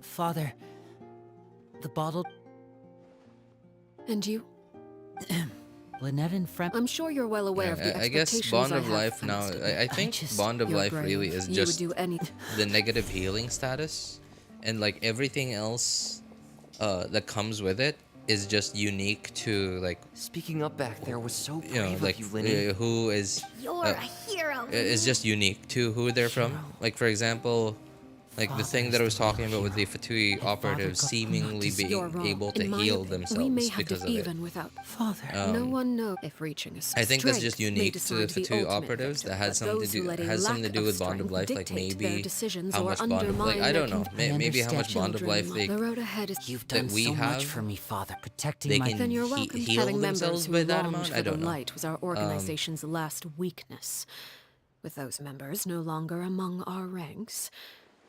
Father, the bottle... And you? Lynette and Frem... I'm sure you're well aware of the I guess expectations Bond I of have, Life now, I think Bond of You're Life brave. really is You just would do anything. the negative healing status, and like everything else that comes with it is just unique to like Speaking up back there was so brave you know like of you, Lyney. who is You're a hero. is just unique to who they're from. Like for example, like the thing that I was talking about with the Fatui operatives seemingly You're being wrong. able to In my heal opinion, themselves we may have because of it. even without. Father. No one knows if reaching a I think that's just strength may unique to the decide Fatui ultimate operatives victor, that had but something to those who do let a has something to lack do of with Bond of strength Life, like dictate their maybe decisions how or much Bond of like undermine I their don't know, maybe how much Bond of Life they The road ahead is You've that done we so have, much for me, Father. Protecting they my... can Then you're welcome. heal Having members themselves who by that longed amount. for I the don't know. light was our organization's last weakness. With those members no longer among our ranks,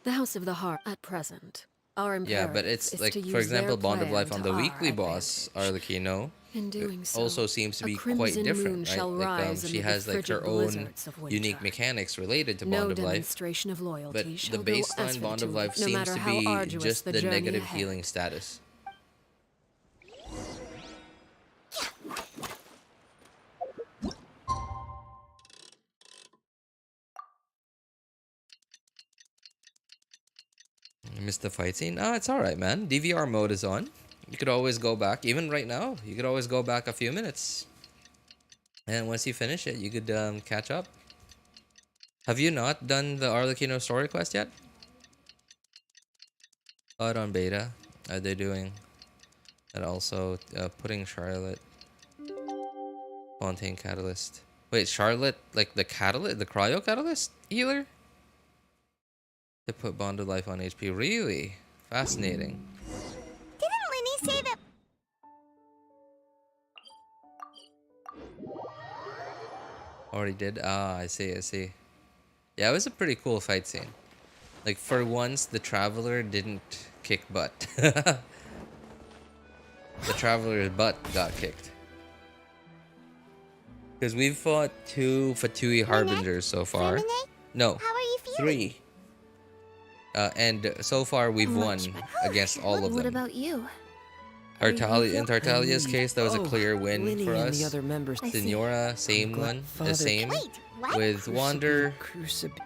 the House of the Heart at present, our Yeah, imperative but it's is like, to for use example, their Bond of plan Life on to the our weekly boss, advantage. Arlecchino, In doing so, also seems to a be quite crimson moon different, right? shall Like, rise she amid has the like her frigid own blizzards of unique winter. mechanics related to No Bond of Life, demonstration of loyalty but the shall go as baseline for Bond the of two, Life no seems matter to how be arduous just the the journey negative ahead. healing status. I missed the fight scene. Ah, it's alright, man. DVR mode is on. You could always go back, even right now, you could always go back a few minutes. And once you finish it, you could catch up. Have you not done the Arlecchino story quest yet? Out on beta. They're doing. And also putting Charlotte. Fontaine Catalyst. Wait, Charlotte, like the catalyst, the cryo catalyst healer? To put Bond of Life on HP. Really? Fascinating. Didn't Lyney say that... Already did? Ah, I see, I see. Yeah, it was a pretty cool fight scene. Like, for once, the Traveler didn't kick butt. The Traveler's butt got kicked. Because we've fought 2 Fatui Harbingers so far. Lemonade? No, How are you feeling? 3. And so far, we've won Much better. against all of What them. about you? In Tartaglia's case, that was a clear win Lyney for and the us. other members. I see. Senora, same glad one, Father- the same. Wait, what? With Wander,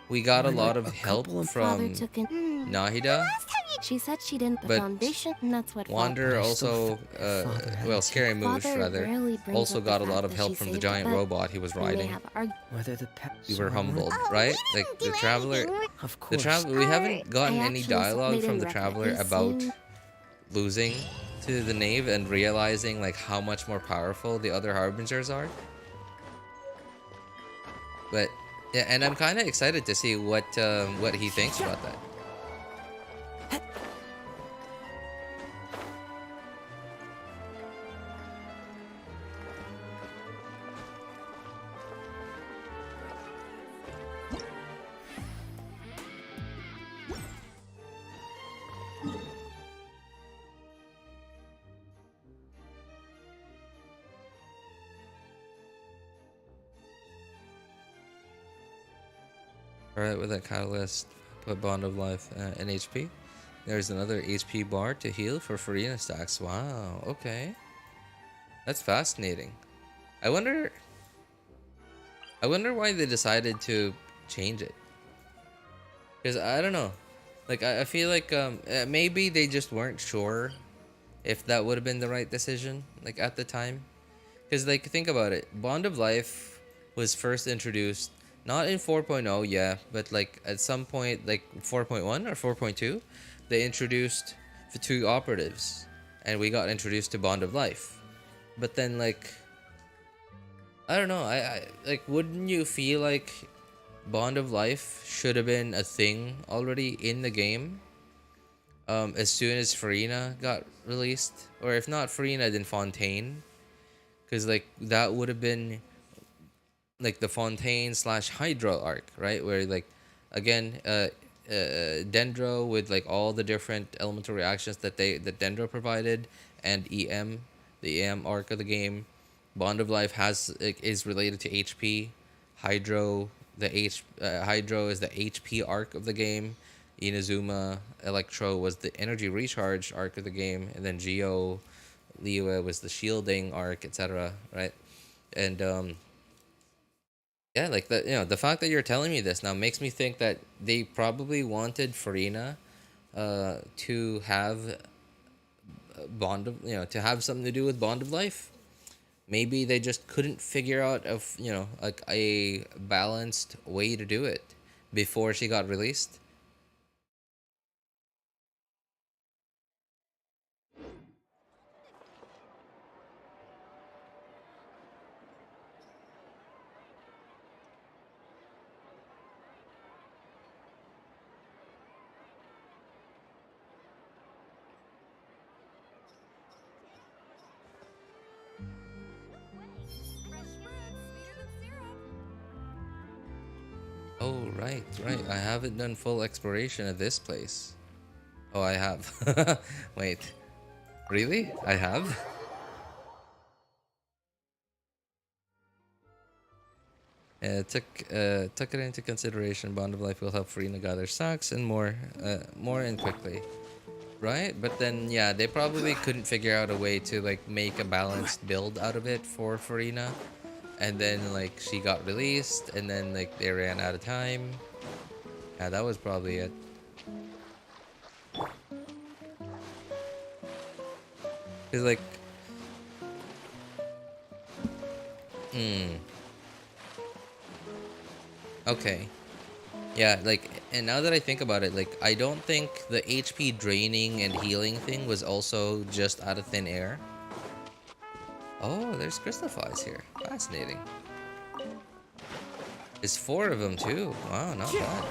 we got a lot of help Father from took in. Nahida, She said she didn't the but foundation, and that's what Wander I still also, Father had well, to- Scary Moosh Father rather, rarely brings also up the got a fact lot of that help she from the saved giant but robot he was we may riding. have argued. Whether the pet We were humbled, Oh, right? we Like didn't the do Traveler, anything. Of the course. Traveler. We haven't gotten I any actually saw dialogue they from the didn't Traveler record about scene. losing to the Knave and realizing like how much more powerful the other Harbingers are. But yeah, and I'm kind of excited to see what he thinks about that. Alright, with that catalyst, put Bond of Life in HP. There's another HP bar to heal for Farina stacks. Wow, okay. That's fascinating. I wonder why they decided to change it. Because I don't know. Like, I feel like maybe they just weren't sure if that would have been the right decision, like, at the time. Because, like, think about it. Bond of Life was first introduced Not in 4.0, yeah, but like at some point, like 4.1 or 4.2, they introduced the two operatives, and we got introduced to Bond of Life. But then, like, I don't know, I like, wouldn't you feel like Bond of Life should have been a thing already in the game? As soon as Farina got released, or if not Farina, then Fontaine, because like that would have been like the Fontaine slash Hydro arc, right? Where like, again, Dendro with like all the different elemental reactions that Dendro provided, and EM, the EM arc of the game. Bond of Life is related to HP. Hydro Hydro is the HP arc of the game. Inazuma Electro was the energy recharge arc of the game, and then Geo Liyue was the shielding arc, etc. Right? And yeah, like the fact that you're telling me this now makes me think that they probably wanted Farina to have to have something to do with Bond of Life. Maybe they just couldn't figure out like a balanced way to do it before she got released. Oh, right. I haven't done full exploration of this place. Oh, I have. Wait. Really? I have? Took it into consideration. Bond of Life will help Farina gather sacks and more and quickly. Right? But then, yeah, they probably couldn't figure out a way to, like, make a balanced build out of it for Farina. And then, like, she got released, and then, like, they ran out of time. Yeah, that was probably it. It's like... Okay. Yeah, like, and now that I think about it, like, I don't think the HP draining and healing thing was also just out of thin air. Oh, there's crystal flies here. Fascinating. There's 4 of them too. Wow, not bad.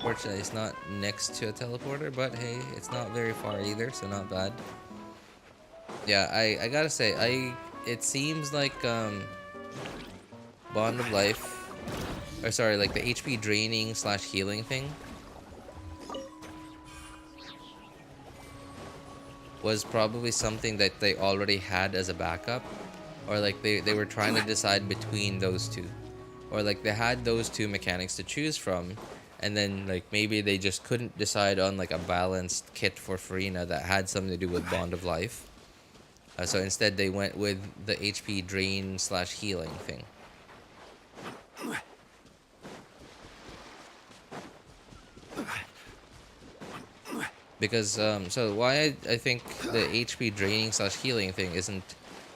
Fortunately, it's not next to a teleporter, but hey, it's not very far either, so not bad. Yeah, I gotta say, it seems like Bond of Life, or sorry, like the HP draining slash healing thing was probably something that they already had as a backup, or like they were trying to decide between those two, or like they had those two mechanics to choose from, and then like maybe they just couldn't decide on like a balanced kit for Farina that had something to do with Bond of Life. So instead they went with the HP drain slash healing thing. Because so why I think the HP draining slash healing thing isn't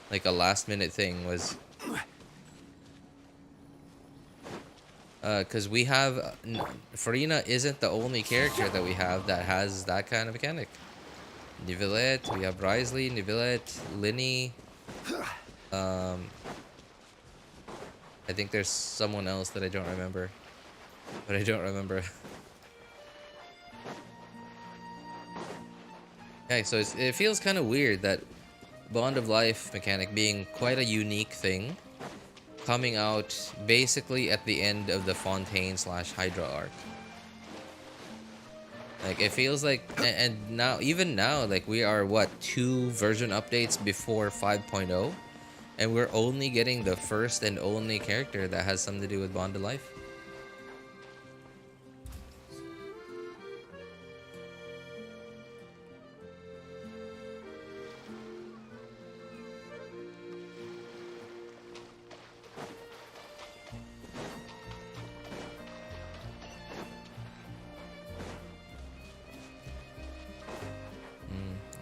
like a last minute thing was because we have Farina isn't the only character that we have that has that kind of mechanic. Nivelette, we have Risley, Nivelette, Lyney. I think there's someone else that I don't remember, but I don't remember. Okay, so it feels kind of weird that Bond of Life mechanic being quite a unique thing, coming out basically at the end of the Fontaine slash Hydra arc. Like, it feels like, and now, even now, like, we are, what, 2 version updates before 5.0? And we're only getting the first and only character that has something to do with Bond of Life.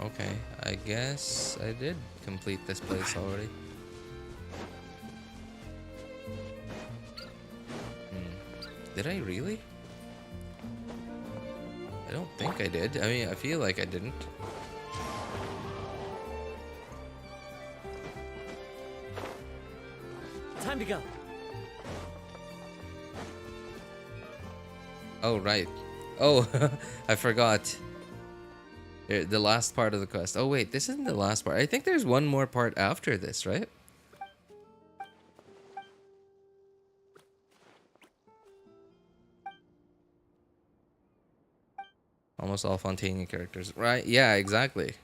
Okay, I guess I did complete this place already. Did I really? I don't think I did. I mean, I feel like I didn't. Time to go. Oh, right. Oh, I forgot. The last part of the quest. Oh, wait, this isn't the last part. I think there's one more part after this, right? Almost all Fontaine characters. Right, yeah, exactly.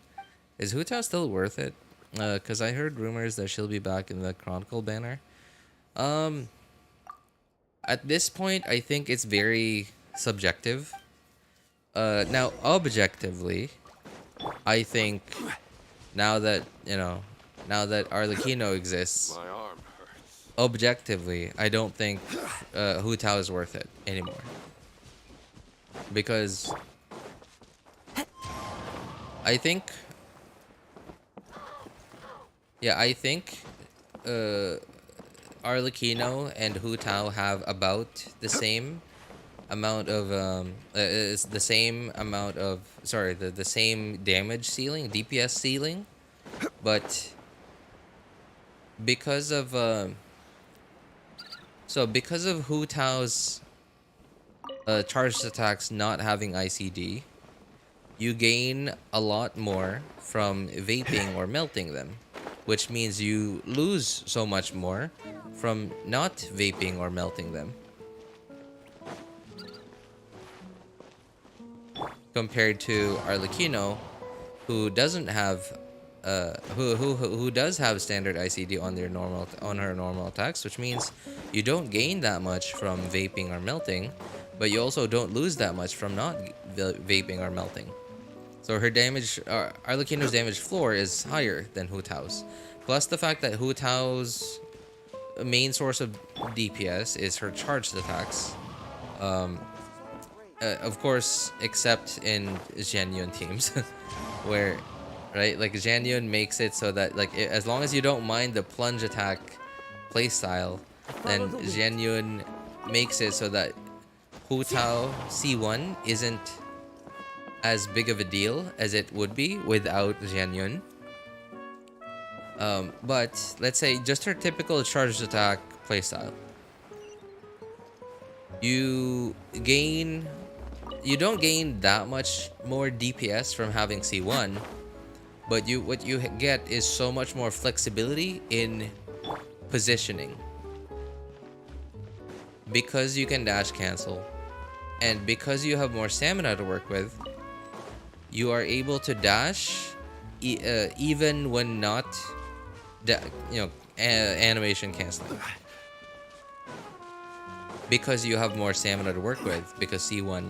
Is Hu Tao still worth it? Because I heard rumors that she'll be back in the Chronicle banner. At this point, I think it's very subjective. Now, objectively, I think now that, you know, now that Arlecchino exists, objectively, I don't think Hu Tao is worth it anymore. Because I think, yeah, I think Arlecchino and Hu Tao have about the same amount of it's the same amount of, sorry, the same damage ceiling, DPS ceiling, but because of because of Hu Tao's charged attacks not having ICD, you gain a lot more from vaping or melting them, which means you lose so much more from not vaping or melting them, compared to Arlecchino, who doesn't have who does have standard ICD on her normal attacks, which means you don't gain that much from vaping or melting, but you also don't lose that much from not vaping or melting. So her damage, Arlecchino's damage floor is higher than Hu Tao's. Plus the fact that Hu Tao's main source of DPS is her charged attacks. Of course, except in Xianyun teams, where, right, like Xianyun makes it so that, like, as long as you don't mind the plunge attack playstyle, then Xianyun makes it so that Hu Tao C1 isn't as big of a deal as it would be without Xianyun. But let's say just her typical charged attack playstyle, you don't gain that much more DPS from having C1, but what you get is so much more flexibility in positioning, because you can dash cancel, and because you have more stamina to work with. You are able to dash even when not animation canceling, because you have more stamina to work with, because C1,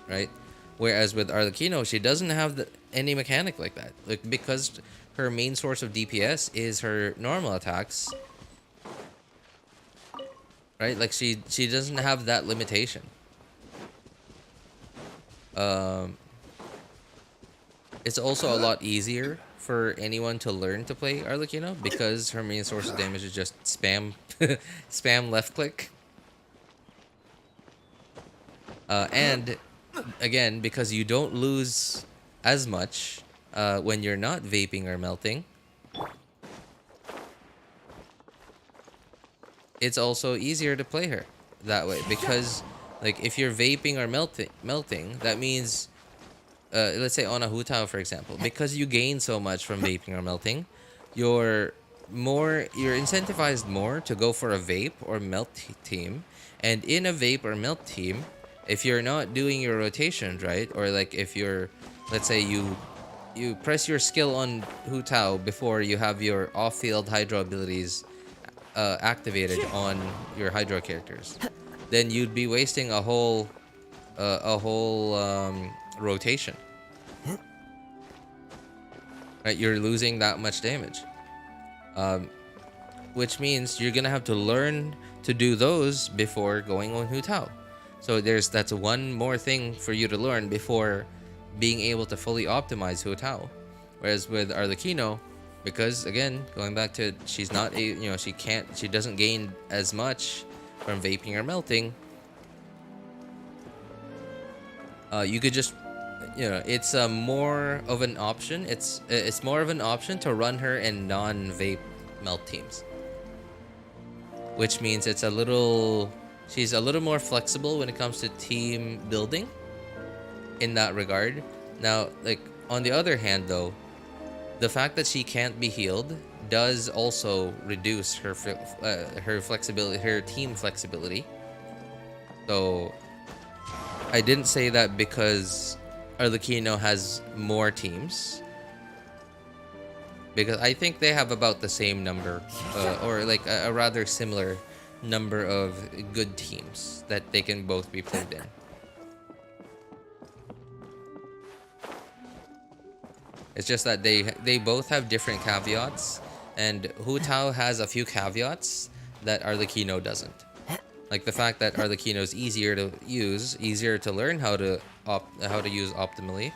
right? Whereas with Arlecchino, she doesn't have any mechanic like that, like, because her main source of DPS is her normal attacks, right? Like she doesn't have that limitation. It's also a lot easier for anyone to learn to play Arlecchino, because her main source of damage is just spam spam left click. And again, because you don't lose as much when you're not vaping or melting, it's also easier to play her that way, because, like, if you're vaping or melting, that means let's say on a Hu Tao, for example, because you gain so much from vaping or melting, you're incentivized more to go for a vape or melt team. And in a vape or melt team, if you're not doing your rotations right, or like if you're, let's say you press your skill on Hu Tao before you have your off-field hydro abilities activated on your hydro characters, then you'd be wasting a whole rotation. Right, you're losing that much damage, which means you're gonna have to learn to do those before going on Hu Tao. So that's one more thing for you to learn before being able to fully optimize Hu Tao. Whereas with Arlecchino, because again, going back to, she's not she doesn't gain as much from vaping or melting, You could just, you know, it's more of an option. It's more of an option to run her in non-vape melt teams, which means it's a little, she's a little more flexible when it comes to team building in that regard. Now, like, on the other hand though, the fact that she can't be healed does also reduce her flexibility, her team flexibility. So I didn't say that because Arlecchino has more teams, because I think they have about the same number, or like a rather similar number of good teams that they can both be played in. It's just that they both have different caveats, and Hu Tao has a few caveats that Arlecchino doesn't. Like the fact that Arlecchino is easier to use, easier to learn how to use optimally,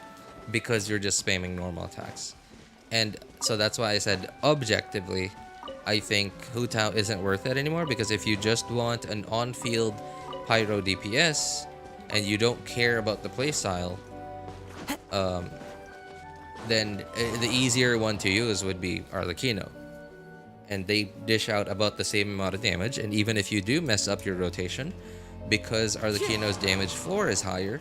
because you're just spamming normal attacks. And so that's why I said objectively, I think Hu Tao isn't worth it anymore, because if you just want an on-field pyro DPS and you don't care about the playstyle, then the easier one to use would be Arlecchino. And they dish out about the same amount of damage, and even if you do mess up your rotation, because Arlecchino's damage floor is higher,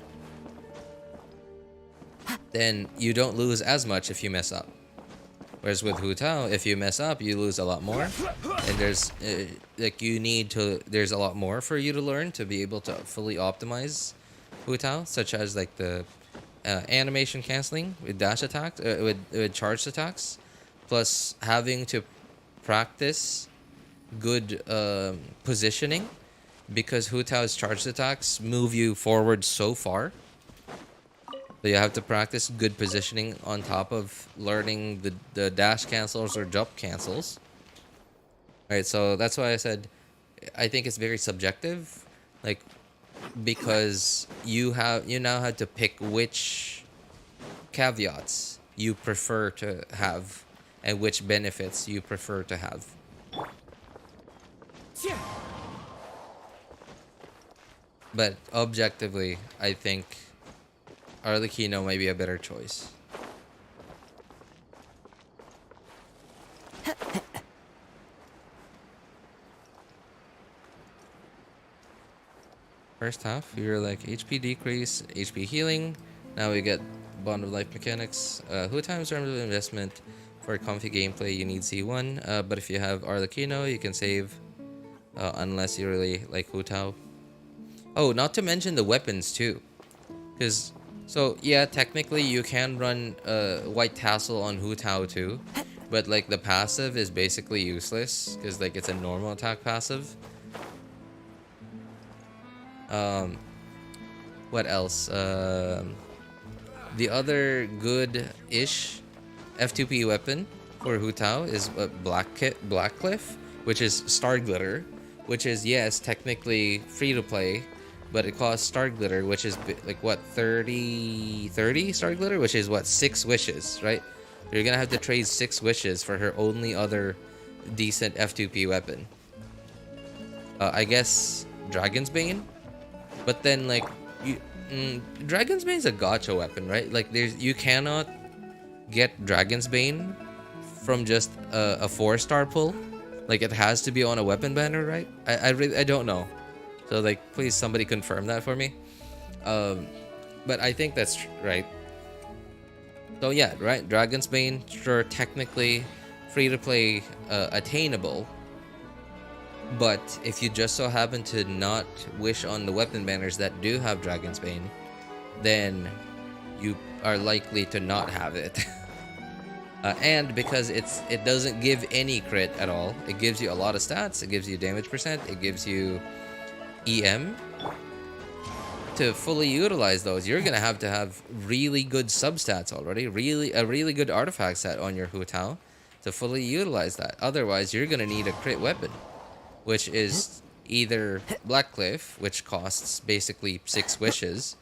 then you don't lose as much if you mess up. Whereas with Hu Tao, if you mess up, you lose a lot more, and there's there's a lot more for you to learn to be able to fully optimize Hu Tao, such as like the animation canceling with dash attacks, with charged attacks, plus having to practice good positioning, because Hu Tao's charged attacks move you forward so far. So you have to practice good positioning on top of learning the dash cancels or jump cancels. Right, so that's why I said I think it's very subjective, like, because you now have to pick which caveats you prefer to have and which benefits you prefer to have. But objectively, I think Arlecchino might be a better choice. First half, we were like HP decrease, HP healing. Now we get Bond of Life mechanics. Hu Tao's terms of investment for comfy gameplay, you need C1. But if you have Arlecchino, you can save, unless you really like Hu Tao. Oh, not to mention the weapons too, because so yeah, technically you can run White Tassel on Hu Tao too, but like the passive is basically useless because like it's a normal attack passive. What else? The other good-ish F2P weapon for Hu Tao is Blackcliff, which is Star Glitter, which is, yes, technically free to play, but it costs Star Glitter, which is like what, 30 Star Glitter, which is what, 6 wishes, right? You're gonna have to trade 6 wishes for her only other decent F2P weapon. I guess Dragon's Bane, but then like Dragon's Bane is a gacha weapon, right? Like you cannot get Dragon's Bane from just a 4-star pull. Like it has to be on a weapon banner, right? I don't know. So like, please somebody confirm that for me. But I think that's right. So yeah, right. Dragon's Bane, sure, technically free to play, attainable. But if you just so happen to not wish on the weapon banners that do have Dragon's Bane, then you are likely to not have it. And because it doesn't give any crit at all, it gives you a lot of stats, it gives you damage percent, it gives you EM. To fully utilize those, you're gonna have to have really good substats already, a really good artifact set on your Hu Tao to fully utilize that. Otherwise, you're gonna need a crit weapon, which is either Blackcliff, which costs basically 6 wishes,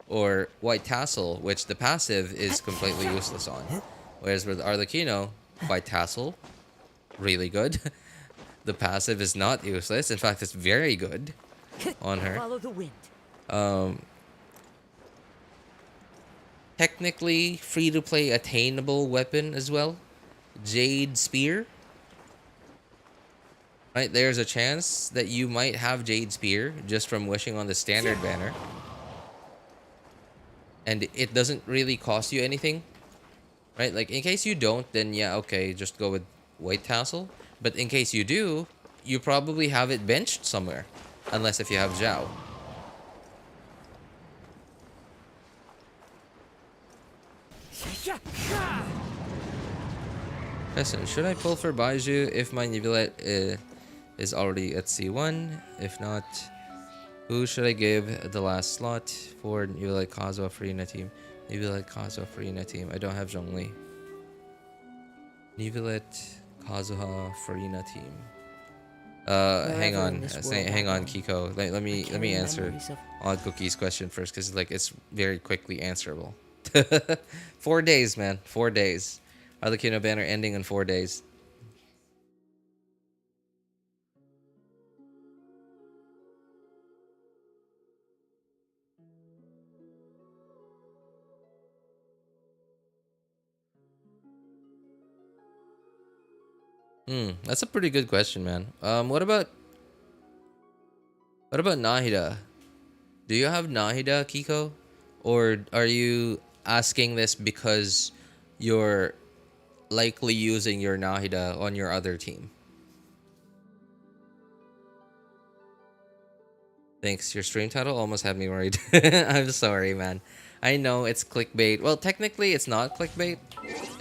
or White Tassel, which the passive is completely useless on. Whereas with Arlecchino, White Tassel, really good. The passive is not useless. In fact, it's very good on her. Follow the wind. technically free-to-play attainable weapon as well. Jade Spear. Right, there's a chance that you might have Jade Spear just from wishing on the standard banner. And it doesn't really cost you anything. Right, like in case you don't, then yeah, okay, just go with White Tassel. But in case you do, you probably have it benched somewhere. Unless if you have Zhao. Listen, should I pull for Baizhu if my Neuvillette is already at C1? If not, who should I give the last slot for Neuvillette Kazuha Farina team? Neuvillette Kazuha Farina team. I don't have Zhongli. Neuvillette Kazuha Farina team. Hang on, Kiko. Let me answer Odd Cookie's question first, because like it's very quickly answerable. 4 days, man. 4 days. Arlecchino banner ending in 4 days. That's a pretty good question, man. What about Nahida? Do you have Nahida, Kiko? Or are you asking this because you're likely using your Nahida on your other team? Thanks. Your stream title almost had me worried. I'm sorry, man. I know it's clickbait. Well, technically it's not clickbait.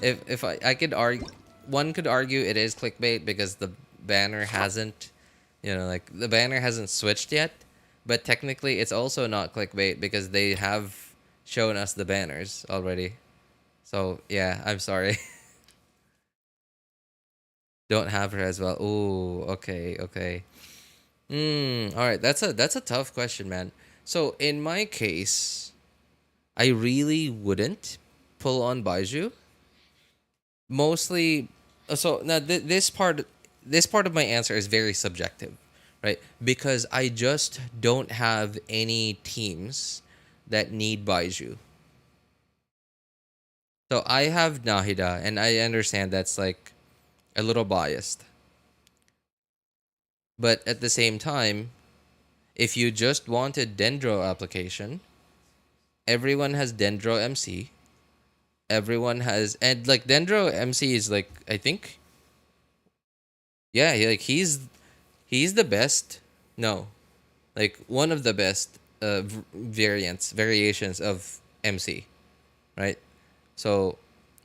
If I could argue, one could argue it is clickbait because the banner hasn't, you know, like the banner hasn't switched yet. But technically it's also not clickbait because they have shown us the banners already. So yeah, I'm sorry. Don't have her as well. Ooh, okay. All right, that's a tough question, man. So in my case, I really wouldn't pull on Baizhu. Mostly, so now this part of my answer is very subjective, right? Because I just don't have any teams that need Baizhu. So I have Nahida, and I understand that's like a little biased. But at the same time, if you just wanted Dendro application, everyone has Dendro MC. Everyone has, and like Dendro MC is like, I think, yeah, like he's the best. No, like one of the best variations of MC, right? So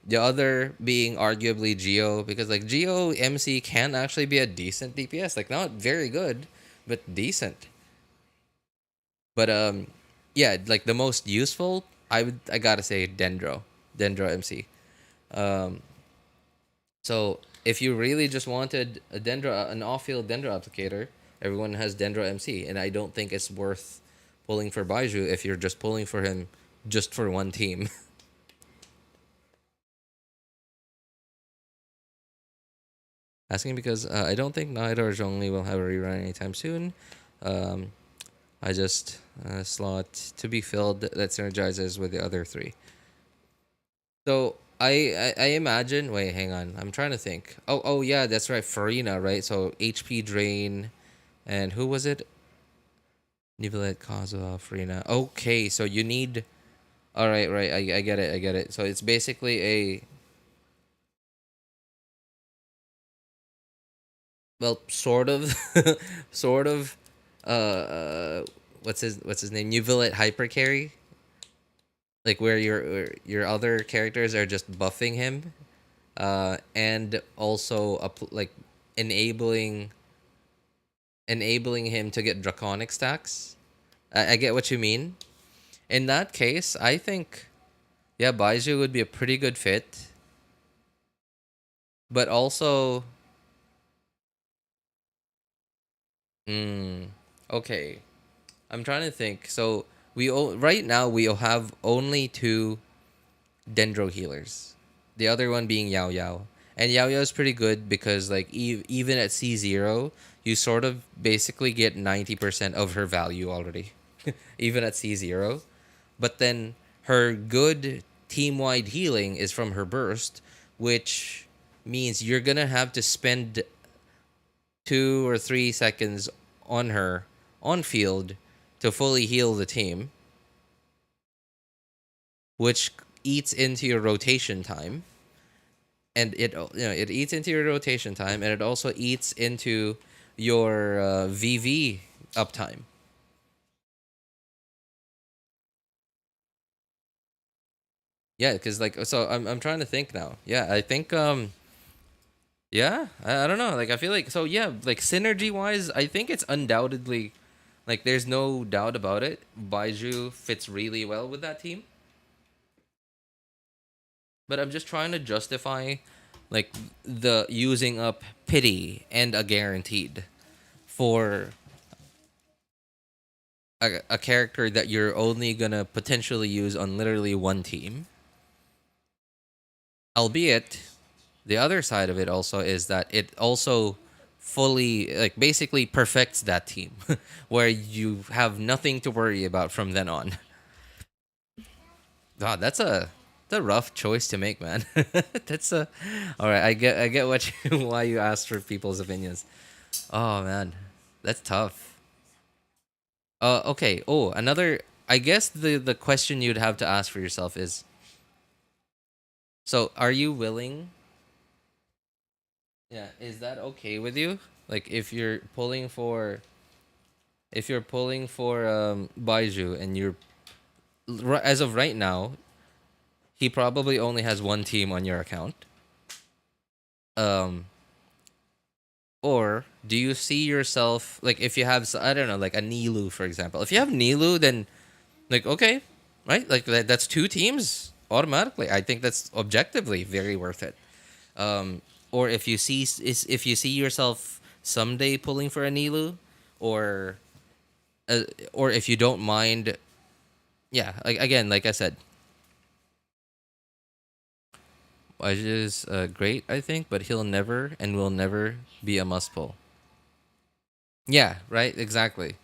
the other being arguably Geo, because like Geo MC can actually be a decent DPS, like not very good, but decent. But yeah, like the most useful, I gotta say Dendro MC. So if you really just wanted a an off-field Dendro applicator, everyone has Dendro MC, and I don't think it's worth pulling for Baizhu if you're just pulling for him just for one team. Asking because I don't think Nahida or Zhongli will have a rerun anytime soon. I just slot to be filled that synergizes with the other three. So I imagine. Wait, hang on. I'm trying to think. Oh yeah, that's right. Farina, right? So HP drain, and who was it? Neuvillette, Kazuha, Farina. Okay, so you need. All right. I get it. So it's basically a. Well, sort of, what's his name? Neuvillette hyper carry. Like where your other characters are just buffing him, and also like enabling him to get draconic stacks. I get what you mean. In that case, I think, yeah, Baizhu would be a pretty good fit. But also, okay, I'm trying to think. So right now we have only 2 Dendro healers. The other one being Yao Yao. And Yao Yao is pretty good because like even at C0, you sort of basically get 90% of her value already. Even at C0. But then her good team-wide healing is from her burst, which means you're gonna have to spend 2 or 3 seconds on her on field to fully heal the team, which eats into your rotation time. And it eats into your rotation time, and it also eats into your VV uptime. Yeah, because like, so I'm trying to think now. Yeah, I think yeah, I don't know. Like, I feel like, so yeah, like synergy wise, I think it's undoubtedly, like, there's no doubt about it. Baizhu fits really well with that team. But I'm just trying to justify, like, the using up pity and a guaranteed for a character that you're only gonna potentially use on literally one team. Albeit, the other side of it also is that it also fully, like, basically perfects that team, where you have nothing to worry about from then on. God, that's a rough choice to make, man. That's a all right. I get what why you asked for people's opinions. Oh man, that's tough. Okay. Oh, another. I guess the question you'd have to ask for yourself is. So, are you willing? Yeah, is that okay with you? Like, if you're pulling for Baizhu, and you're as of right now, he probably only has one team on your account. Or do you see yourself, like, if you have, I don't know, like a Nilou, for example. If you have Nilou, then, like, okay, right? Like, that's 2 teams automatically. I think that's objectively very worth it. Or if you see yourself someday pulling for a Nilou, or if you don't mind, yeah, like, again, like I said, Baizhu is great, I think, but he'll never and will never be a must pull. Yeah, right, exactly.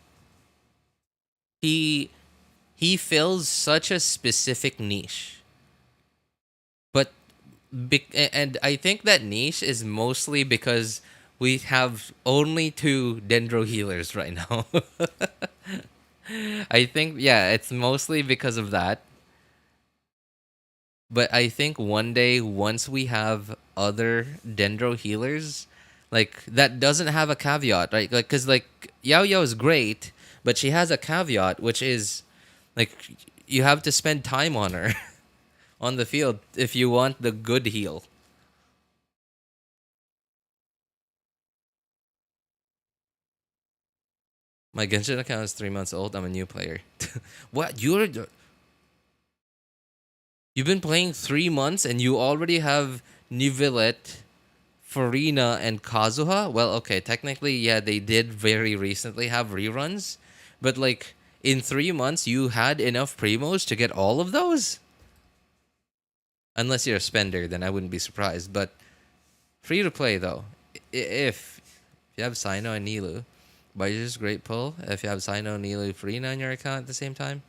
He fills such a specific niche, but and I think that niche is mostly because we have only 2 Dendro healers right now. I think, yeah, it's mostly because of that. But I think one day, once we have other Dendro healers, like, that doesn't have a caveat, right? Like, because, like, Yao Yao is great, but she has a caveat, which is, like, you have to spend time on her on the field if you want the good heal. My Genshin account is 3 months old. I'm a new player. What? You've been playing 3 months and you already have Nivelette, Farina, and Kazuha? Well, okay, technically, yeah, they did very recently have reruns. But, like, in 3 months, you had enough primos to get all of those? Unless you're a spender, then I wouldn't be surprised. But free to play, though. If you have Sino and Nilou, Baizhu's great pull. If you have Sino, Nilou, Farina on your account at the same time.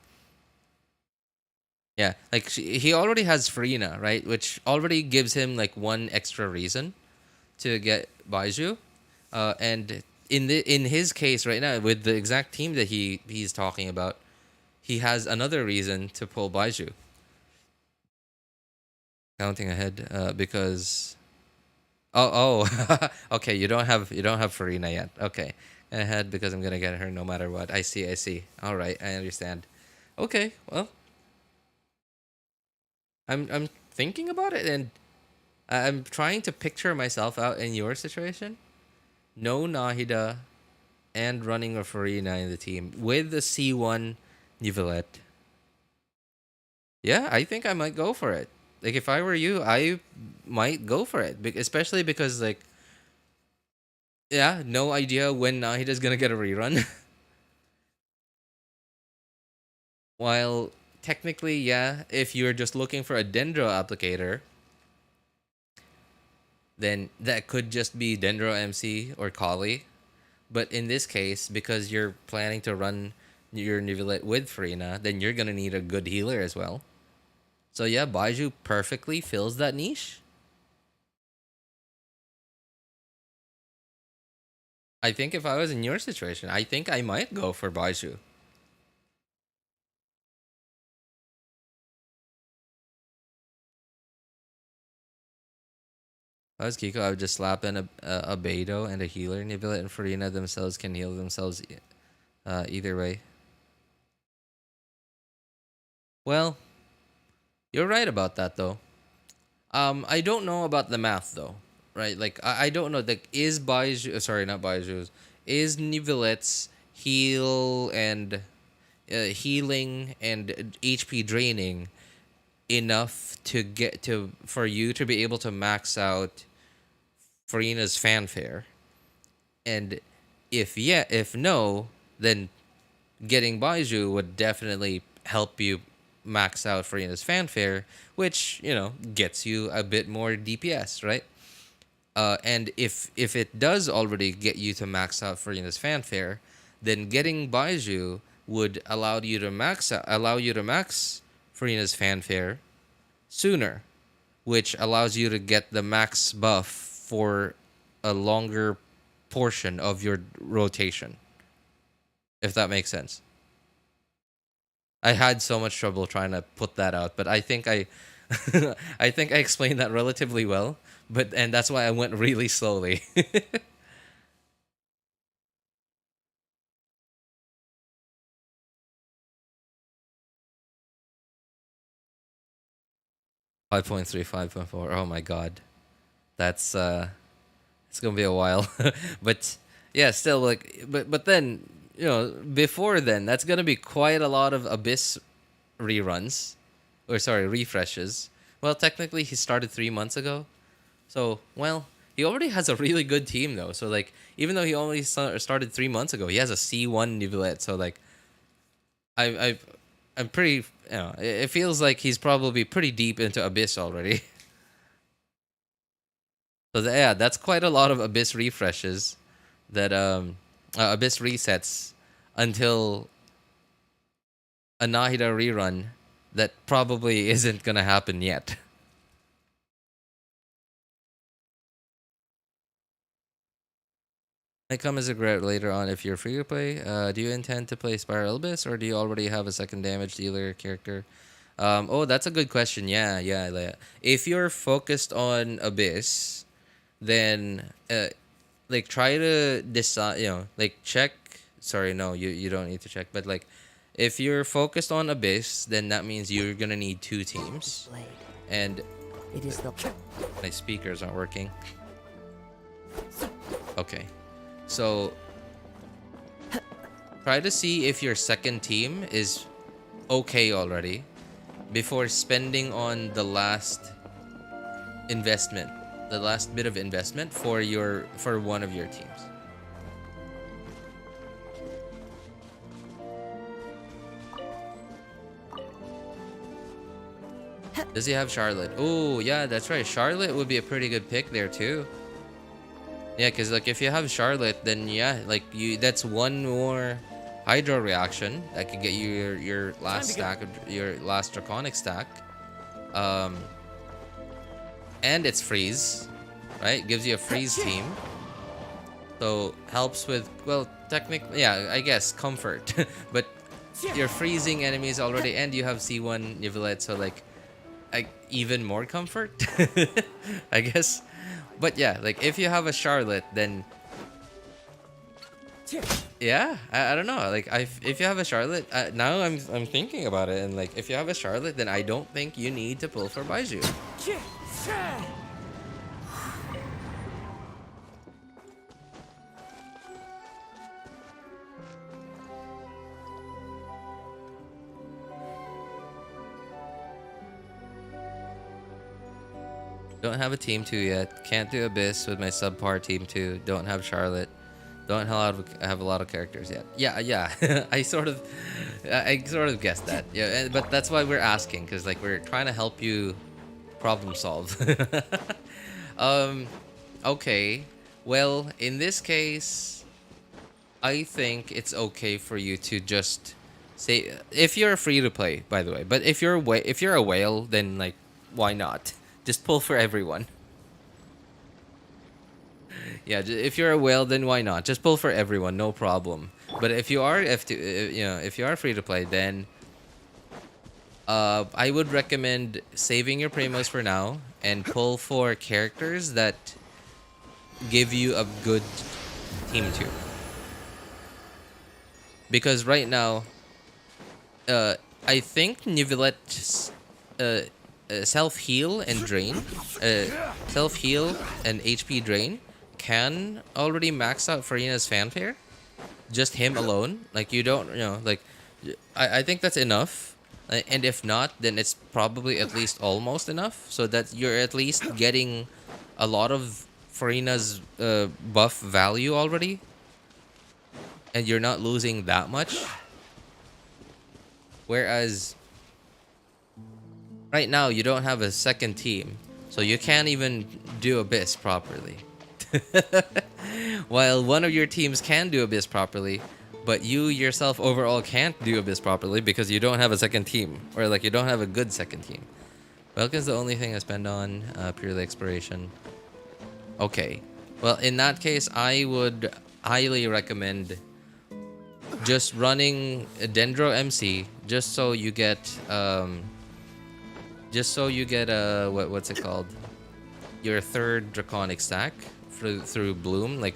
Yeah, like, he already has Farina, right? Which already gives him, like, one extra reason to get Baizhu. And in his case right now, with the exact team that he's talking about, he has another reason to pull Baizhu. Counting ahead, because okay, you don't have Farina yet. Okay, ahead because I'm gonna get her no matter what. I see. All right, I understand. Okay, well. I'm thinking about it, and I'm trying to picture myself out in your situation. No Nahida and running a Farina in the team with the C1 Nivelette. Yeah, I think I might go for it. Like, if I were you, I might go for it. Especially because, like, yeah, no idea when Nahida's gonna get a rerun. While technically, yeah, if you're just looking for a Dendro applicator, then that could just be Dendro MC or Kali. But in this case, because you're planning to run your Nivelette with Farina, then you're gonna need a good healer as well. So yeah, Baizhu perfectly fills that niche. I think if I was in your situation, I think I might go for Baizhu. If I was Kiko, I would just slap in a Beidou and a healer. Niblet and Farina themselves can heal themselves either way. Well, you're right about that though. I don't know about the math though, right? Like I don't know. Like is Baizhu, sorry, not Baiju's, is Nivelet's heal and healing and HP draining enough to get to for you to be able to max out Farina's fanfare? And if no, then getting Baizhu would definitely help you max out Farina's fanfare, which, you know, gets you a bit more DPS, right? And if it does already get you to max out Farina's fanfare, then getting Baizhu would allow you to max Farina's fanfare sooner, which allows you to get the max buff for a longer portion of your rotation, if that makes sense. I had so much trouble trying to put that out, but I think I I think I explained that relatively well, and that's why I went really slowly. 5.3, 5.4. Oh my god. That's it's gonna be a while. But yeah, still like but then, you know, before then, that's gonna be quite a lot of Abyss reruns. Or sorry, refreshes. Well, technically he started 3 months ago. So, well, he already has a really good team though. So like, even though he only started 3 months ago, he has a C1 Nivelet. So like, I'm pretty, you know, it feels like he's probably pretty deep into Abyss already. So yeah, that's quite a lot of Abyss refreshes, that Abyss resets until a Nahida rerun that probably isn't gonna happen yet. Might come as a regret later on if you're free to play. Do you intend to play Spiral Abyss, or do you already have a second damage dealer character? Oh, that's a good question. Yeah. If you're focused on Abyss, then like try to decide, you know, like check. Sorry, no, you don't need to check. But like, if you're focused on Abyss, then that means you're gonna need 2 teams. And It is the my speakers aren't working. Okay. So try to see if your second team is okay already before spending on the last investment, the last bit of investment for one of your teams. Does he have Charlotte? Oh, yeah, that's right. Charlotte would be a pretty good pick there too. Yeah, because like if you have Charlotte, then yeah, like that's one more hydro reaction that could get you your last stack of your last draconic stack. And it's freeze, right? Gives you a freeze team. So helps with, well, technically, yeah, I guess comfort. But you're freezing enemies already, and you have C1 Nivelet, so like even more comfort, I guess. But yeah, like if you have a Charlotte, then yeah, I don't know. Like if you have a Charlotte, now I'm thinking about it, and like if you have a Charlotte, then I don't think you need to pull for Baizhu. Don't have a team 2 yet. Can't do Abyss with my subpar team 2. Don't have Charlotte. Don't have a lot of characters yet. Yeah. I sort of guessed that. Yeah, but that's why we're asking, because like we're trying to help you problem solve. Okay. Well, in this case, I think it's okay for you to just say if you're free to play, by the way. But if you're a whale, then like why not? Just pull for everyone. Yeah, if you're a whale, then why not? Just pull for everyone, no problem. But if you are if you are free to play, then I would recommend saving your primos for now and pull for characters that give you a good team too. Because right now, I think Nivelette's self-heal and drain, self-heal and HP drain can already max out Farina's fanfare. Just him alone. Like, you don't, like, I think that's enough. And if not, then it's probably at least almost enough. So that you're at least getting a lot of Farina's buff value already. And you're not losing that much. Whereas right now you don't have a second team, so you can't even do Abyss properly. While one of your teams can do Abyss properly, but you yourself overall can't do Abyss properly because you don't have a second team, or like you don't have a good second team. Welkin's the only thing I spend on purely exploration. Okay, well in that case I would highly recommend just running a Dendro MC just so you get what's it called, your third draconic stack through Bloom. Like,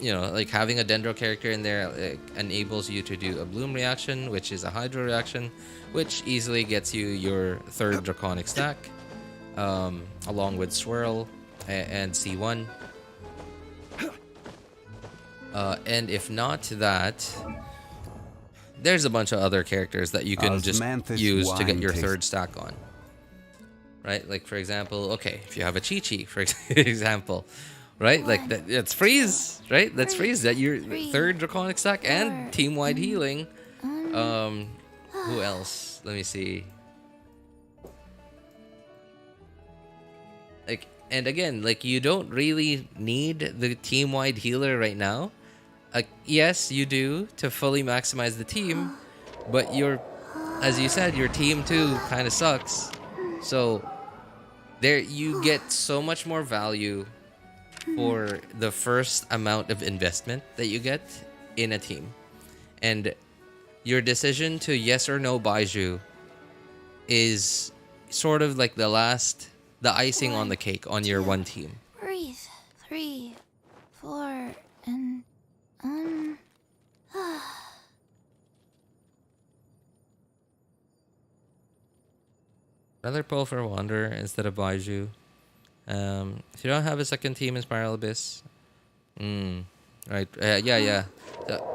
like having a Dendro character in there enables you to do a Bloom reaction, which is a Hydro reaction, which easily gets you your third draconic stack, along with Swirl and C1. And if not that, there's a bunch of other characters that you can just use to get your third stack on. Right? Like, for example, okay, if you have a Chi-Chi, for example, right? Like, that's freeze, right? That's freeze. That your third draconic stack and team-wide healing. Who else? Let me see. Like, and again, like, you don't really need the team-wide healer right now. Yes, you do to fully maximize the team, but as you said, your team too kind of sucks. So there you get so much more value for the first amount of investment that you get in a team. And your decision to yes or no Baizhu is sort of like the icing on the cake on your one team. Breathe. 3, 4, and Rather pull for Wander instead of Baizhu. If you don't have a second team in Spiral Abyss, right? Yeah.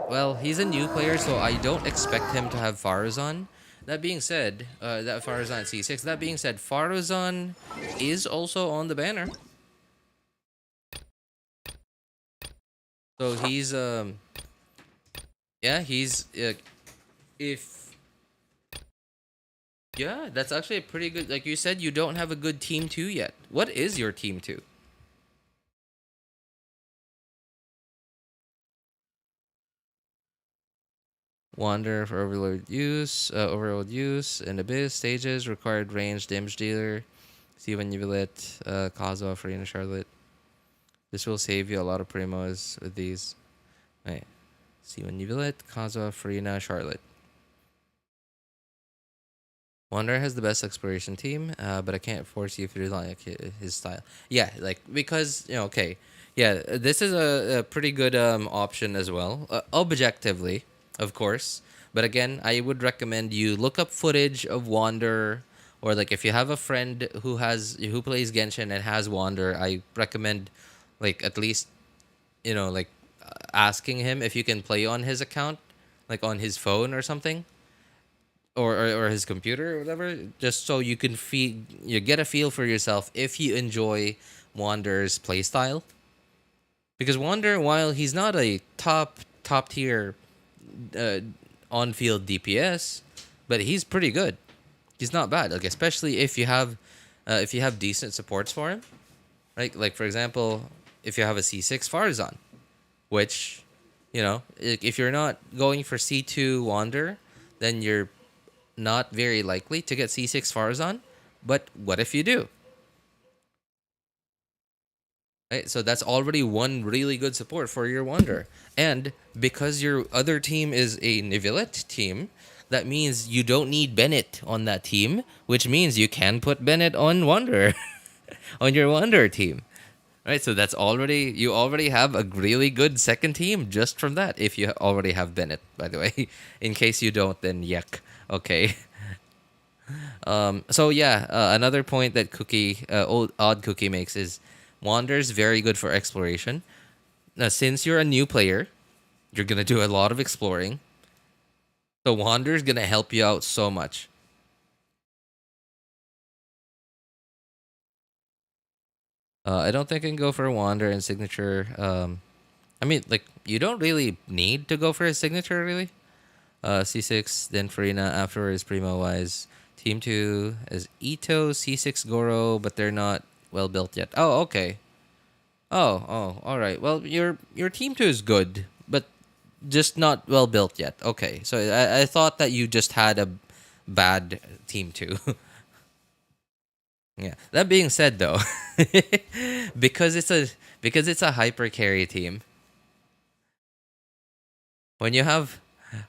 Well, he's a new player, so I don't expect him to have Farazan. That being said, that Farazan C6. That being said, Farazan is also on the banner. So he's yeah, that's actually a pretty good. Like you said, you don't have a good team 2 yet. What is your team 2? Wander for overload use, and Abyss stages required range damage dealer. Sigewinne, Nivelet, Kazuha, Farina, Charlotte. This will save you a lot of primos with these. Right. Sigewinne, Nivelet, Kazuha, Farina, Charlotte. Wander has the best exploration team, but I can't force you if you like his style. Yeah, like, because, okay. Yeah, this is a pretty good option as well. Objectively, of course. But again, I would recommend you look up footage of Wander, or like if you have a friend who plays Genshin and has Wander, I recommend like at least, like asking him if you can play on his account, like on his phone or something. Or his computer or whatever, just so you can get a feel for yourself if you enjoy Wander's playstyle. Because Wander, while he's not a top tier on-field DPS, but he's pretty good. He's not bad, like especially if you have decent supports for him, right? Like for example, if you have a C6 Farazan, which, if you're not going for C2 Wander, then you're not very likely to get C6 Farazan. But what if you do? Right, so that's already one really good support for your Wander. And because your other team is a Neuvillette team, that means you don't need Bennett on that team, which means you can put Bennett on Wander, on your Wander team. Right, so that's already, you already have a really good second team just from that, if you already have Bennett, by the way. In case you don't, then yuck. Okay. So yeah, another point that Odd Cookie makes is Wander's very good for exploration. Now, since you're a new player, you're gonna do a lot of exploring. So Wander's gonna help you out so much. I don't think I can go for a Wander and signature. I mean, like, you don't really need to go for a signature, really. C6, then Farina, afterwards Primo Wise. Team 2 is Ito, C6 Goro, but they're not well built yet. Oh, okay. Oh, all right. Well, your team 2 is good, but just not well built yet. Okay, so I thought that you just had a bad team 2. Yeah. That being said, though, because it's a hyper carry team. When you have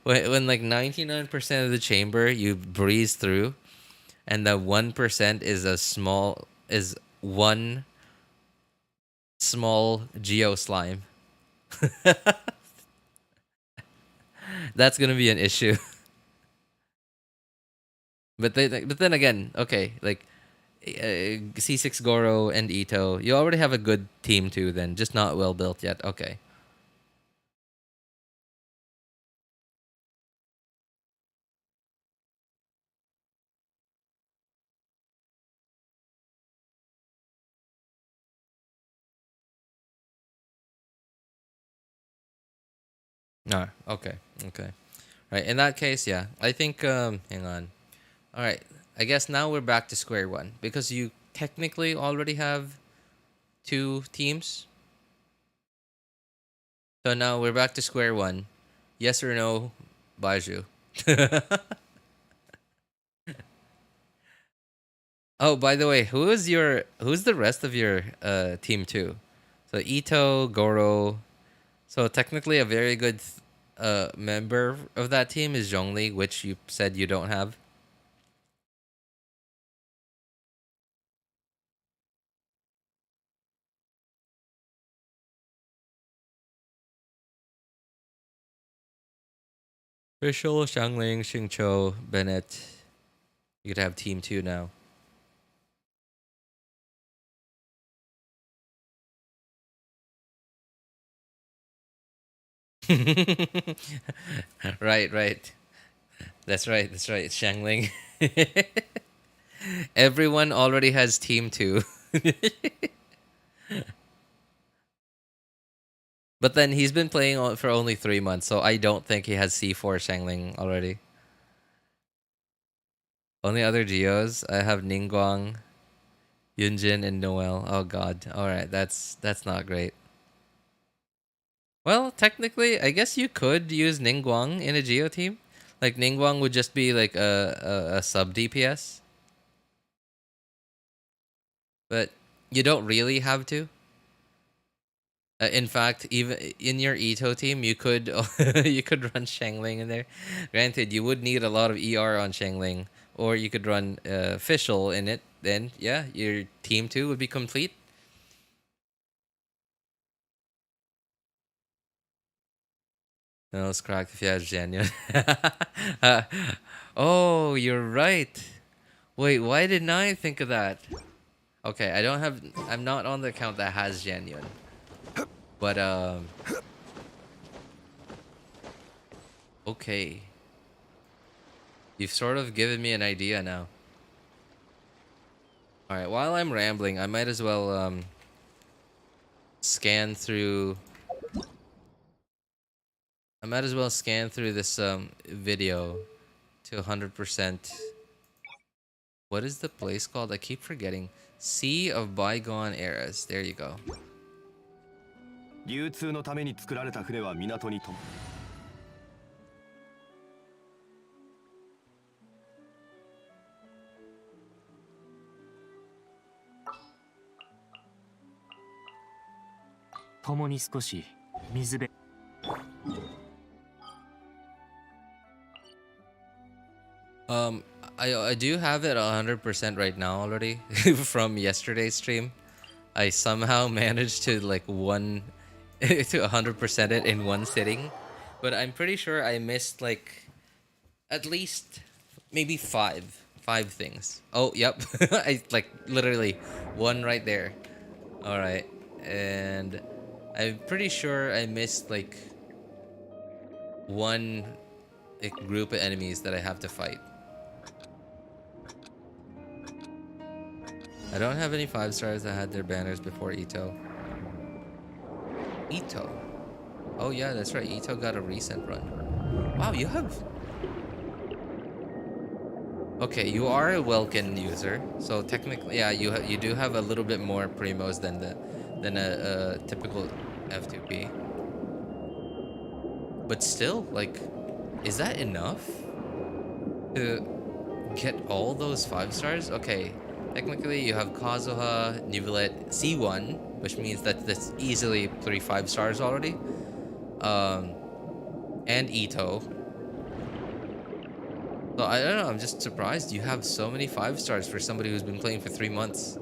when like 99% of the chamber you breeze through, and the 1% is one small geo slime. That's gonna be an issue. But then again, okay, like C6 Goro and Ito, you already have a good team too. Then just not well built yet. Okay. Ah, okay. Right. In that case, yeah. I think hang on. All right. I guess now we're back to square one because you technically already have 2 teams. So now we're back to square one. Yes or no, Baizhu? Oh, by the way, who's the rest of your team 2? So Ito, Goro. So technically a very good member of that team is Zhongli, which you said you don't have. Vishal, Xiangling, Xingqiu, Bennett. You could have team 2 now. Right. That's right. It's Xiangling. Everyone already has team 2. But then he's been playing for only 3 months, so I don't think he has C4 Xiangling already. Only other Geos, I have Ningguang, Yunjin, and Noel. Oh god. Alright, that's not great. Well, technically, I guess you could use Ningguang in a Geo team. Like, Ningguang would just be like a sub DPS. But you don't really have to. In fact, even in your Ito team, you could you could run Xiangling in there. Granted, you would need a lot of ER on Xiangling, or you could run Fischl in it. Then, yeah, your team 2 would be complete. No, it's cracked if you have genuine. Oh, you're right. Wait, why didn't I think of that? Okay, I'm not on the account that has genuine. But okay. You've sort of given me an idea now. All right, while I'm rambling, I might as well scan through this video to 100%. What is the place called? I keep forgetting. Sea of Bygone Eras. There you go. 共に少し水辺。I do have it 100% right now already from yesterday's stream. I somehow managed to like to 100% it in one sitting, but I'm pretty sure I missed like at least maybe five things. Oh, yep. I like literally one right there. All right, and I'm pretty sure I missed like one like group of enemies that I have to fight. I don't have any 5 stars that had their banners before Ito. Ito? Oh yeah, that's right. Ito got a recent run. Wow, you have... Okay, you are a Welkin user, so technically, yeah, you do have a little bit more primos than a typical F2P. But still, like, is that enough to get all those 5 stars? Okay. Technically, you have Kazuha, Neuvillette, C1, which means that that's easily 3 5 stars already. And Ito. So I don't know, I'm just surprised you have so many 5 stars for somebody who's been playing for 3 months.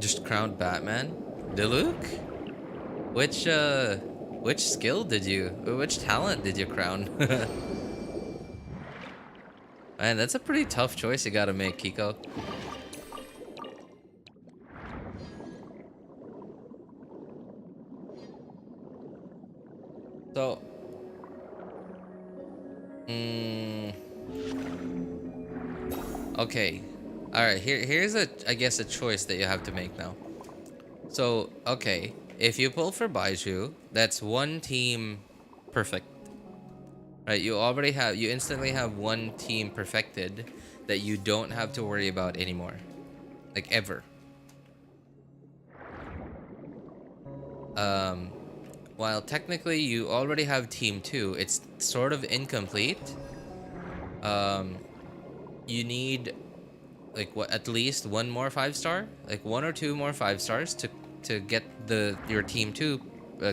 Just crowned Batman? Diluc? Which skill did you, which talent did you crown? Man, that's a pretty tough choice you gotta make, Kiko. So, okay. Alright, here's I guess a choice that you have to make now. So, okay, if you pull for Baizhu, that's one team perfect. Right, you instantly have one team perfected that you don't have to worry about anymore. Like, ever. While technically you already have team 2, it's sort of incomplete. You need like at least one more 5 star, like 1 or 2 more 5 stars to get your team 2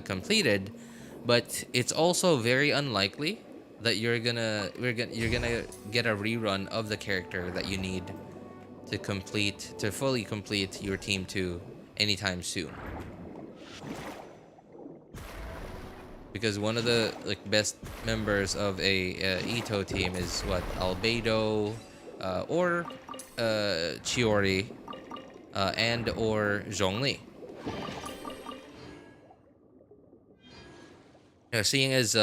completed, but it's also very unlikely that you're gonna get a rerun of the character that you need to fully complete your team 2 anytime soon. Because one of the like best members of a Ito team is what, Albedo, or Chiori, and or Zhongli. Now, seeing as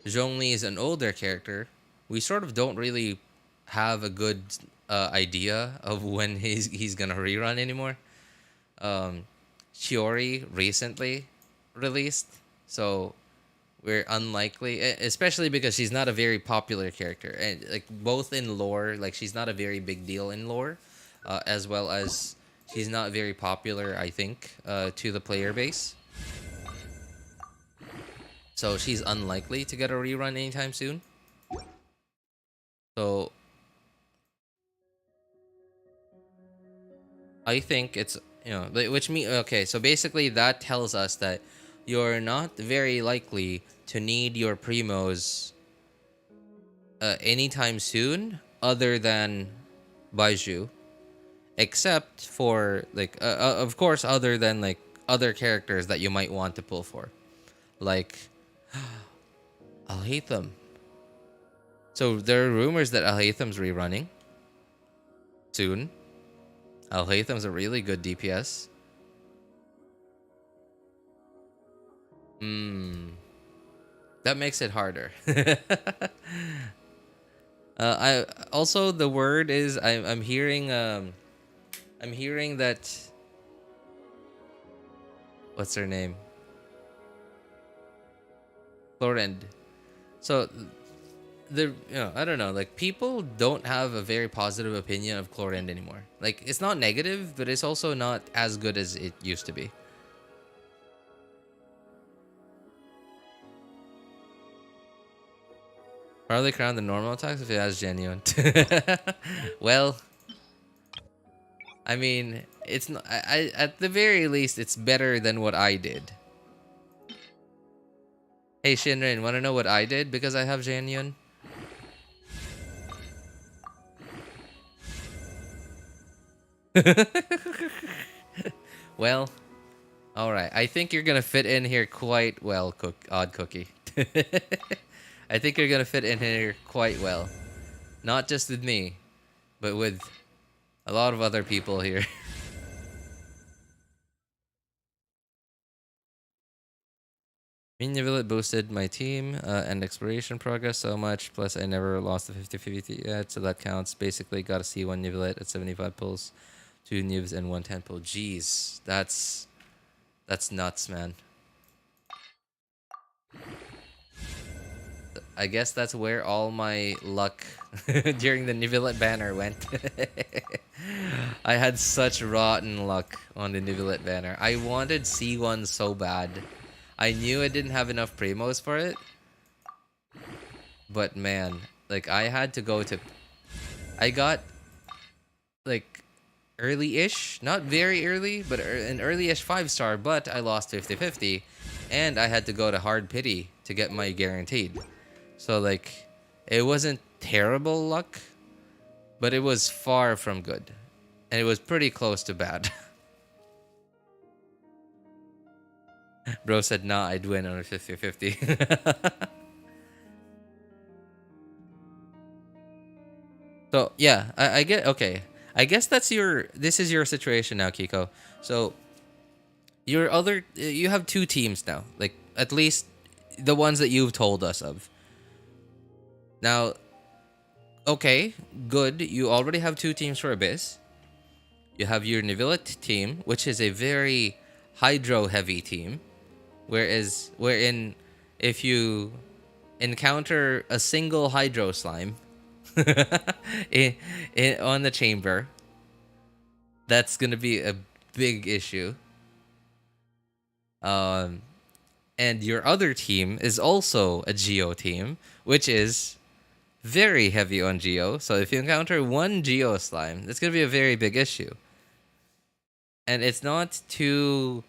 Zhongli is an older character, we sort of don't really have a good idea of when he's gonna rerun anymore. Chiori recently released, so we're unlikely, especially because she's not a very popular character, and like both in lore, like she's not a very big deal in lore, as well as she's not very popular, I think, to the player base. So she's unlikely to get a rerun anytime soon. So I think it's, which means, okay, so basically that tells us that you're not very likely to need your primos anytime soon, other than Baizhu, except for like of course, other than like other characters that you might want to pull for, like Alhaitham. So there are rumors that Alhaitham's rerunning soon. Alhaitham's a really good DPS. That makes it harder. I also, the word is I'm hearing that, what's her name? Clorinde. So I don't know, like people don't have a very positive opinion of Clorinde anymore. Like it's not negative, but it's also not as good as it used to be. Probably crown the normal attacks if it has genuine. Well, I mean, it's not. At the very least, it's better than what I did. Hey Shinrin, wanna know what I did because I have genuine? Well, all right. I think you're gonna fit in here quite well, Odd Cookie. I think you're gonna fit in here quite well. Not just with me, but with a lot of other people here. Minion Village boosted my team and exploration progress so much, plus I never lost the 50-50 yet, so that counts. Basically, got to see one Nivelet at 75 pulls, 2 Nivs, and 1 10 pull. Jeez, that's nuts, man. I guess that's where all my luck during the Nivelet banner went. I had such rotten luck on the Nivelet banner. I wanted C1 so bad. I knew I didn't have enough primos for it. But man, like I had to go to... I got like early-ish, not very early, but an early-ish 5-star, but I lost 50-50. And I had to go to hard pity to get my guaranteed. So like, it wasn't terrible luck, but it was far from good. And it was pretty close to bad. Bro said, nah, I'd win on a 50-50. So, yeah, I get, okay. I guess this is your situation now, Kiko. So, you have 2 teams now. Like, at least the ones that you've told us of. Now, okay, good. You already have 2 teams for Abyss. You have your Nivelet team, which is a very hydro-heavy team. Wherein, if you encounter a single hydro slime on the chamber, that's gonna be a big issue. And your other team is also a Geo team, which is very heavy on Geo. So if you encounter 1 Geo slime, that's gonna be a very big issue. And it's not too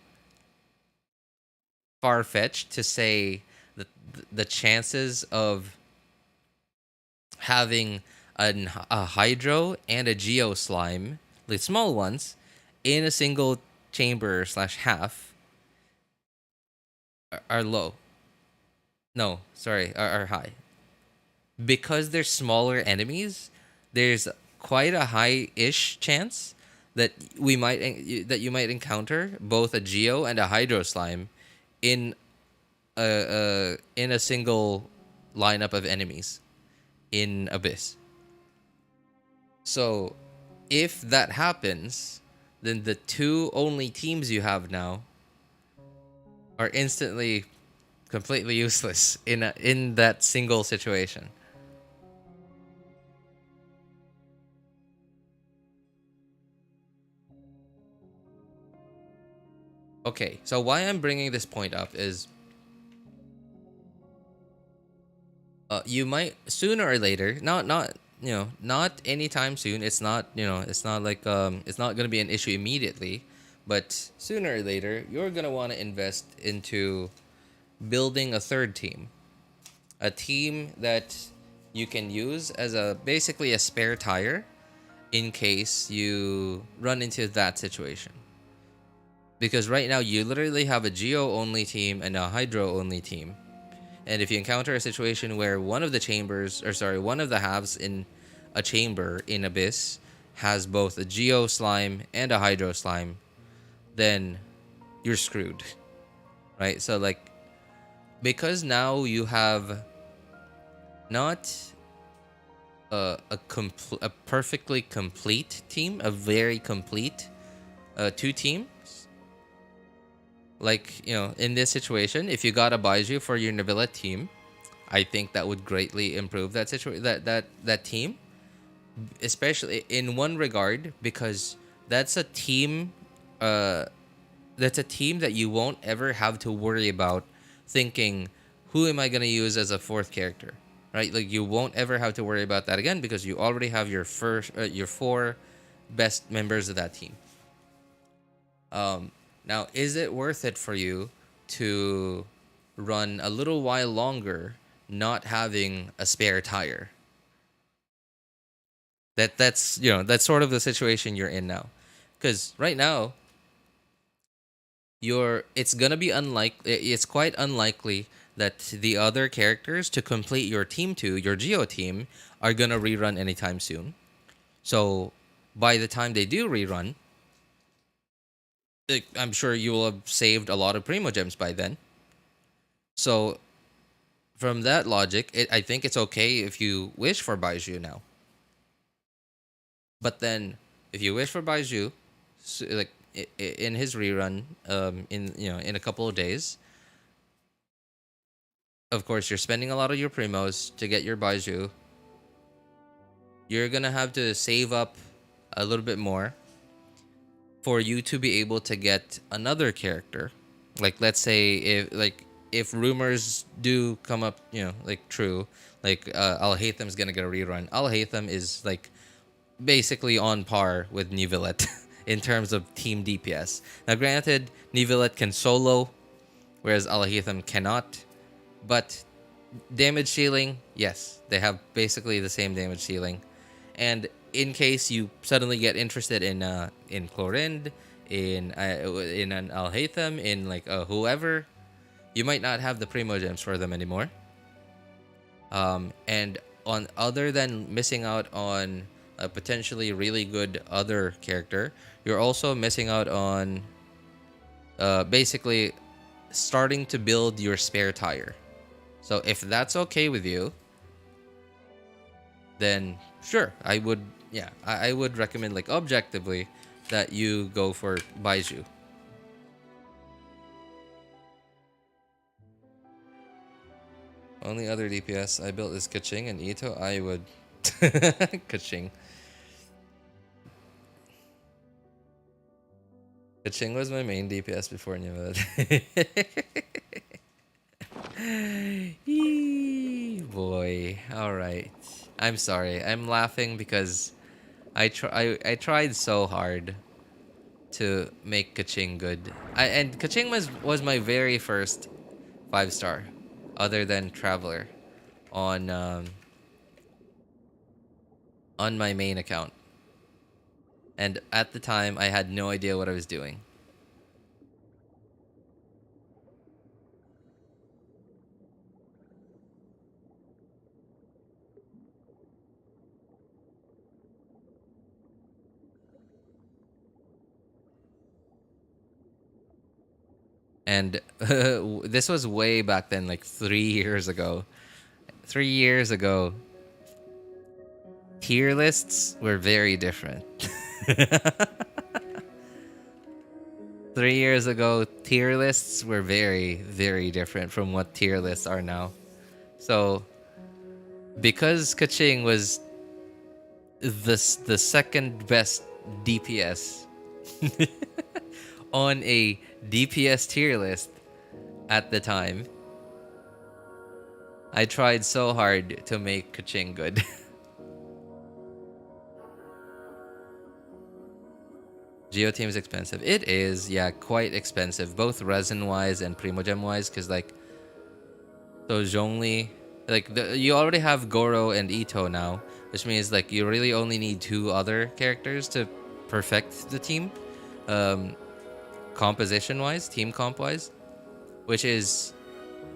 far-fetched to say that the chances of having a hydro and a geo slime, the small ones, in a single chamber / half are low. No, sorry, are high. Because they're smaller enemies, there's quite a high-ish chance that you might encounter both a geo and a hydro slime in a single lineup of enemies in Abyss. So if that happens, then the 2 only teams you have now are instantly completely useless in that single situation. Okay, so why I'm bringing this point up is you might sooner or later, not anytime soon. It's not, it's not like it's not going to be an issue immediately, but sooner or later you're going to want to invest into building a 3rd team. A team that you can use as basically a spare tire in case you run into that situation. Because right now you literally have a Geo only team and a Hydro only team. And if you encounter a situation where one of the halves in a chamber in Abyss has both a Geo slime and a Hydro slime, then you're screwed. Right? So like, because now you have not a perfectly complete team, a very complete 2 teams. Like, in this situation, if you got a Baizhu for your Nivelet team, I think that would greatly improve that situation, that team, especially in one regard, because that's a team that you won't ever have to worry about thinking, who am I going to use as a fourth character, right? Like, you won't ever have to worry about that again because you already have your four best members of that team. Now, is it worth it for you to run a little while longer not having a spare tire? That's that's sort of the situation you're in now, because right now it's quite unlikely that the other characters to complete your team your Geo team are gonna rerun anytime soon. So by the time they do rerun, I'm sure you will have saved a lot of Primo Gems by then. So from that logic, I think it's okay if you wish for Baizhu now. But then, if you wish for Baizhu, like in his rerun, in a couple of days, of course you're spending a lot of your primos to get your Baizhu. You're gonna have to save up a little bit more for you to be able to get another character. Like, let's say if rumors do come up, true, Alhaitham's gonna get a rerun. Alhaitham is like basically on par with Neuvillette in terms of team DPS. Now, granted, Neuvillette can solo, whereas Alhaitham cannot. But damage ceiling, yes, they have basically the same damage ceiling. And in case you suddenly get interested in Clorinde, in an Alhaitham, in whoever, you might not have the Primo Gems for them anymore. And other than missing out on a potentially really good other character, you're also missing out on basically starting to build your spare tire. So if that's okay with you, then sure, I would recommend, objectively, that you go for Baizhu. Only other DPS I built is Keqing and Ito. I would Keqing. Keqing was my main DPS before Neuvillette. Boy, all right. I'm sorry. I'm laughing because I tried so hard to make Keqing good. And Keqing was my very first 5-star, other than Traveler, on my main account. And at the time, I had no idea what I was doing. And this was way back then, 3 years ago. 3 years ago, tier lists were very different. 3 years ago, tier lists were very, very different from what tier lists are now. So, because Keqing was the second best DPS on a DPS tier list at the time, I tried so hard to make Keqing good. Geo team is expensive. It is, yeah, quite expensive, both resin-wise and Primogem-wise, because, so Zhongli, you already have Goro and Ito now, which means, you really only need 2 other characters to perfect the team, composition-wise, team comp-wise, which is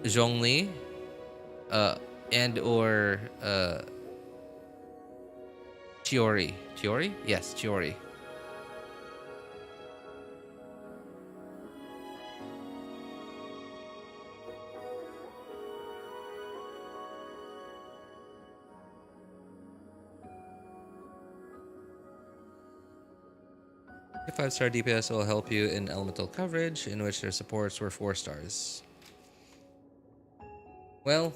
Zhongli, and or Chiori. Chiori? Yes, Chiori. A 5-star DPS will help you in elemental coverage, in which their supports were 4 stars. Well,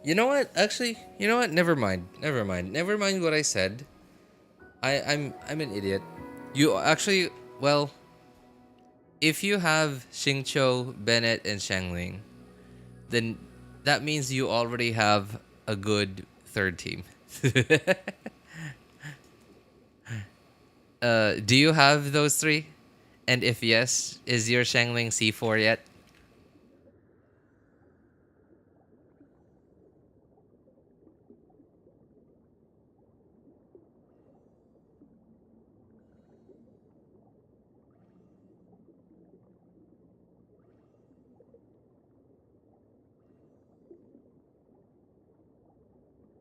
You know what? Actually, you know what? Never mind. Never mind. Never mind what I said. I'm an idiot. You actually, well, if you have Xingqiu, Bennett, and Xiangling, then that means you already have a good third team. Do you have those three? And if yes, is your Xiangling C4 yet?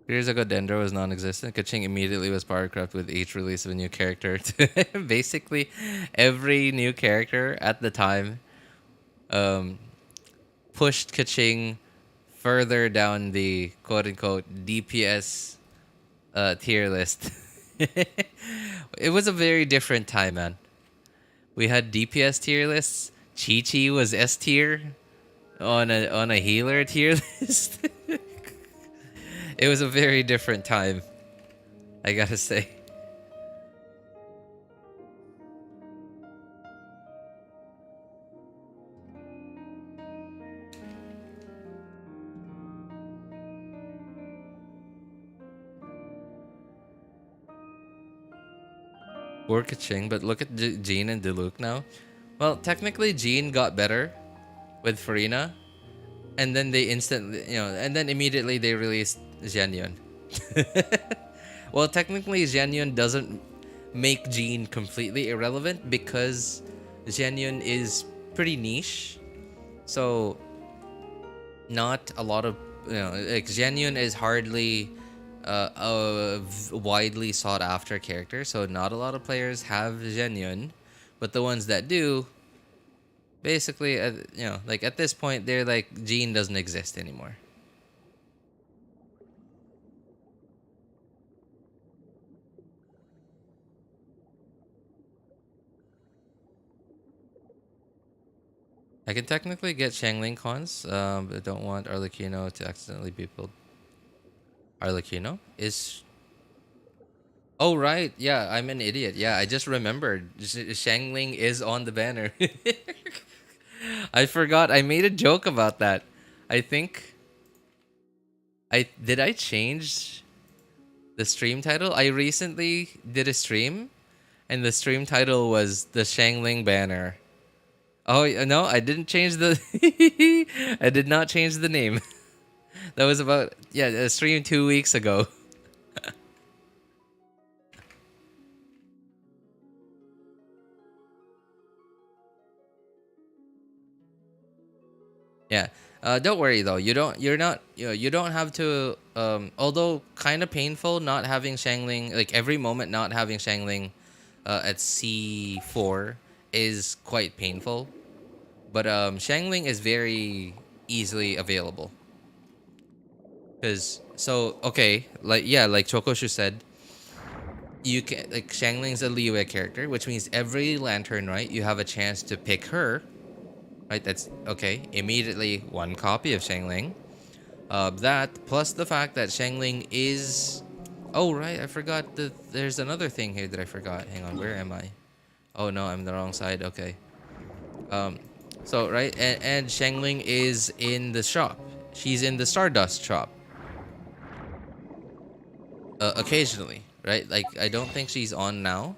Years ago, Dendro was non-existent. Kaching immediately was power crept with each release of a new character. Basically, every new character at the time pushed Kaching further down the quote-unquote DPS tier list. It was a very different time, man. We had DPS tier lists. Chi-Chi was S tier on a healer tier list. It was a very different time, I gotta say. Poor Kaching, but look at Jean and Diluc now. Well, technically Jean got better with Farina, and then they instantly, and then immediately they released Xianyun. Well, technically Xianyun doesn't make Jean completely irrelevant because Xianyun is pretty niche. So not a lot of, like Xianyun is hardly a widely sought after character, so not a lot of players have Xianyun, but the ones that do, basically, like at this point, they're like, Jean doesn't exist anymore. I can technically get Xiangling cons, but I don't want Arlecchino to accidentally be pulled. Arlecchino is... Oh, right. Yeah, I'm an idiot. Yeah, I just remembered. Xiangling is on the banner. I forgot. I made a joke about that. I think... Did I change the stream title? I recently did a stream, and the stream title was the Xiangling banner. Oh, no, I didn't change the... I did not change the name. That was about... Yeah, a stream 2 weeks ago. Yeah. Don't worry though. You don't have to although kind of painful not having Xiangling, like every moment not having Xiangling at C4 is quite painful. But Xiangling is very easily available. Okay, like Chokoshu said, you can, like, Xiangling's a Liyue character, which means every lantern, right, you have a chance to pick her. Right, that's okay. Immediately one copy of Xiangling. That plus the fact that Xiangling is... Oh, right, I forgot that there's another thing here that I forgot. Hang on, where am I? Oh no, I'm the wrong side. Okay. So right, and Xiangling is in the shop. She's in the Stardust shop. Occasionally, right? Like, I don't think she's on now,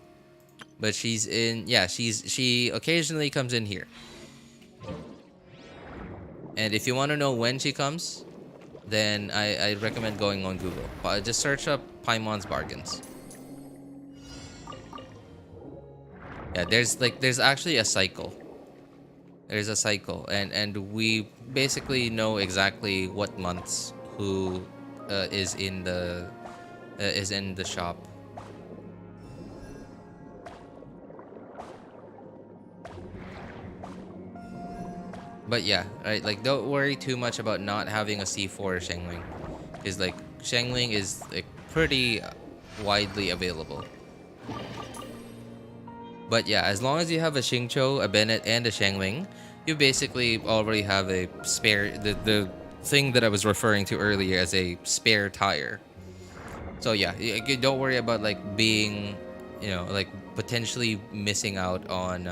but she's in... Yeah, she occasionally comes in here. And if you want to know when she comes, then I recommend going on Google. Just search up Paimon's Bargains. Yeah, there's actually a cycle. There's a cycle, and we basically know exactly what months who is in the shop. But yeah, right, like, don't worry too much about not having a C4 Xiangling, because like Xiangling is like pretty widely available. But yeah, as long as you have a Xingqiu, a Bennett, and a Xiangling, you basically already have a spare, the thing that I was referring to earlier as a spare tire. So yeah, don't worry about like being, you know, like potentially missing out on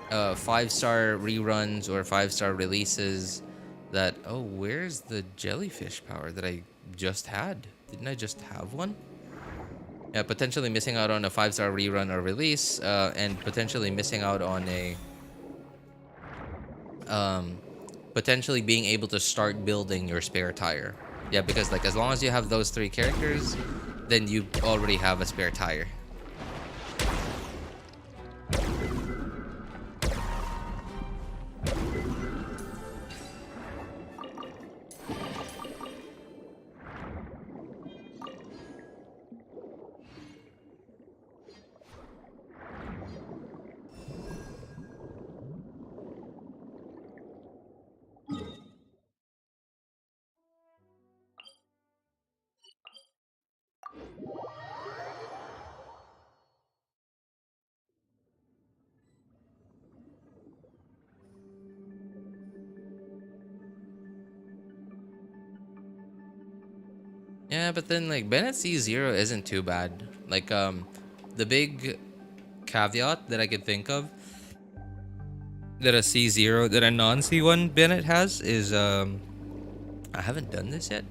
5-star reruns or 5-star releases that, oh, where's the jellyfish power that I just had? Didn't I just have one? Yeah, potentially missing out on a 5-star rerun or release, and potentially missing out on a potentially being able to start building your spare tire. Yeah, because like as long as you have those 3 characters, then you already have a spare tire. Yeah, but then like Bennett C0 isn't too bad. Like the big caveat that I could think of that a C0 that a non C1 Bennett has is I haven't done this yet.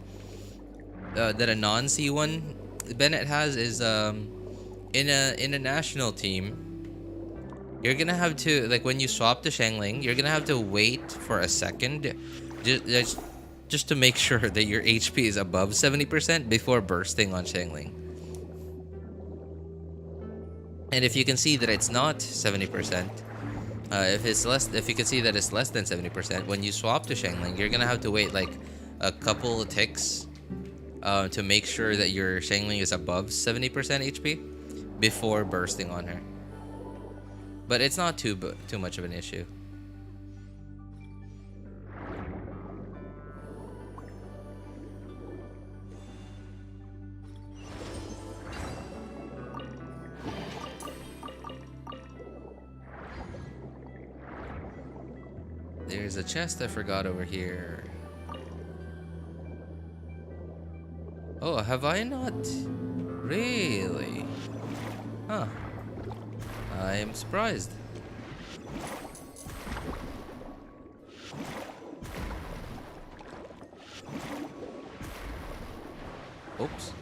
That a non C1 Bennett has is in a national team, you're gonna have to, like, when you swap to Xiangling, you're gonna have to wait for a second just to make sure that your HP is above 70% before bursting on Xiangling. And if you can see that it's not 70%, if you can see that it's less than 70%, when you swap to Xiangling, you're gonna have to wait like a couple of ticks to make sure that your Xiangling is above 70% HP before bursting on her. But it's not too much of an issue. There's a chest I forgot over here. Oh, have I not? Really? Huh. I am surprised. Oops.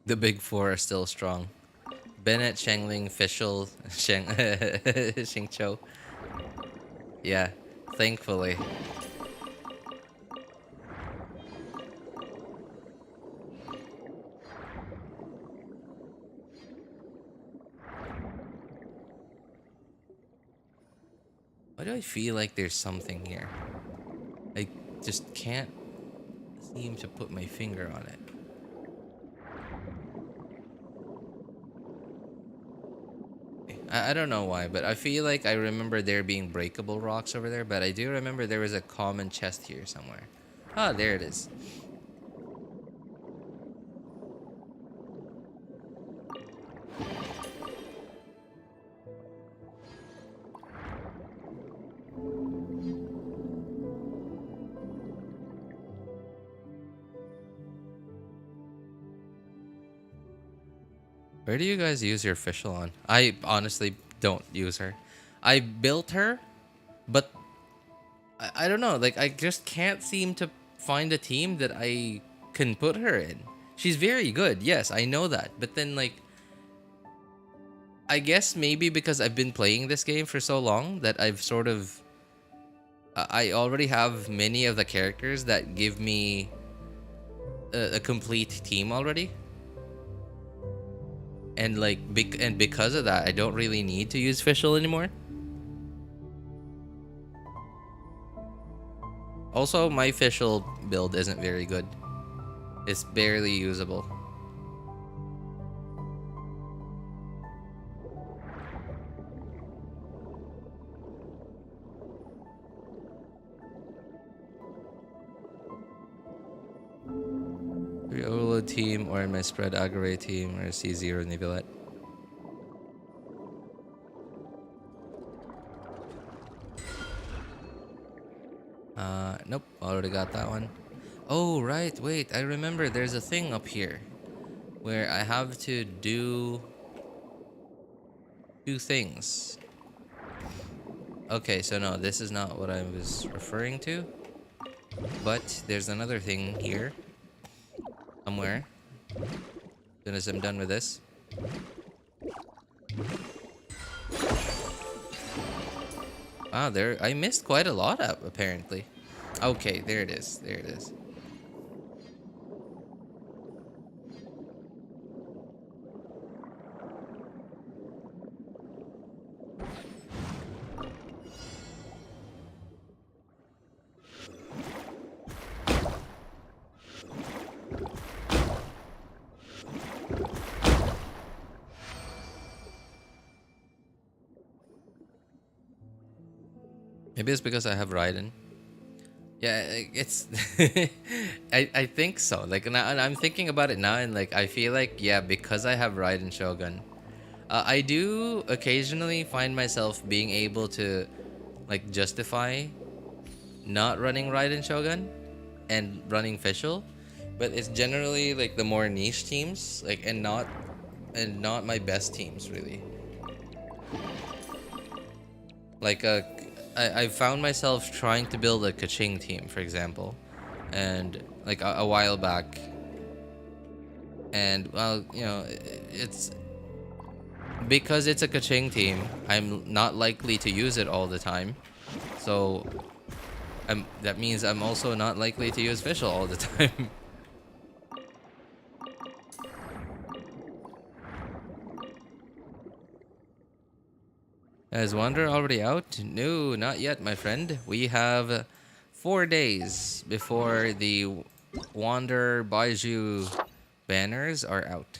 The big 4 are still strong. Bennett, Xiangling, Fischl, Xingqiu. Yeah, thankfully. Why do I feel like there's something here? I just can't seem to put my finger on it. I don't know why, but I feel like I remember there being breakable rocks over there, but I do remember there was a common chest here somewhere. Ah, there it is. Where do you guys use your Fischl on? I honestly don't use her. I built her, but I don't know. Like, I just can't seem to find a team that I can put her in. She's very good, yes, I know that. But then, like, I guess maybe because I've been playing this game for so long that I've sort of... I already have many of the characters that give me a complete team already. And like, because of that, I don't really need to use Fischl anymore. Also, my Fischl build isn't very good. It's barely usable. Code team or in my Spread Aggravate team or C0 Nivelette. Nope, already got that one. Oh, right, wait, I remember there's a thing up here where I have to do two things. Okay, so no, this is not what I was referring to. But there's another thing here somewhere. As soon as I'm done with this. Ah, there, I missed quite a lot up apparently. Okay, there it is. There it is. Maybe it's because I have Raiden. Yeah, it's I think so. Like now, and I'm thinking about it now, and like I feel like, yeah, because I have Raiden Shogun, I do occasionally find myself being able to like justify not running Raiden Shogun and running Fischl, but it's generally like the more niche teams, like and not my best teams really. Like I found myself trying to build a Kaching team, for example, and like a while back, and well, you know, it's because it's a Kaching team, I'm not likely to use it all the time, so that means I'm also not likely to use Fischl all the time. Is Wander already out? No, not yet, my friend. We have 4 days before the Wander Baizhu banners are out.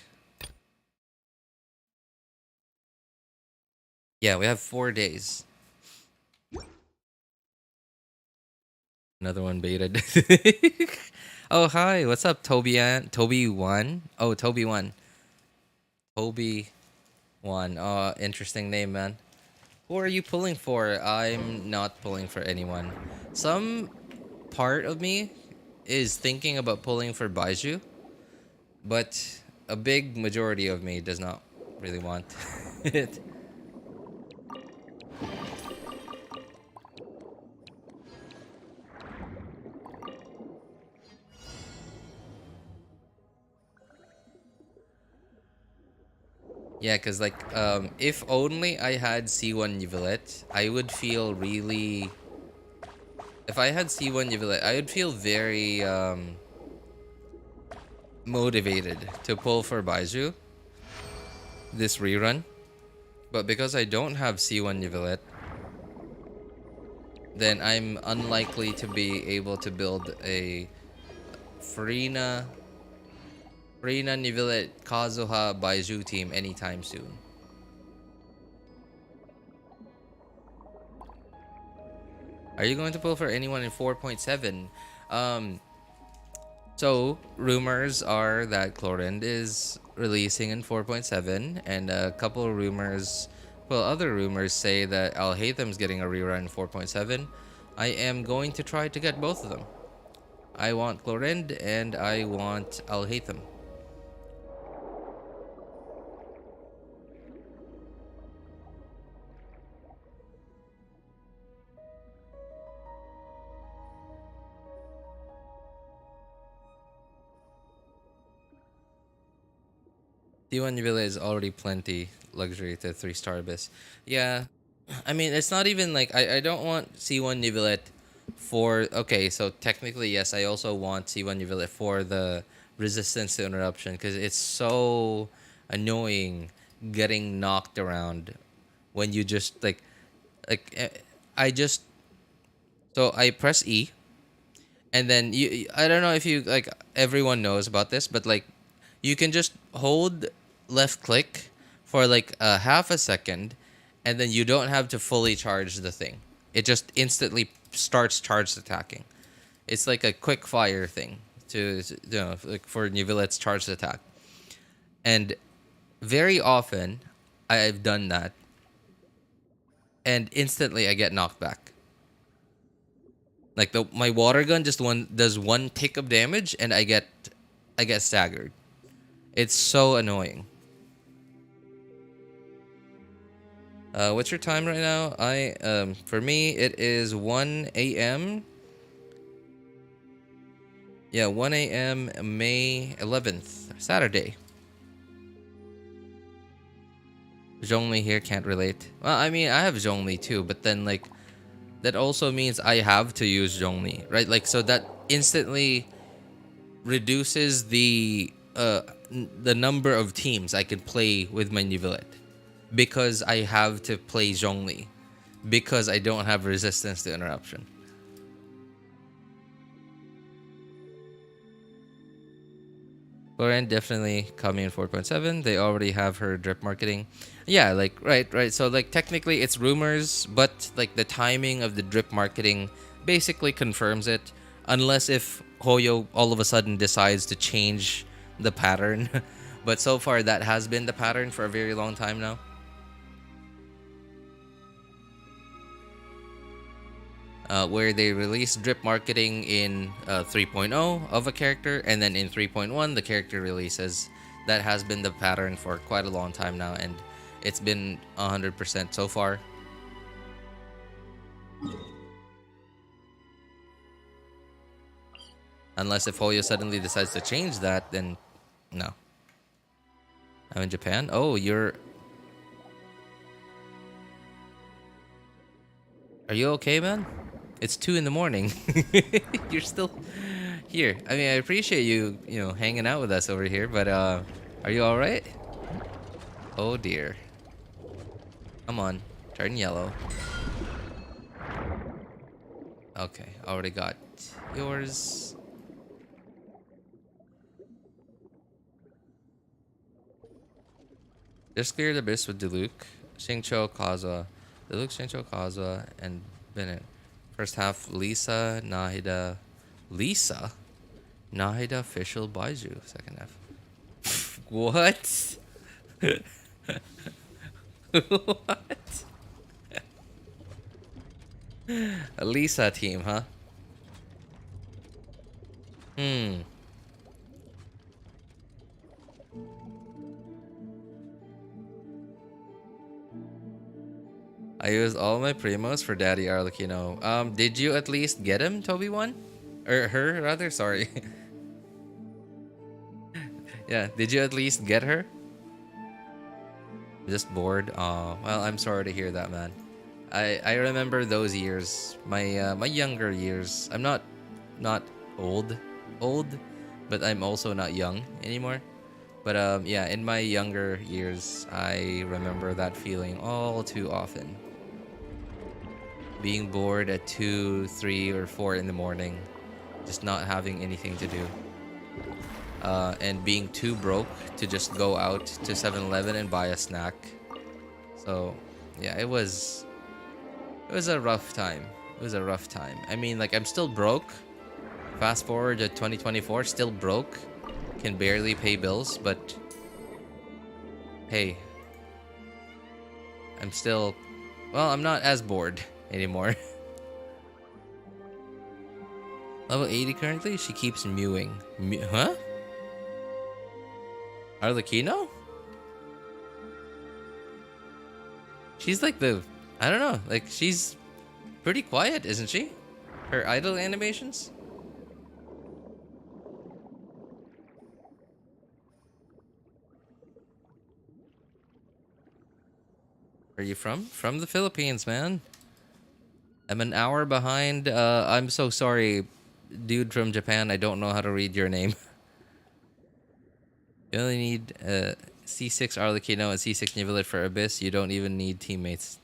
Yeah, we have 4 days. Another one baited. Oh, hi. What's up, Toby1? Oh, Toby1. Toby1. Oh, interesting name, man. Who are you pulling for? I'm not pulling for anyone. Some part of me is thinking about pulling for Baizhu, but a big majority of me does not really want it. Yeah, because like if only I had C1 Nivelette, I would feel really... If I had C1 Nivelette, I would feel very motivated to pull for Baizhu this rerun. But because I don't have C1 Nivelette, then I'm unlikely to be able to build a Farina Nivelette Kazuha Baizhu team anytime soon. Are you going to pull for anyone in 4.7? So rumors are that Clorinde is releasing in 4.7, and a couple of rumors, well, other rumors say that Alhaitham's getting a rerun in 4.7. I am going to try to get both of them. I want Clorinde and I want Alhaitham. C1 Villa is already plenty luxury to 3-star abyss. Yeah, I mean, it's not even like I don't want C1 Nivelette for... Okay, so technically, yes, I also want C1 Nivelette for the resistance to interruption, because it's so annoying getting knocked around when you just like I just... So I press E, and then I don't know if you like everyone knows about this, but like you can just hold left click for like a half a second, and then you don't have to fully charge the thing. It just instantly starts charged attacking. It's like a quick fire thing. to like for Neuvillettes charged attack. And very often I've done that, and instantly I get knocked back. Like my water gun just does one tick of damage, and I get staggered. It's so annoying. What's your time right now? For me it is 1 a.m. Yeah, 1 a.m. May 11th, Saturday. Zhongli here, can't relate. Well, I mean, I have Zhongli too, but then like that also means I have to use Zhongli, right? Like, so that instantly reduces the number of teams I can play with my Neuvillette, because I have to play Zhongli, because I don't have resistance to interruption. Clorinde definitely coming in 4.7. They already have her drip marketing. Yeah, like right. So like technically it's rumors, but like the timing of the drip marketing basically confirms it, unless if Hoyo all of a sudden decides to change the pattern. But so far that has been the pattern for a very long time now. Where they release drip marketing in 3.0 of a character, and then in 3.1 the character releases. That has been the pattern for quite a long time now, and it's been 100% so far. Unless if Hoyo suddenly decides to change that, then no. I'm in Japan. Oh, are you okay, man? It's 2 in the morning. You're still here. I mean, I appreciate you, hanging out with us over here, but are you all right? Oh dear. Come on, turn yellow. Okay, already got yours. Just cleared the abyss with Diluc, Xingqiu, Kazuha. Diluc, Xingqiu, Kazuha, and Bennett. First half, Lisa, Nahida. Lisa? Nahida, official, Baizhu. Second half. What? What? A Lisa team, huh? I used all my primos for Daddy Arlecchino. Did you at least get him, Toby1? Or her, rather? Sorry. Yeah, did you at least get her? Just bored? Oh, well, I'm sorry to hear that, man. I remember those years. My younger years. I'm not old, but I'm also not young anymore. But yeah, in my younger years, I remember that feeling all too often. Being bored at 2, 3, or 4 in the morning, just not having anything to do, and being too broke to just go out to 7-Eleven and buy a snack. So yeah, it was a rough time. It was a rough time. I mean, like, I'm still broke. Fast forward to 2024, still broke, can barely pay bills, but hey, I'm still, well, I'm not as bored anymore. Level 80 currently? She keeps mewing. Huh? Arlecchino? She's like I don't know, like, she's pretty quiet, isn't she? Her idle animations? Where are you from? From the Philippines, man. I'm an hour behind. I'm so sorry, dude from Japan. I don't know how to read your name. You only need C6 Arlecchino and C6 Neuvillette for Abyss. You don't even need teammates.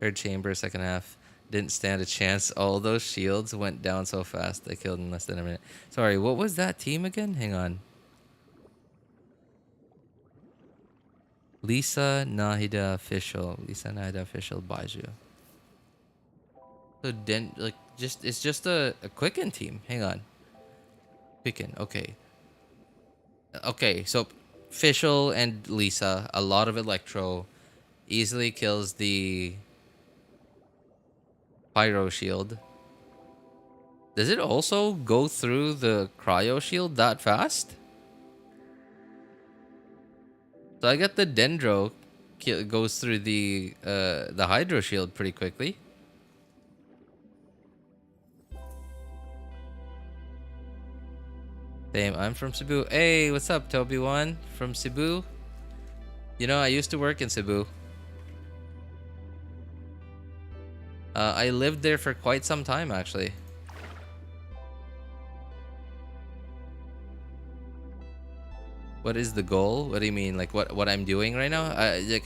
Third chamber, second half. Didn't stand a chance. All those shields went down so fast. I killed in less than a minute. Sorry, what was that team again? Hang on. Lisa Nahida official. Lisa Nahida official Baizhu. So then, like, it's just a Quicken team. Hang on. Quicken. Okay. Okay. So Fischl and Lisa, a lot of Electro, easily kills the Pyro Shield. Does it also go through the Cryo Shield that fast? So I got the Dendro goes through the Hydro Shield pretty quickly. Damn, I'm from Cebu. Hey, what's up, Toby1 from Cebu? You know, I used to work in Cebu. I lived there for quite some time, actually. What is the goal? What do you mean? Like what I'm doing right now?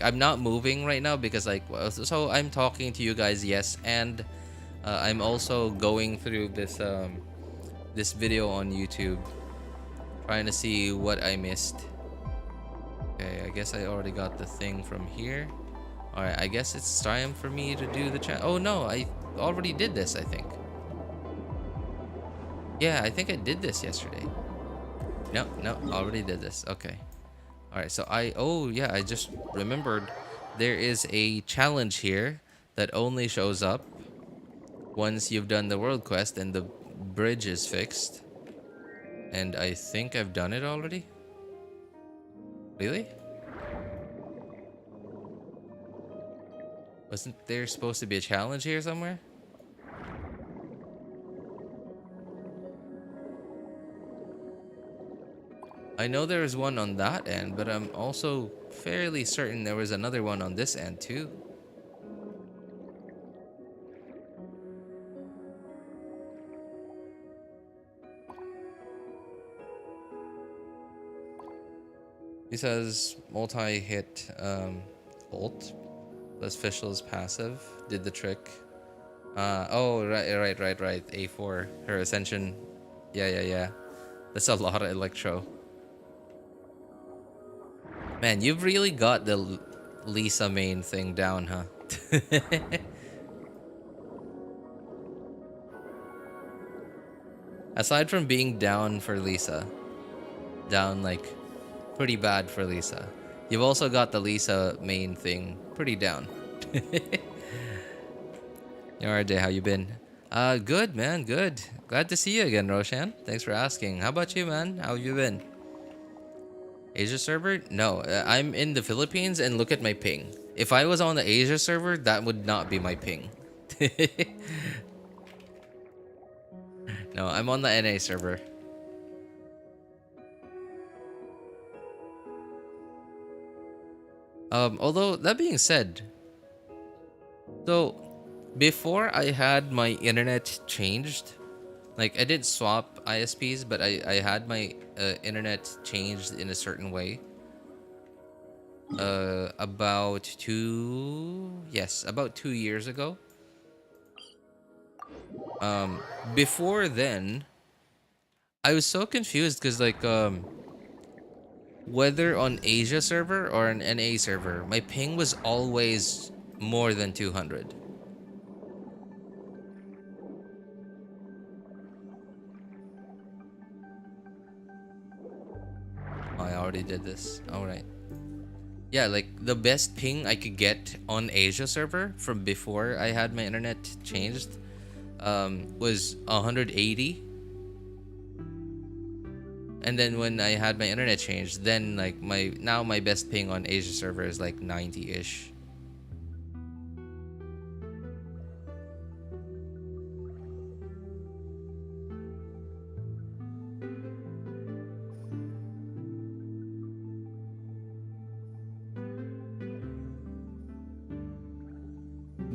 I'm not moving right now because like so I'm talking to you guys, yes, and I'm also going through this this video on YouTube, trying to see what I missed. Okay, I guess I already got the thing from here. All right, I guess it's time for me to do the chat. Oh no, I already did this, I think. Yeah, I think I did this yesterday. No, already did this. Okay. All right, so oh yeah, I just remembered there is a challenge here that only shows up once you've done the world quest and the bridge is fixed. And I think I've done it already. Really? Wasn't there supposed to be a challenge here somewhere? I know there was one on that end, but I'm also fairly certain there was another one on this end too. He says multi-hit ult plus Fischl's passive did the trick. Oh right. A4, her ascension. Yeah. That's a lot of Electro. Man, you've really got the Lisa main thing down, huh? Aside from being down for Lisa, down like pretty bad for Lisa, you've also got the Lisa main thing pretty down. Alright, Jay, how you been? Good, man, good. Glad to see you again, Roshan. Thanks for asking. How about you, man? How you been? Asia server? No, I'm in the Philippines and look at my ping. If I was on the Asia server, that would not be my ping. No, I'm on the NA server. Although, that being said, so before I had my internet changed, like I did swap ISPs, but I had my internet changed in a certain way. About 2 years ago. Before then, I was so confused because like whether on Asia server or an NA server, my ping was always more than 200. I already did this. All right. Yeah, like the best ping I could get on Asia server from before I had my internet changed was 180. And then when I had my internet changed, then like my best ping on Asia server is like 90-ish.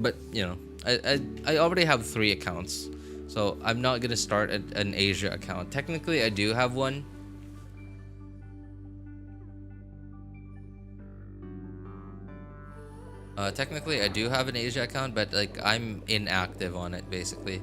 But you know, I already have 3 accounts, so I'm not gonna start an Asia account. Technically, I do have one. Technically, I do have an Asia account, but like I'm inactive on it basically.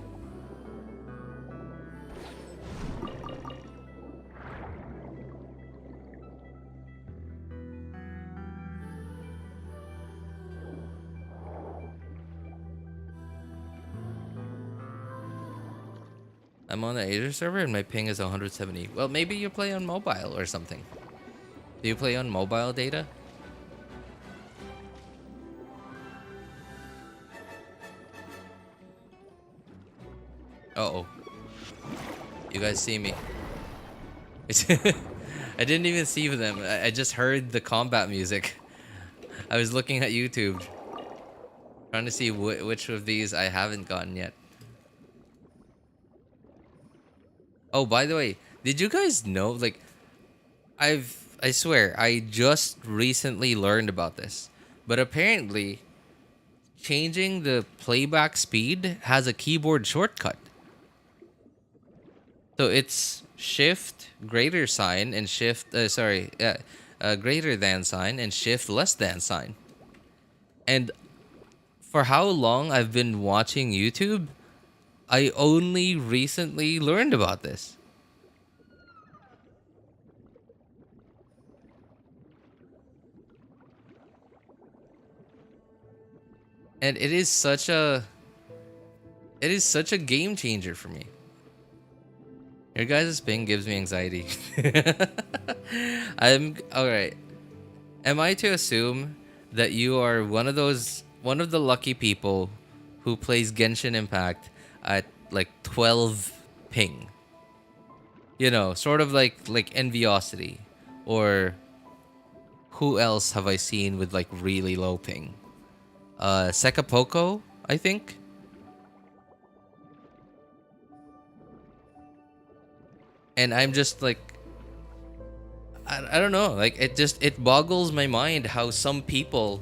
I'm on the Asia server and my ping is 170. Well, maybe you play on mobile or something. Do you play on mobile data? Uh-oh. You guys see me. I didn't even see them. I just heard the combat music. I was looking at YouTube. Trying to see which of these I haven't gotten yet. Oh, by the way, did you guys know, like, I swear, I just recently learned about this. But apparently, changing the playback speed has a keyboard shortcut. So it's shift greater sign and shift, greater than sign and shift less than sign. And for how long I've been watching YouTube, I only recently learned about this. And it is such a game changer for me. Your guys' ping gives me anxiety. I'm alright. Am I to assume that you are one of the lucky people who plays Genshin Impact at like 12 ping? You know, sort of like Enviosity, or who else have I seen with like really low ping? Sekapoko, I think. And I'm just like, I don't know, like it boggles my mind how some people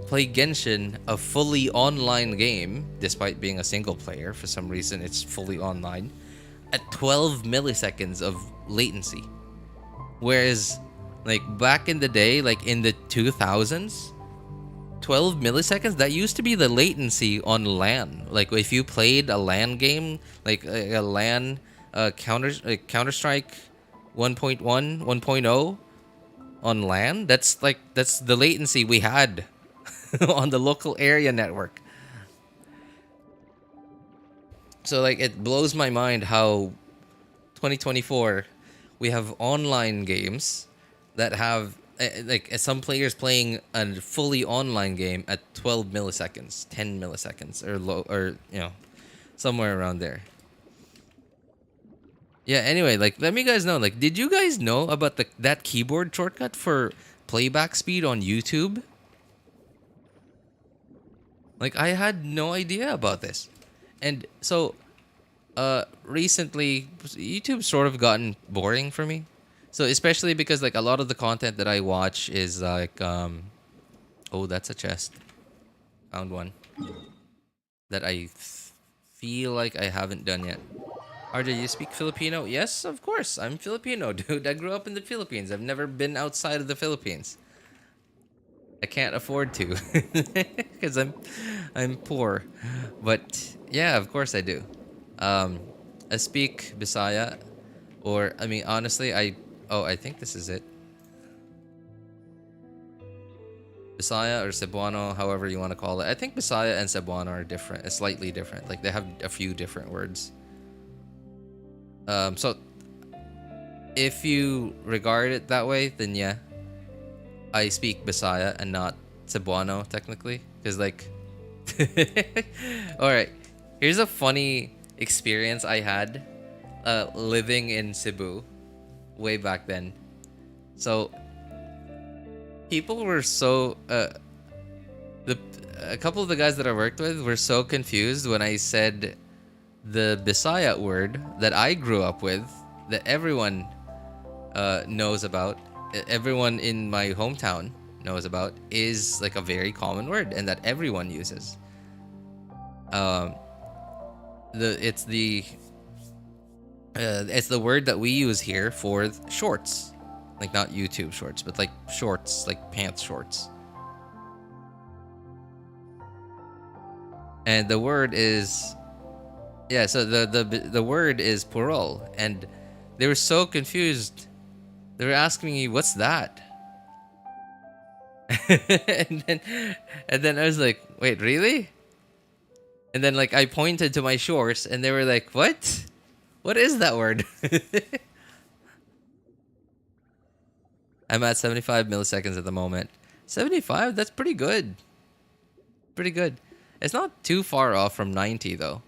play Genshin, a fully online game, despite being a single player. For some reason, it's fully online at 12 milliseconds of latency. Whereas, like back in the day, like in the 2000s, 12 milliseconds, that used to be the latency on LAN. Like if you played a LAN game, like a LAN Counter-Strike 1.1, 1.0 on LAN, that's the latency we had on the local area network. So like it blows my mind how 2024 we have online games that have like some players playing a fully online game at 12 milliseconds, 10 milliseconds, or low, or you know, somewhere around there. Yeah, anyway, like let me guys know, like did you guys know about that keyboard shortcut for playback speed on YouTube? Like I had no idea about this. And so recently YouTube's sort of gotten boring for me. So especially because like a lot of the content that I watch is like oh, that's a chest. Found one that I feel like I haven't done yet. RJ, you speak Filipino? Yes, of course. I'm Filipino, dude. I grew up in the Philippines. I've never been outside of the Philippines. I can't afford to because I'm poor. But yeah, of course I do. I speak Bisaya, or I mean honestly, I think this is it. Bisaya or Cebuano, however you want to call it. I think Bisaya and Cebuano are different. It's slightly different. Like they have a few different words. So if you regard it that way, then yeah, I speak Bisaya and not Cebuano technically, because like all right, here's a funny experience I had living in Cebu way back then. So people were so a couple of the guys that I worked with were so confused when I said the Bisaya word that I grew up with, that everyone knows about, everyone in my hometown knows about, is like a very common word and that everyone uses. It's the word that we use here for shorts, like not YouTube shorts, but like shorts, like pants shorts. And the word is, yeah, so the word is purol, and they were so confused. They were asking me, "What's that?" and then I was like, "Wait, really?" And then like I pointed to my shorts, and they were like, "What?" What is that word? I'm at 75 milliseconds at the moment. 75? That's pretty good. Pretty good. It's not too far off from 90 though.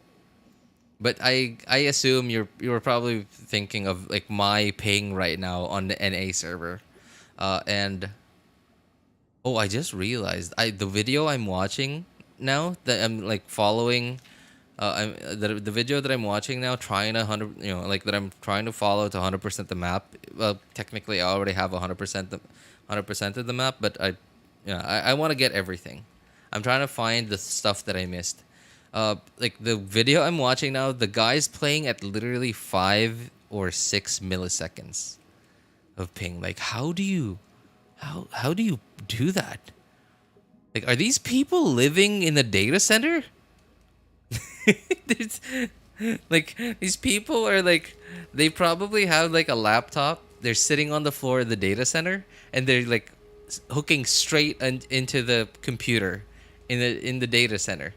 But I assume you're probably thinking of like my ping right now on the NA server. And oh, I just realized the video I'm watching now that I'm like following the video that I'm watching now, trying to that I'm trying to follow to 100% the map. Well, technically, I already have 100% of the map, but I want to get everything. I'm trying to find the stuff that I missed. Like the video I'm watching now, the guy's playing at literally 5 or 6 milliseconds of ping. Like, how do you do that? Like, are these people living in a data center? Like, these people are like, they probably have like a laptop. They're sitting on the floor of the data center, and they're like hooking straight into the computer in the data center.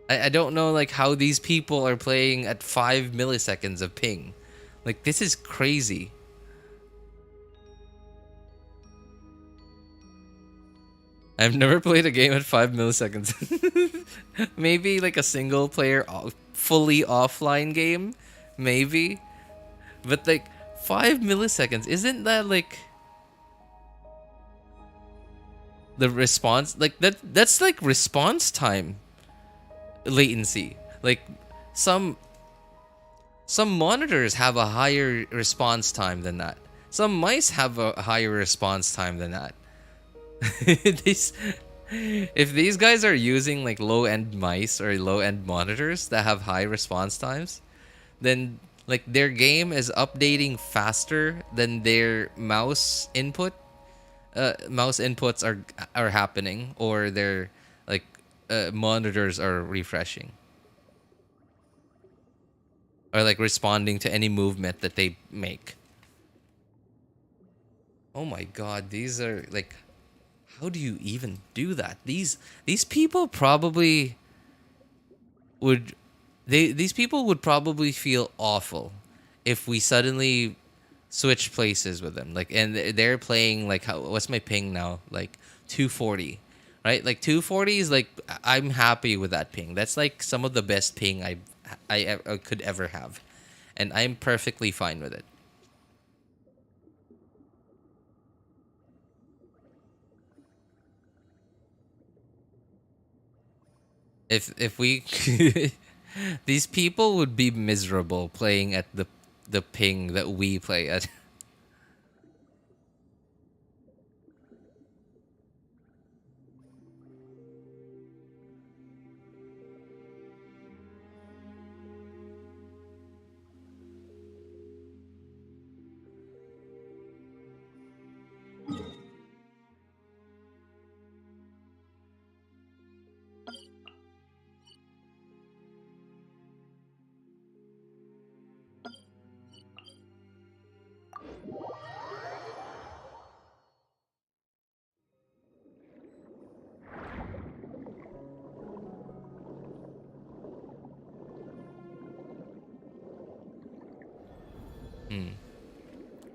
I don't know like how these people are playing at 5 milliseconds of ping. Like, this is crazy. I've never played a game at 5 milliseconds. Maybe like a single player fully offline game, maybe. But like 5 milliseconds, isn't that like the response? Like that's like response time latency. Like some monitors have a higher response time than that. Some mice have a higher response time than that. If these guys are using like low-end mice or low-end monitors that have high response times, then like their game is updating faster than their mouse input. Mouse inputs are happening, or their like monitors are refreshing, or like responding to any movement that they make. Oh my god, these are like, how do you even do that? These people probably would these people would probably feel awful if we suddenly switch places with them. Like, and they're playing like, what's my ping now? Like 240, right? Like 240 is like, I'm happy with that ping. That's like some of the best ping I could ever have, and I'm perfectly fine with it. If we these people would be miserable playing at the ping that we play at.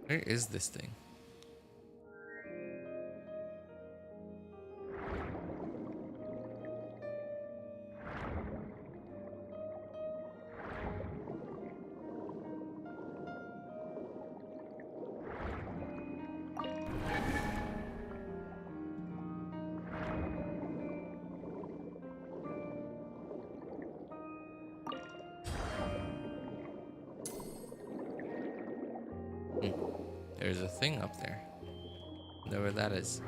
Where is this thing? There's a thing up there. I wonder where that is.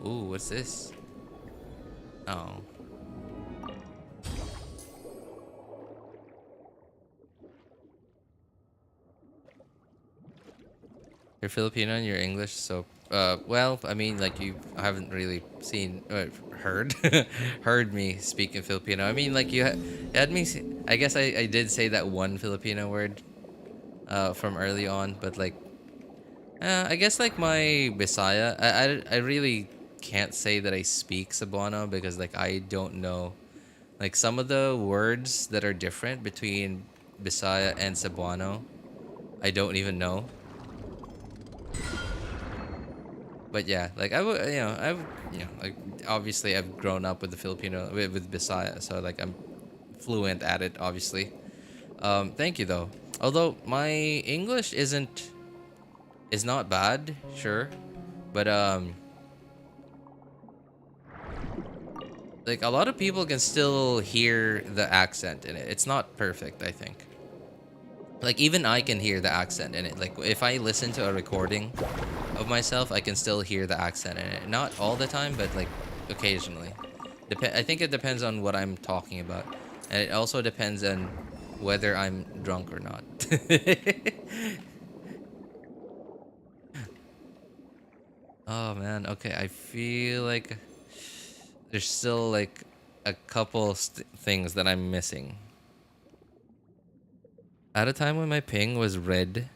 Ooh, what's this? Oh. You're Filipino and you're English, so well, I mean, like, you haven't really seen, heard, heard me speak in Filipino. I mean, like, you had me. I guess I did say that one Filipino word, from early on, but like, I guess like my Bisaya, I really can't say that I speak Cebuano because like I don't know like some of the words that are different between Bisaya and Cebuano. I don't even know. But yeah, like like obviously I've grown up with the Filipino with Bisaya, so like I'm fluent at it obviously. Thank you though. Although my English is not bad, sure, but like a lot of people can still hear the accent in it. It's not perfect, I think. Like even I can hear the accent in it. Like if I listen to a recording of myself, I can still hear the accent in it. Not all the time, but like occasionally. I think it depends on what I'm talking about, and it also depends on whether I'm drunk or not. Oh man, okay. I feel like there's still like a couple things that I'm missing. At a time when my ping was red,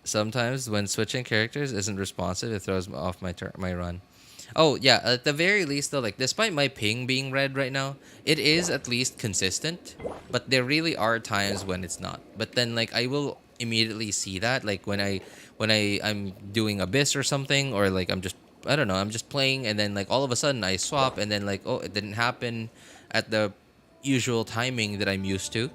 sometimes when switching characters isn't responsive, it throws me off my run. Oh yeah, at the very least though, like despite my ping being red right now, it is at least consistent. But there really are times when it's not. But then like I will immediately see that like when I'm doing Abyss or something, or like I don't know, I'm just playing and then like all of a sudden I swap and then like, oh, it didn't happen at the usual timing that I'm used to.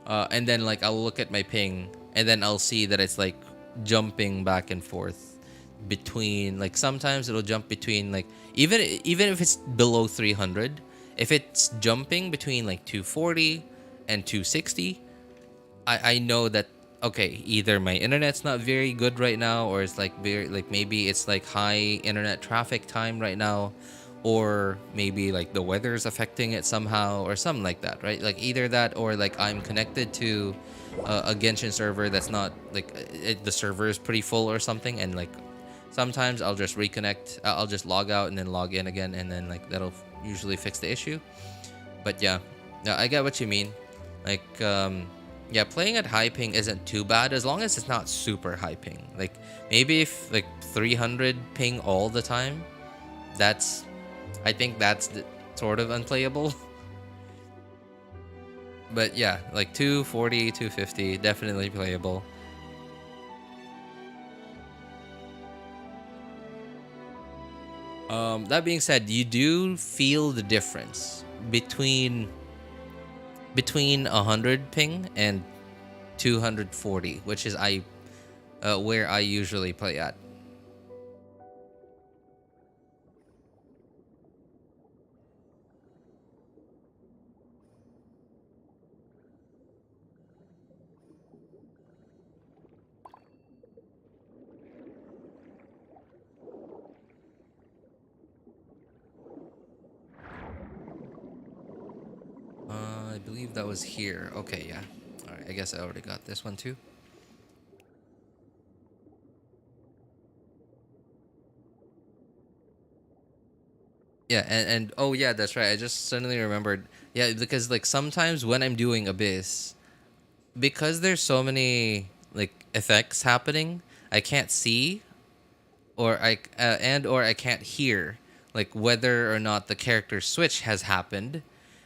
And then like I'll look at my ping and then I'll see that it's like jumping back and forth between like sometimes it'll jump between like even if it's below 300, if it's jumping between like 240 and 260, I know that okay, either my internet's not very good right now, or it's like very like maybe it's like high internet traffic time right now, or maybe like the weather's affecting it somehow or something like that, right? Like either that or like I'm connected to a Genshin server that's not like the server is pretty full or something, and like sometimes I'll just reconnect, I'll just log out and then log in again, and then like that'll usually fix the issue. But yeah, I get what you mean. Like yeah, playing at high ping isn't too bad as long as it's not super high ping. Like maybe if like 300 ping all the time, I think that's sort of unplayable. But yeah, like 240, 250, definitely playable. That being said, you do feel the difference between 100 ping and 240, which is where I usually play at. I believe that was here. Okay, yeah. Alright, I guess I already got this one too. Yeah, and oh yeah, that's right. I just suddenly remembered. Yeah, because like sometimes when I'm doing Abyss, because there's so many like effects happening, I can't see or I can't hear like whether or not the character switch has happened,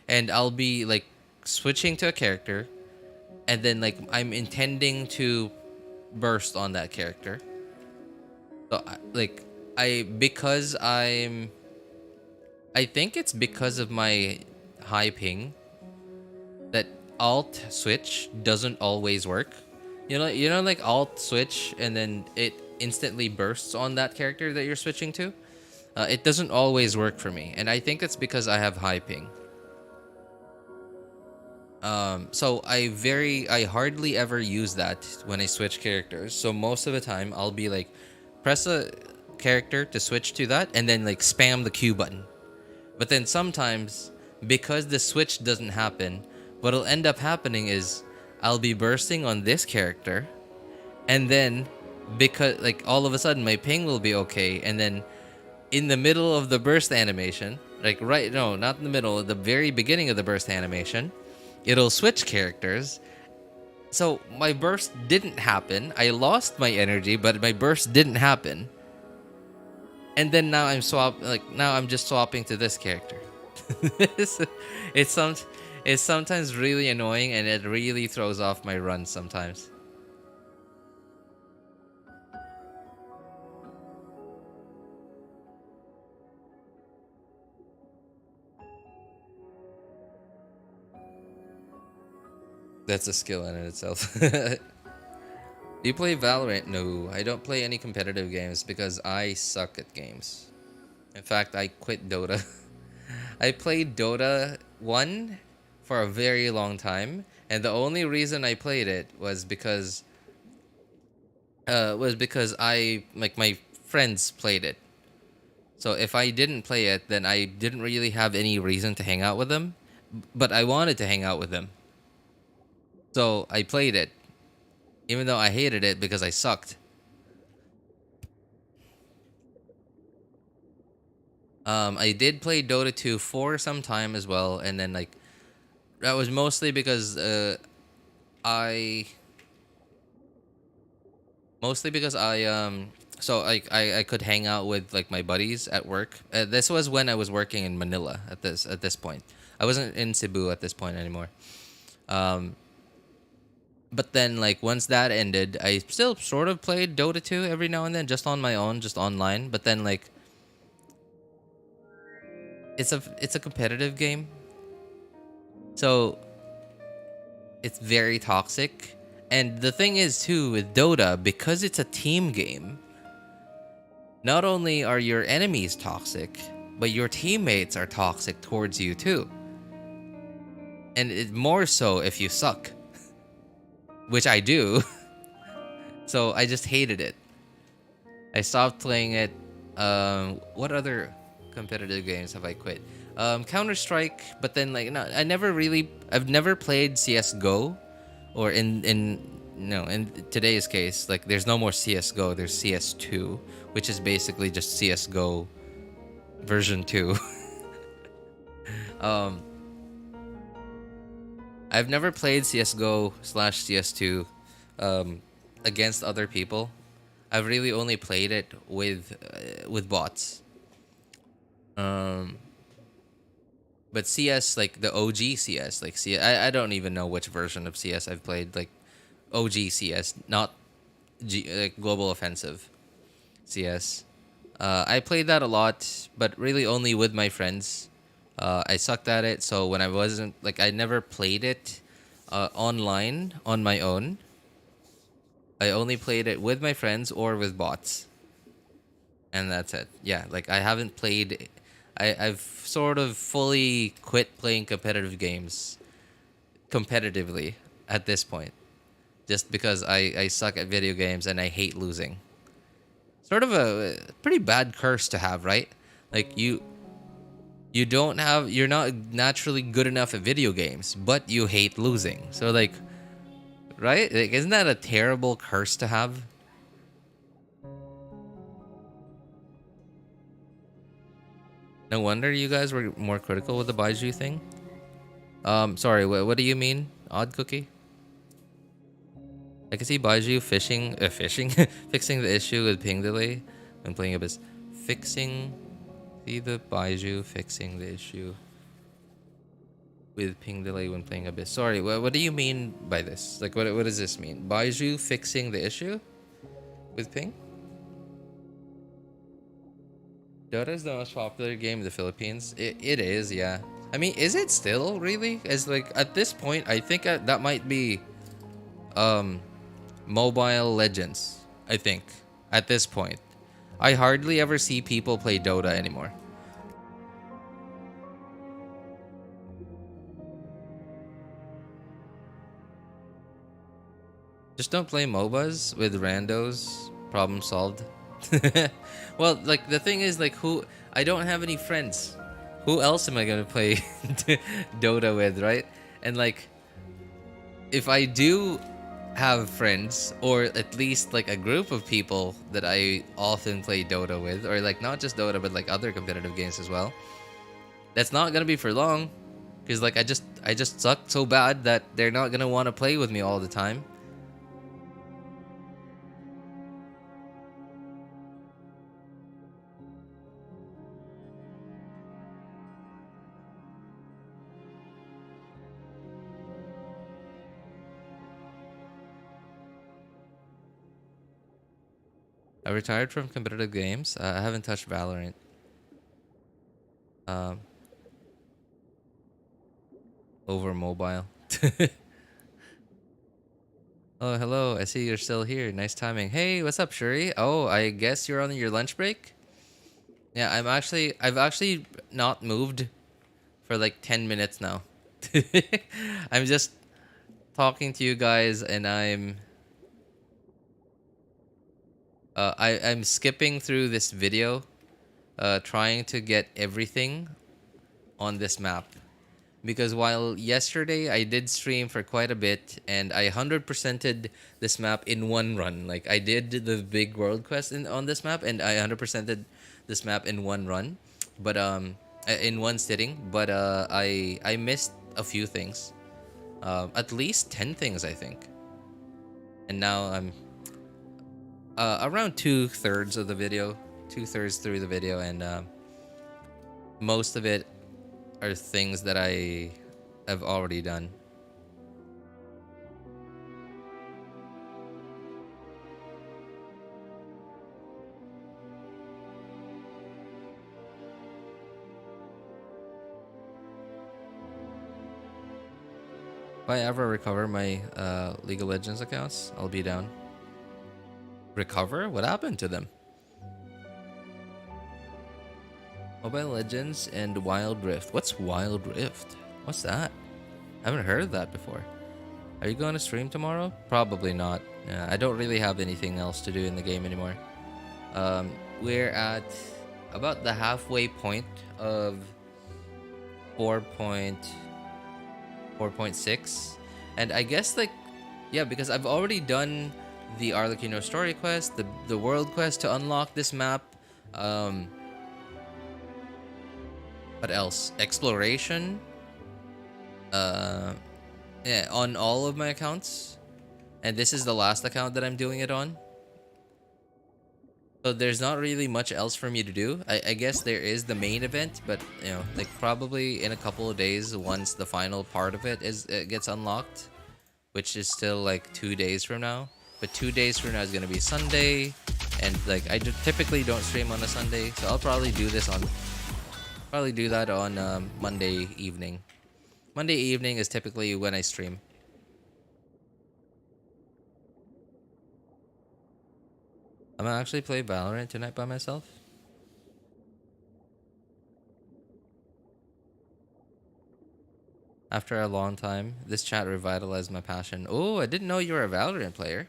and I'll be like switching to a character and then like I'm intending to burst on that character. So I think it's because of my high ping that alt switch doesn't always work. You know like alt switch and then it instantly bursts on that character that you're switching to. It doesn't always work for me, and I think it's because I have high ping. So I hardly ever use that when I switch characters. So most of the time I'll be like press a character to switch to that and then like spam the Q button. But then sometimes because the switch doesn't happen, what'll end up happening is I'll be bursting on this character, and then because like all of a sudden my ping will be okay, and then in the middle of the burst animation, like not in the middle, at the very beginning of the burst animation, it'll switch characters. So my burst didn't happen. I lost my energy, but my burst didn't happen. And then now I'm just swapping to this character. it's, it's some it's sometimes really annoying, and it really throws off my run sometimes. That's a skill in itself. Do you play Valorant? No, I don't play any competitive games because I suck at games. In fact, I quit Dota. I played Dota 1 for a very long time, and the only reason I played it was because my friends played it. So if I didn't play it, then I didn't really have any reason to hang out with them, but I wanted to hang out with them. So I played it, even though I hated it because I sucked. I did play Dota 2 for some time as well, and then like that was mostly because I could hang out with like my buddies at work. This was when I was working in Manila at this point. I wasn't in Cebu at this point anymore. But then like once that ended, I still sort of played Dota 2 every now and then, just on my own, just online. But then like it's a competitive game, so it's very toxic. And the thing is too with Dota, because it's a team game, not only are your enemies toxic, but your teammates are toxic towards you too. And it more so if you suck, which I do. So I just hated it. I stopped playing it. What other competitive games have I quit? Counter-Strike, but then like no, I've never played CS:GO, or in today's case, like there's no more CS:GO, there's CS2, which is basically just CS:GO version 2. I've never played CS:GO/CS2 against other people. I've really only played it with bots. But CS, like the OG CS, like CS, I don't even know which version of CS I've played. Like OG CS, not like Global Offensive CS. I played that a lot, but really only with my friends. I sucked at it, so when I wasn't like, I never played it online on my own. I only played it with my friends or with bots, and that's it. Yeah, like I haven't played. I've sort of fully quit playing competitive games competitively at this point, just because I suck at video games and I hate losing. Sort of a pretty bad curse to have, right? Like you're not naturally good enough at video games, but you hate losing. So like, right? Like, isn't that a terrible curse to have? No wonder you guys were more critical with the Baizhu thing. Sorry, what do you mean, Odd Cookie? I can see Baizhu fixing the issue with ping delay when playing Abyss. See the Baizhu fixing the issue with ping delay when playing Abyss. Sorry, what do you mean by this? Like, what does this mean? Baizhu fixing the issue with ping? Dota is the most popular game in the Philippines. It is, yeah. I mean, is it still really? As like at this point, I think that might be Mobile Legends. I think at this point, I hardly ever see people play Dota anymore. Just don't play MOBAs with randos. Problem solved. Well, like the thing is, like, I don't have any friends. Who else am I gonna play Dota with, right? And like, if I do have friends, or at least like a group of people that I often play Dota with, or like not just Dota but like other competitive games as well, that's not gonna be for long. Because like I just suck so bad that they're not gonna want to play with me all the time. I retired from competitive games. I haven't touched Valorant. Over mobile. Oh, hello. I see you're still here. Nice timing. Hey, what's up, Shuri? Oh, I guess you're on your lunch break? Yeah, I've actually not moved for like 10 minutes now. I'm just talking to you guys and I'm skipping through this video, trying to get everything on this map. Because while yesterday I did stream for quite a bit and I 100%ed this map in one run. Like I did the big world quest on this map and I 100%ed this map in one run. But in one sitting, but I missed a few things. At least 10 things I think. And now I'm around 2/3 of the video, 2/3 through the video, and most of it are things that I have already done. If I ever recover my League of Legends accounts, I'll be down. Recover? What happened to them? Mobile Legends and Wild Rift. What's Wild Rift? What's that? I haven't heard of that before. Are you going to stream tomorrow? Probably not. I don't really have anything else to do in the game anymore. We're at about the halfway point of 4.6, and I guess like, yeah, because I've already done the Arlecchino story quest, the world quest to unlock this map. What else? Exploration. Yeah, on all of my accounts, and this is the last account that I'm doing it on. So there's not really much else for me to do. I guess there is the main event, but you know, like probably in a couple of days once the final part of it gets unlocked, which is still like 2 days from now. But 2 days from now is gonna be Sunday, and like I typically don't stream on a Sunday, so I'll probably do that on Monday evening. Monday evening is typically when I stream. I'm gonna actually play Valorant tonight by myself. After a long time, this chat revitalized my passion. Oh, I didn't know you were a Valorant player.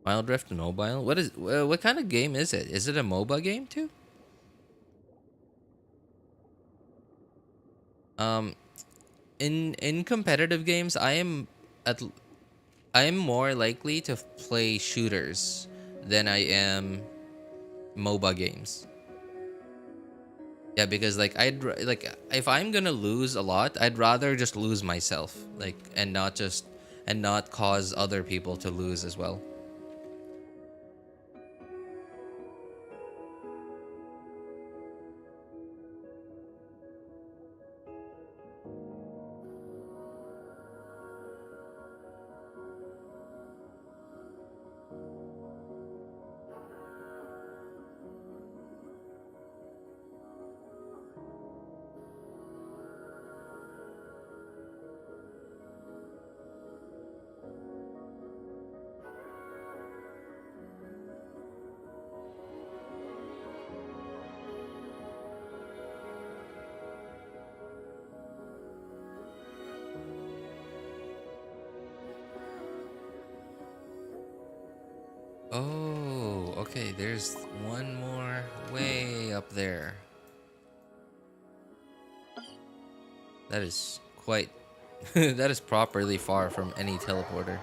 Wild Rift Mobile? What kind of game is it? Is it a MOBA game too? In competitive games, I am more likely to play shooters than I am MOBA games. Yeah, because like if I'm gonna lose a lot, I'd rather just lose myself, like, and not cause other people to lose as well. Oh, okay, there's one more way up there. That is quite... that is properly far from any teleporter.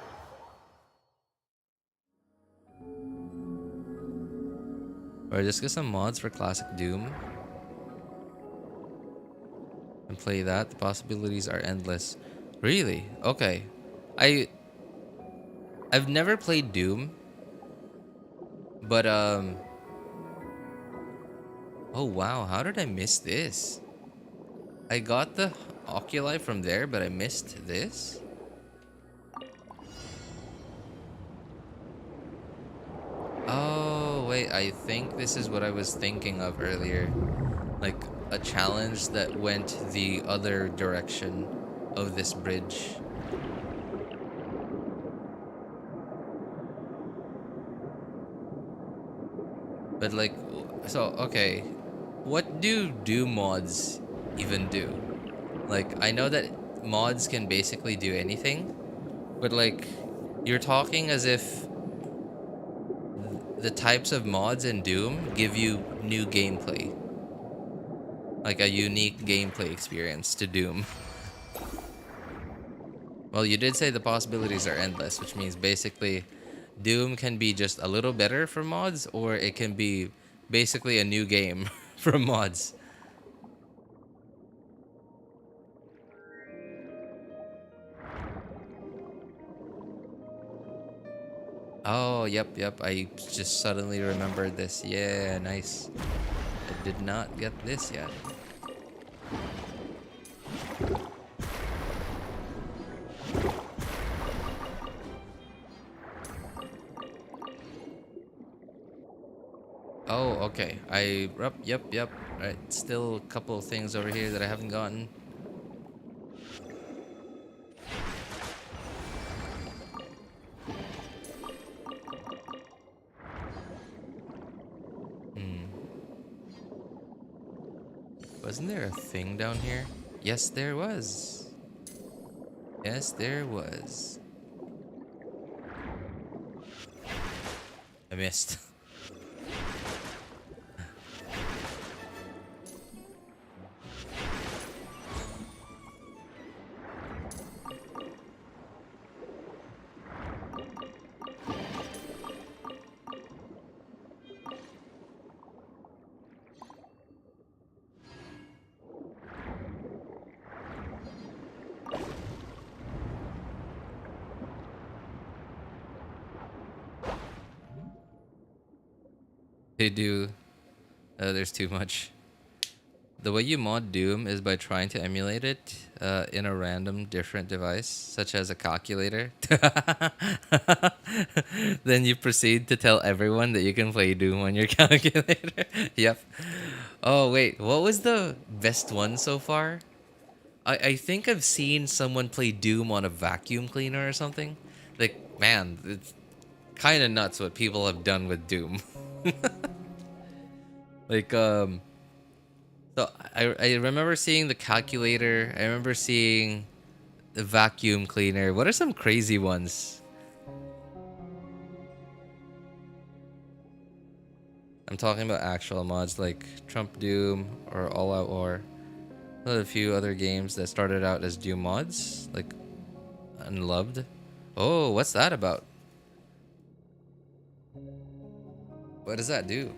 Or just get some mods for Classic Doom. and play that. The possibilities are endless. Really? Okay. I've never played Doom, but oh wow, how did I miss this? I got the oculi from there, but I missed this? Oh, wait, I think this is what I was thinking of earlier. Like, a challenge that went the other direction of this bridge. But like, so, okay. What do Doom mods even do? Like, I know that mods can basically do anything, but like, you're talking as if the types of mods in Doom give you new gameplay. Like a unique gameplay experience to Doom. Well, you did say the possibilities are endless, which means basically Doom can be just a little better for mods, or it can be basically a new game from mods. Oh, yep. I just suddenly remembered this. Yeah, nice. I did not get this yet. Oh, okay. Yep. Right, still a couple of things over here that I haven't gotten. Wasn't there a thing down here? Yes, there was. Yes, there was. I missed. They do. There's too much. The way you mod Doom is by trying to emulate it in a random different device, such as a calculator. Then you proceed to tell everyone that you can play Doom on your calculator. Yep. Oh, wait. What was the best one so far? I think I've seen someone play Doom on a vacuum cleaner or something. Like, man, it's kind of nuts what people have done with Doom. Like, so I remember seeing the calculator. I remember seeing the vacuum cleaner. What are some crazy ones? I'm talking about actual mods like Trump Doom or All Out War. A few other games that started out as Doom mods, like Unloved. Oh, what's that about? What does that do?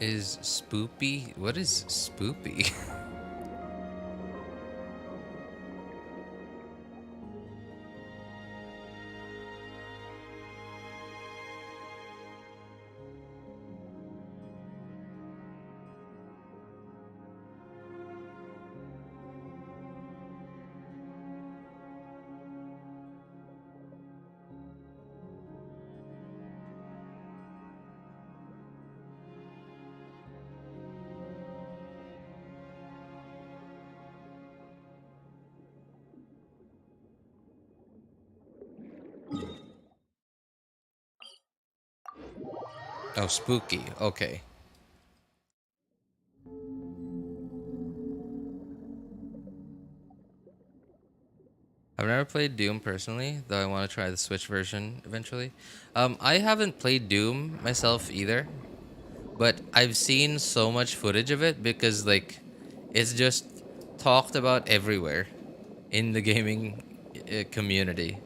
Is spoopy? What is spoopy? Oh, spooky. Okay. I've never played Doom personally, though I want to try the Switch version eventually. I haven't played Doom myself either, but I've seen so much footage of it because like it's just talked about everywhere in the gaming community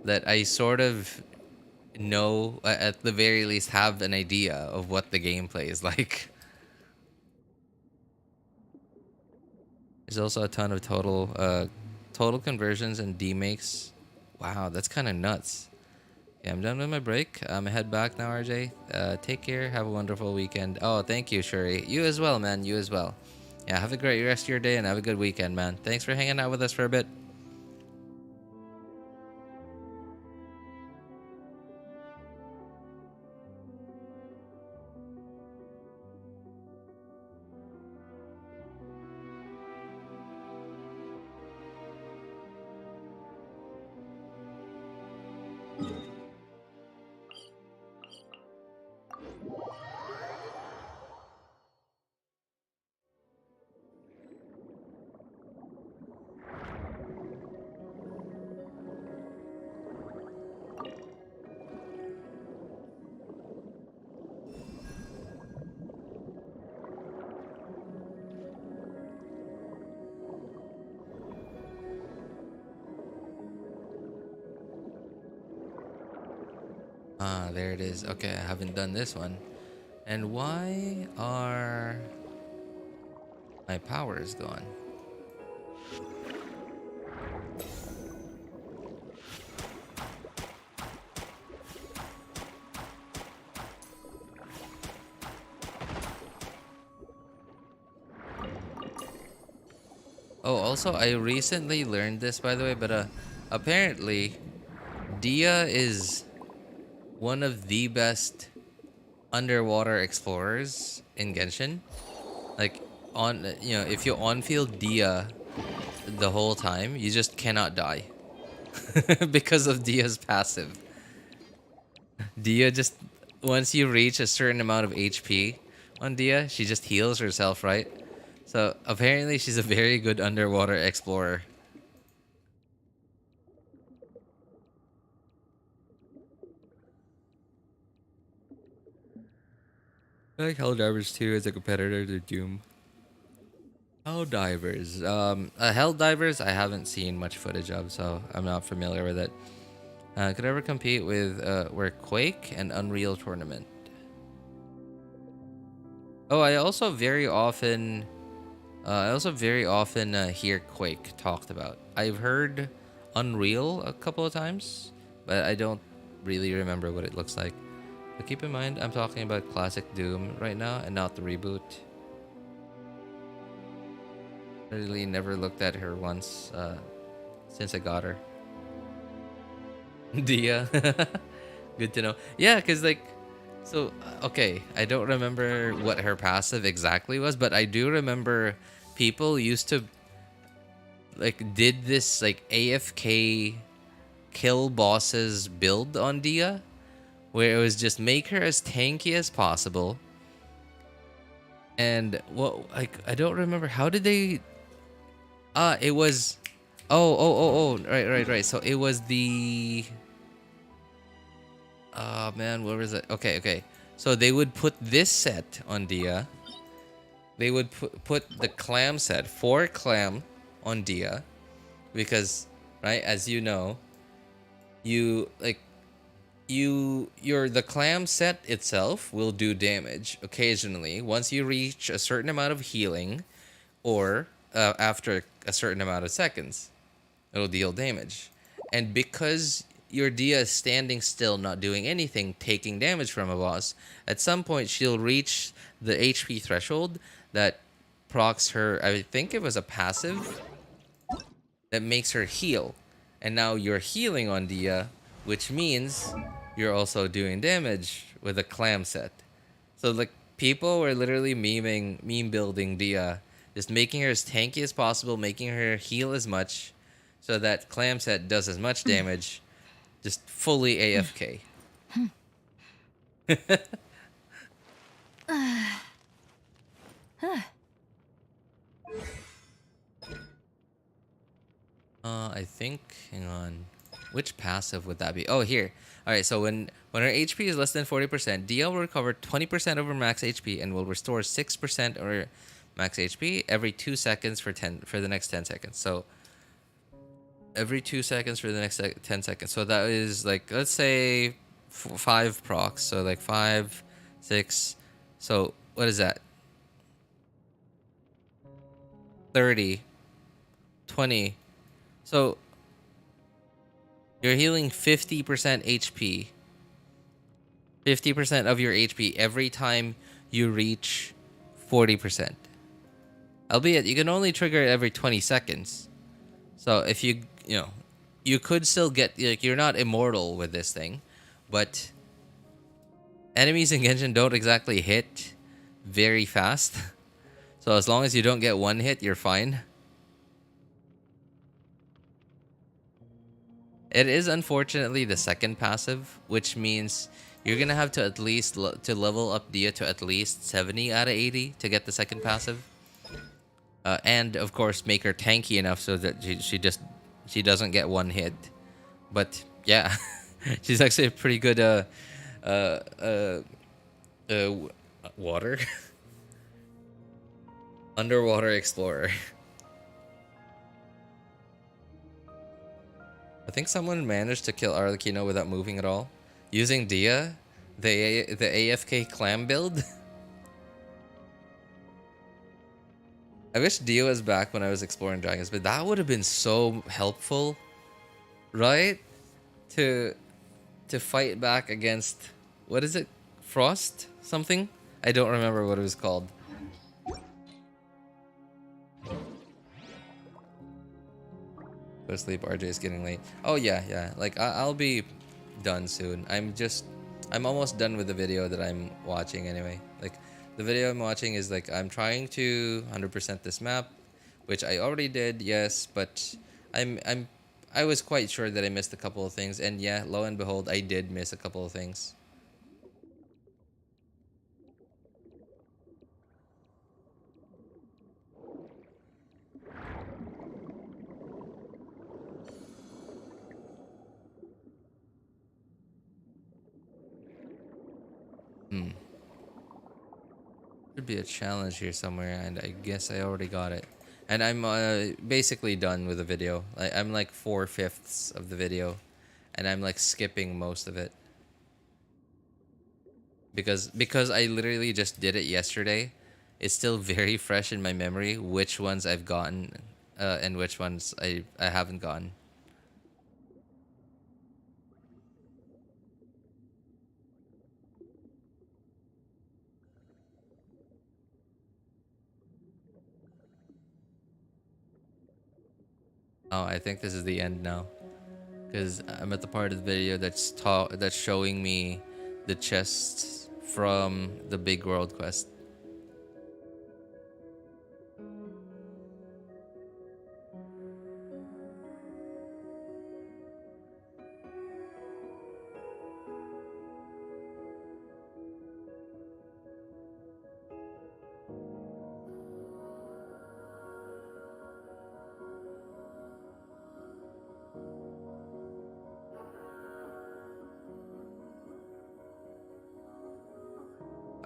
that I sort of know, at the very least have an idea of what the gameplay is like. There's also a ton of total conversions and demakes. Wow, that's kind of nuts. Yeah, I'm done with my break. I'm head back now, RJ. Take care. Have a wonderful weekend. Oh, thank you, Shuri. You as well, man. You as well. Yeah, have a great rest of your day and have a good weekend, man. Thanks for hanging out with us for a bit. Ah, there it is. Okay, I haven't done this one. And why are my powers gone? Oh, also, I recently learned this, by the way, but apparently, Dia is one of the best underwater explorers in Genshin. Like, if you on-field Dia the whole time, you just cannot die. Because of Dia's passive. Dia just, once you reach a certain amount of HP on Dia, she just heals herself, right? So apparently she's a very good underwater explorer. I like Helldivers too as a competitor to Doom. Helldivers. Helldivers I haven't seen much footage of, so I'm not familiar with it. Could ever compete with where Quake and Unreal Tournament. Oh, I also very often hear Quake talked about. I've heard Unreal a couple of times, but I don't really remember what it looks like. But keep in mind, I'm talking about classic Doom right now and not the reboot. I really never looked at her once since I got her. Dia. Good to know. Yeah, because like, so, okay, I don't remember what her passive exactly was, but I do remember people used to, like, did this, like, AFK kill bosses build on Dia, where it was just make her as tanky as possible. And, what, like, I don't remember, how did they, it was, right, so it was the... Oh man, where was it? Okay. So they would put this set on Dia. They would put the clam set, 4 clam on Dia. Because, right, as you know, the clam set itself will do damage occasionally once you reach a certain amount of healing or after a certain amount of seconds. It'll deal damage. And because your Dia is standing still, not doing anything, taking damage from a boss, at some point she'll reach the HP threshold that procs her, I think it was a passive, that makes her heal. And now you're healing on Dia, which means you're also doing damage with a clam set. So like people were literally meme building Dia, just making her as tanky as possible, making her heal as much, so that clam set does as much damage. Just fully AFK. I think, hang on. Which passive would that be? Oh, here. Alright, so when her HP is less than 40%, DL will recover 20% of her max HP and will restore 6% of her max HP every 2 seconds for the next 10 seconds. So every 2 seconds for the next 10 seconds. So that is like, let's say 5 procs. So like 5, 6. So what is that? 30, 20. So you're healing 50% HP. 50% of your HP every time you reach 40%. Albeit, you can only trigger it every 20 seconds. So if you could still get, like, you're not immortal with this thing. But enemies in Genshin don't exactly hit very fast. So as long as you don't get one hit, you're fine. It is unfortunately the second passive, which means you're gonna have to at least level up Dia to at least 70 out of 80 to get the second passive, and of course make her tanky enough so that she doesn't get one hit. But yeah, she's actually a pretty good water underwater explorer. I think someone managed to kill Arlecchino without moving at all, using Dia, the AFK clam build. I wish Dia was back when I was exploring dragons, but that would have been so helpful, right? To fight back against, what is it? Frost something? I don't remember what it was called. Go to sleep, RJ is getting late. Oh yeah. Like I'll be done soon. I'm almost done with the video that I'm watching anyway. Like the video I'm watching is like, I'm trying to 100% this map, which I already did, yes, but I was quite sure that I missed a couple of things, and yeah, lo and behold, I did miss a couple of things. Should be a challenge here somewhere, and I guess I already got it. And I'm basically done with the video. I'm like 4/5 of the video, and I'm like skipping most of it because I literally just did it yesterday. It's still very fresh in my memory which ones I've gotten and which ones I haven't gotten. Oh, I think this is the end now, because I'm at the part of the video that's showing me the chests from the big world quest.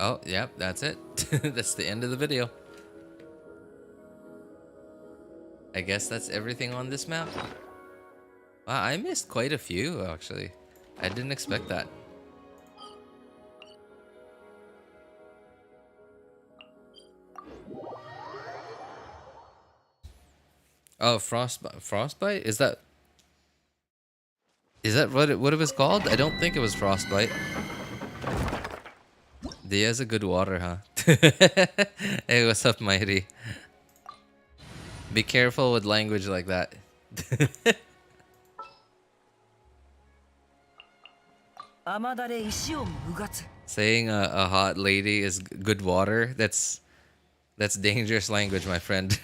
Oh, yep, that's it. That's the end of the video. I guess that's everything on this map. Wow, I missed quite a few, actually. I didn't expect that. Oh, frostbite? Is that what it was called? I don't think it was frostbite. Dia's a good water, huh? Hey, what's up, Mighty? Be careful with language like that. Saying a hot lady is good water, that's dangerous language, my friend.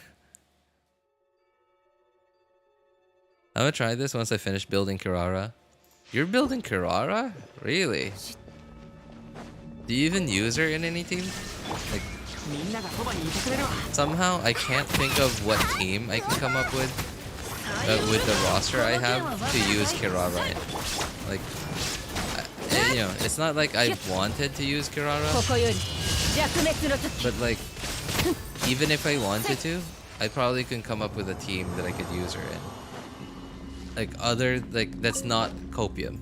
I'm gonna try this once I finish building Kirara. You're building Kirara? Really? Do you even use her in any team? Like, somehow I can't think of what team I can come up with the roster I have to use Kirara in. Like, you know, it's not like I wanted to use Kirara, but like, even if I wanted to, I probably can come up with a team that I could use her in. Like that's not Copium.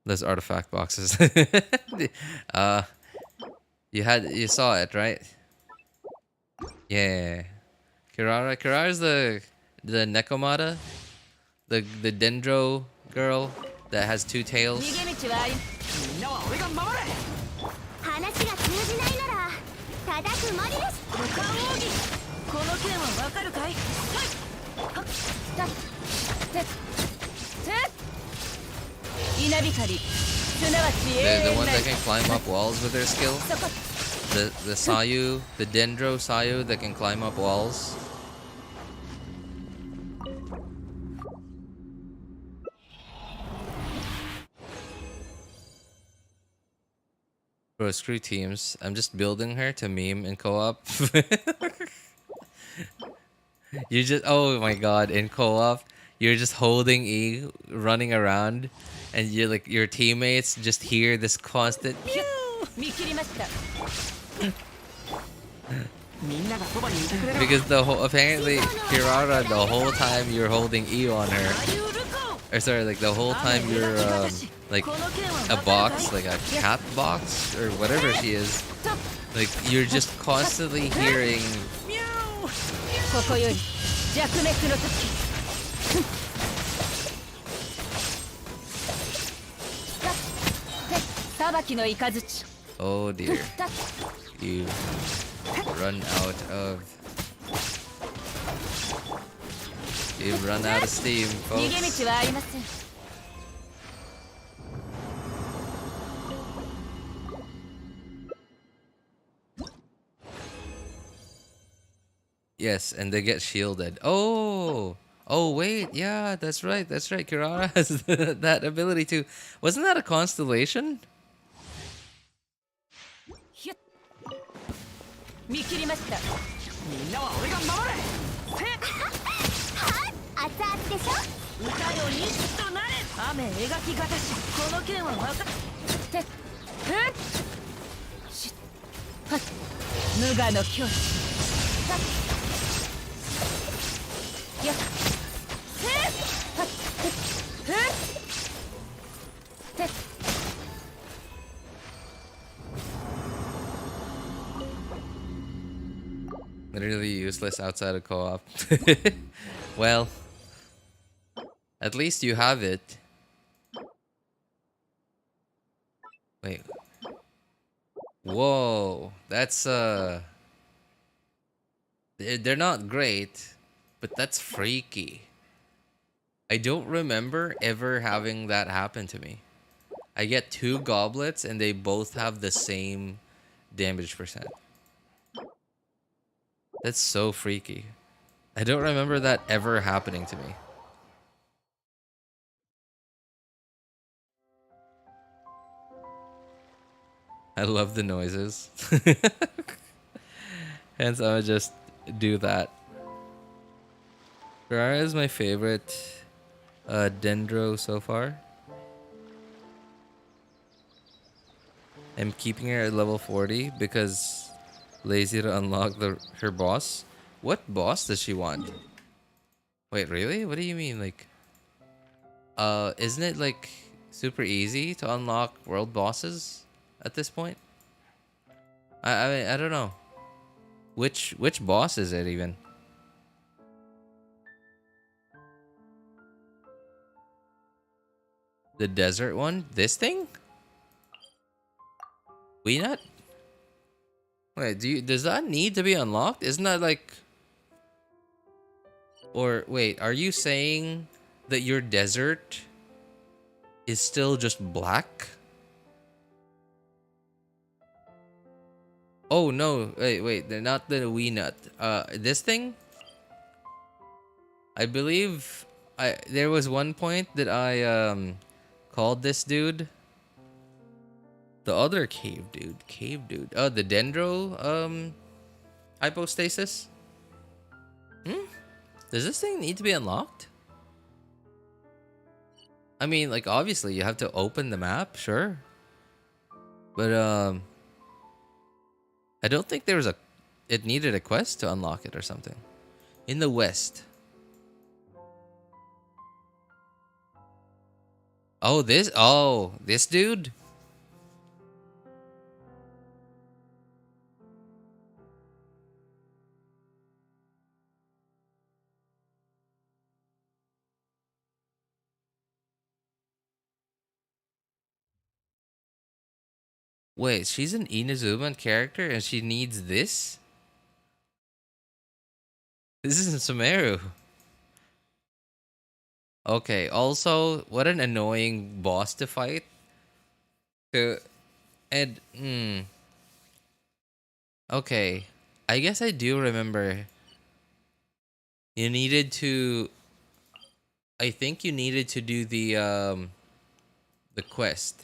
Those artifact boxes. You saw it, right? Yeah. Kirara's the Nekomata, the Dendro girl that has two tails. The one that can climb up walls with their skill. The Sayu, the Dendro Sayu that can climb up walls. Bro, screw teams. I'm just building her to meme in co-op. You just, oh my god, in co-op, you're just holding E, running around, and you're like, your teammates just hear this constant meow. Because the whole, apparently Kirara, the whole time you're holding E on her, or sorry, like the whole time you're like a box, like a cat box or whatever she is, like you're just constantly hearing meow. Oh dear. You run out of... You've run out of steam, folks. Yes, and they get shielded. Oh! Oh wait, yeah, that's right, that's right. Kirara has that ability too. Wasn't that a constellation? Literally useless outside of co-op. Well, at least you have it. Wait. Whoa, that's they're not great, but that's freaky. I don't remember ever having that happen to me. I get two goblets and they both have the same damage percent. That's so freaky. I don't remember that ever happening to me. I love the noises. Hence, I would just do that. Ferrara is my favorite Dendro so far. I'm keeping her at level 40 because lazy to unlock her boss. What boss does she want? Wait, really? What do you mean? Like, isn't it like super easy to unlock world bosses at this point? I mean, I don't know. Which boss is it even? The desert one? This thing? We not? Wait, does that need to be unlocked? Isn't that like... Or wait, are you saying that your desert is still just black? Oh no, wait, they're not the wee nut. This thing? I believe there was one point that I called this dude the other cave dude. Oh, the dendro hypostasis. Does this thing need to be unlocked? I mean, like, obviously you have to open the map, sure. But I don't think there was it needed a quest to unlock it or something. In the west. Oh, this dude? Wait, she's an Inazuman character and she needs this? This isn't Sumeru. Okay, also, what an annoying boss to fight. Okay, I guess I do remember. You needed to. I think you needed to do the quest,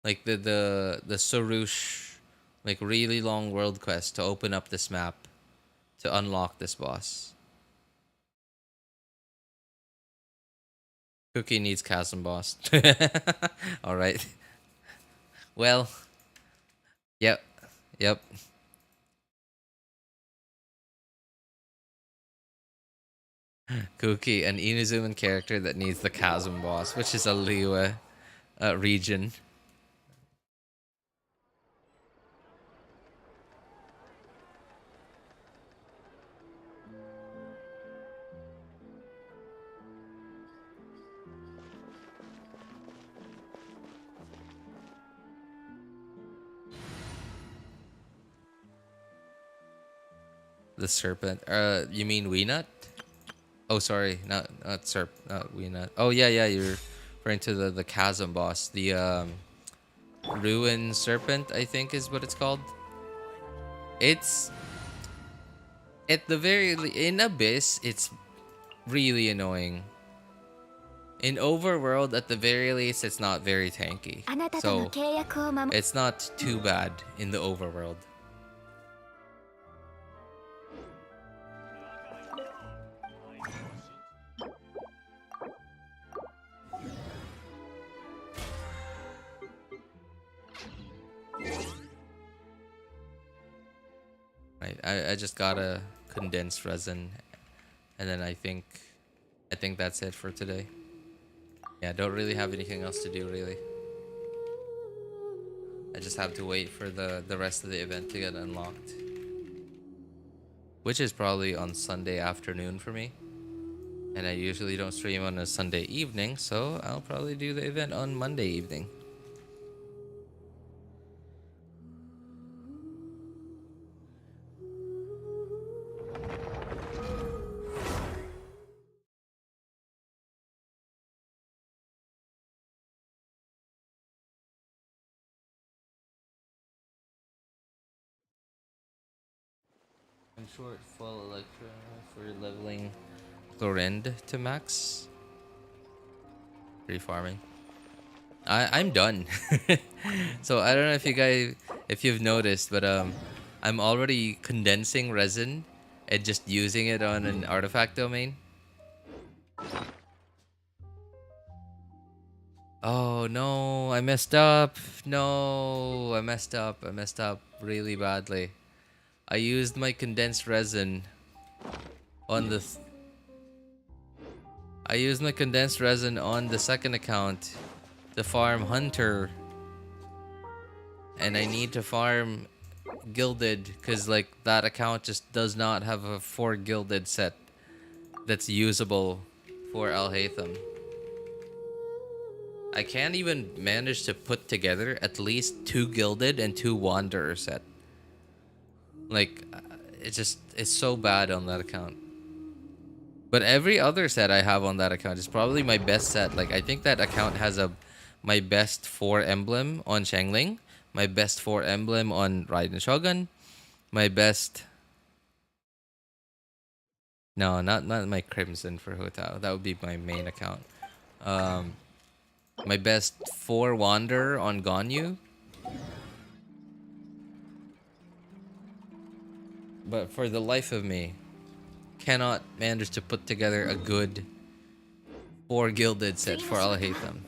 like the Sorush, like really long world quest to open up this map, to unlock this boss. Cookie needs chasm boss. All right. Well. Yep. Cookie, an Inazuman character that needs the chasm boss, which is a Liyue region. The serpent. You mean Weenut? Oh, sorry, not Weenut. Oh yeah, you're referring to the chasm boss, the ruin serpent, I think is what it's called. It's at the in Abyss, it's really annoying. In Overworld, at the very least, it's not very tanky, so it's not too bad in the Overworld. Right, I just got a condensed resin, and then I think that's it for today. Yeah, don't really have anything else to do, really. I just have to wait for the rest of the event to get unlocked, which is probably on Sunday afternoon for me. And I usually don't stream on a Sunday evening, so I'll probably do the event on Monday evening. In short, full Electra for leveling Clorinde to max. Free farming. I'm done. So I don't know if you've noticed, but I'm already condensing resin and just using it on an artifact domain. Oh no, I messed up. No, I messed up. I messed up really badly. I used my condensed resin on the second account to farm Hunter, and I need to farm Gilded because like that account just does not have a 4 Gilded set that's usable for Al-Haytham. I can't even manage to put together at least 2 Gilded and 2 Wanderer set. Like, it's so bad on that account. But every other set I have on that account is probably my best set. Like, I think that account has my best 4 emblem on Xiangling, my best 4 emblem on Raiden Shogun, my best No, not my Crimson for Hutao. That would be my main account. My best 4 Wanderer on Ganyu. But for the life of me, cannot manage to put together a good 4 gilded set for Al-Haytham.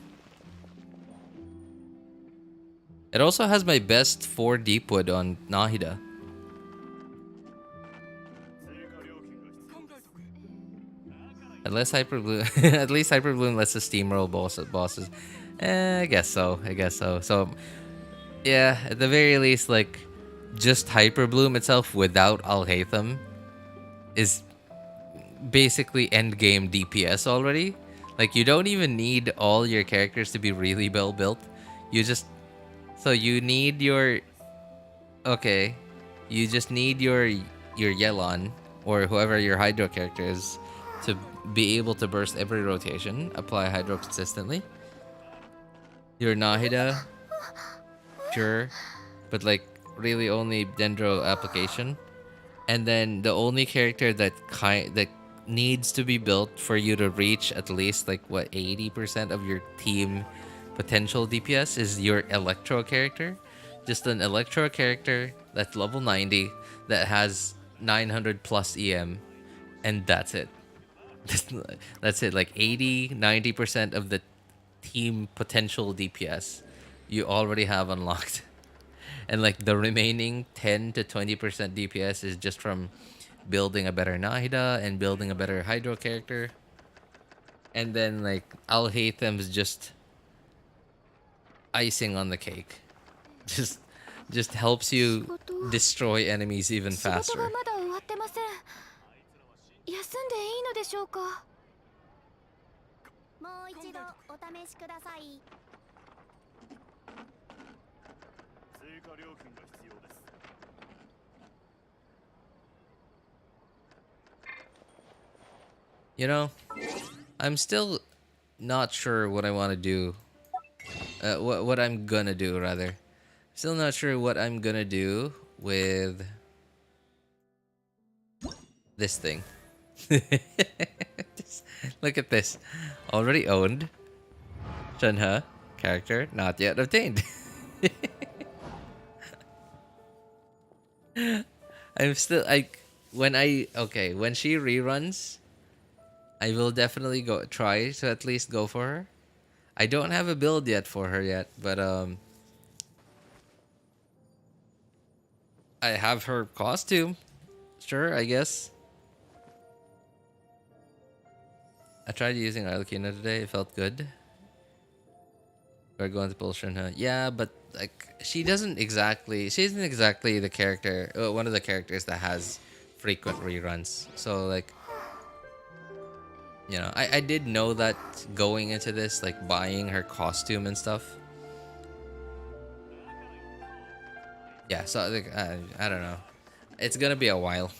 It also has my best 4 Deepwood on Nahida. At least Hyper Bloom lets us steamroll bosses. I guess so. So, yeah, at the very least, like, just Hyper Bloom itself without Al-Haytham is basically endgame DPS already. Like, you don't even need all your characters to be really well built. You just... So you need your... Okay. You just need your Yelan, or whoever your Hydro character is, to be able to burst every rotation, apply Hydro consistently. Your Nahida, sure, but like really only Dendro application. And then the only character that needs to be built for you to reach at least like what 80% of your team potential DPS is your Electro character. Just an Electro character that's level 90 that has 900 plus EM, and that's it. That's it. Like 80-90% of the team potential DPS you already have unlocked. And like the remaining 10 to 20% DPS is just from building a better Nahida and building a better Hydro character. And then like Al-Haytham's just icing on the cake. Just helps you destroy enemies even faster. You know, I'm still not sure what I want to do. What I'm gonna do, rather. Still not sure what I'm gonna do with this thing. Just look at this. Already owned. Shenhe character not yet obtained. I'm still when she reruns, I will definitely try to at least go for her. I don't have a build yet for her yet, but I have her costume. Sure, I guess. I tried using Arlecchino today. It felt good. We're going to pull Shenhe. Yeah, but like she isn't exactly the character, one of the characters that has frequent reruns. So like, you know, I did know that going into this, like buying her costume and stuff. Yeah, so like, I don't know. It's gonna be a while.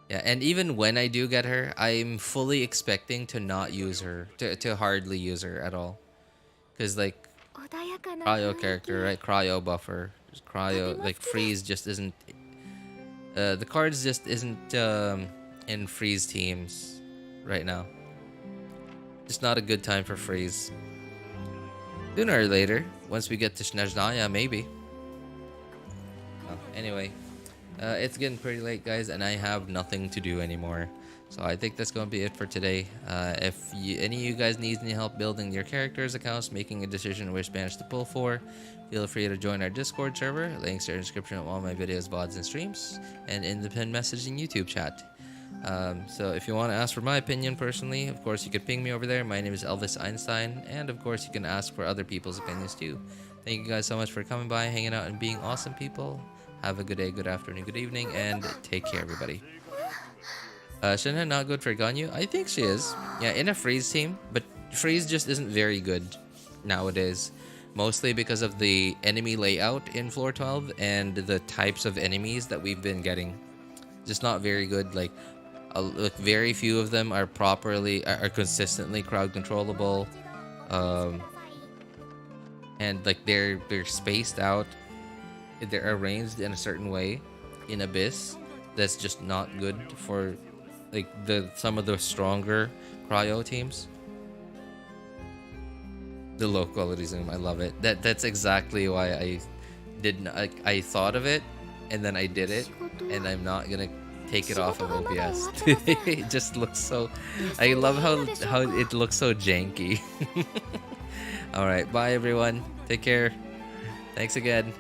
Yeah, and even when I do get her, I'm fully expecting to not use her, to hardly use her at all. Because like, cryo character, right? Cryo buffer. Just cryo, like freeze just isn't... the cards just isn't in freeze teams right now. Just not a good time for freeze. Sooner or later, once we get to Snezhnaya, maybe. Oh, anyway. It's getting pretty late, guys, and I have nothing to do anymore. So I think that's going to be it for today. If any of you guys need any help building your characters' accounts, making a decision which banners to pull for, feel free to join our Discord server. Links are in the description of all my videos, VODs, and streams, and in the pinned message in YouTube chat. So if you want to ask for my opinion personally, of course, you could ping me over there. My name is Elvis Einstein, and of course, you can ask for other people's opinions too. Thank you guys so much for coming by, hanging out, and being awesome people. Have a good day, good afternoon, good evening, and take care, everybody. Shenhe not good for Ganyu? I think she is. Yeah, in a freeze team, but freeze just isn't very good nowadays. Mostly because of the enemy layout in floor 12 and the types of enemies that we've been getting. Just not very good. Like very few of them are consistently crowd controllable. And like they're spaced out. They're arranged in a certain way in Abyss, that's just not good for like some of the stronger cryo teams. The low quality zoom, I love it. That's exactly why I thought of it, and then I did it, and I'm not gonna take it off of OBS. It just looks so. I love how it looks so janky. All right, bye everyone. Take care. Thanks again.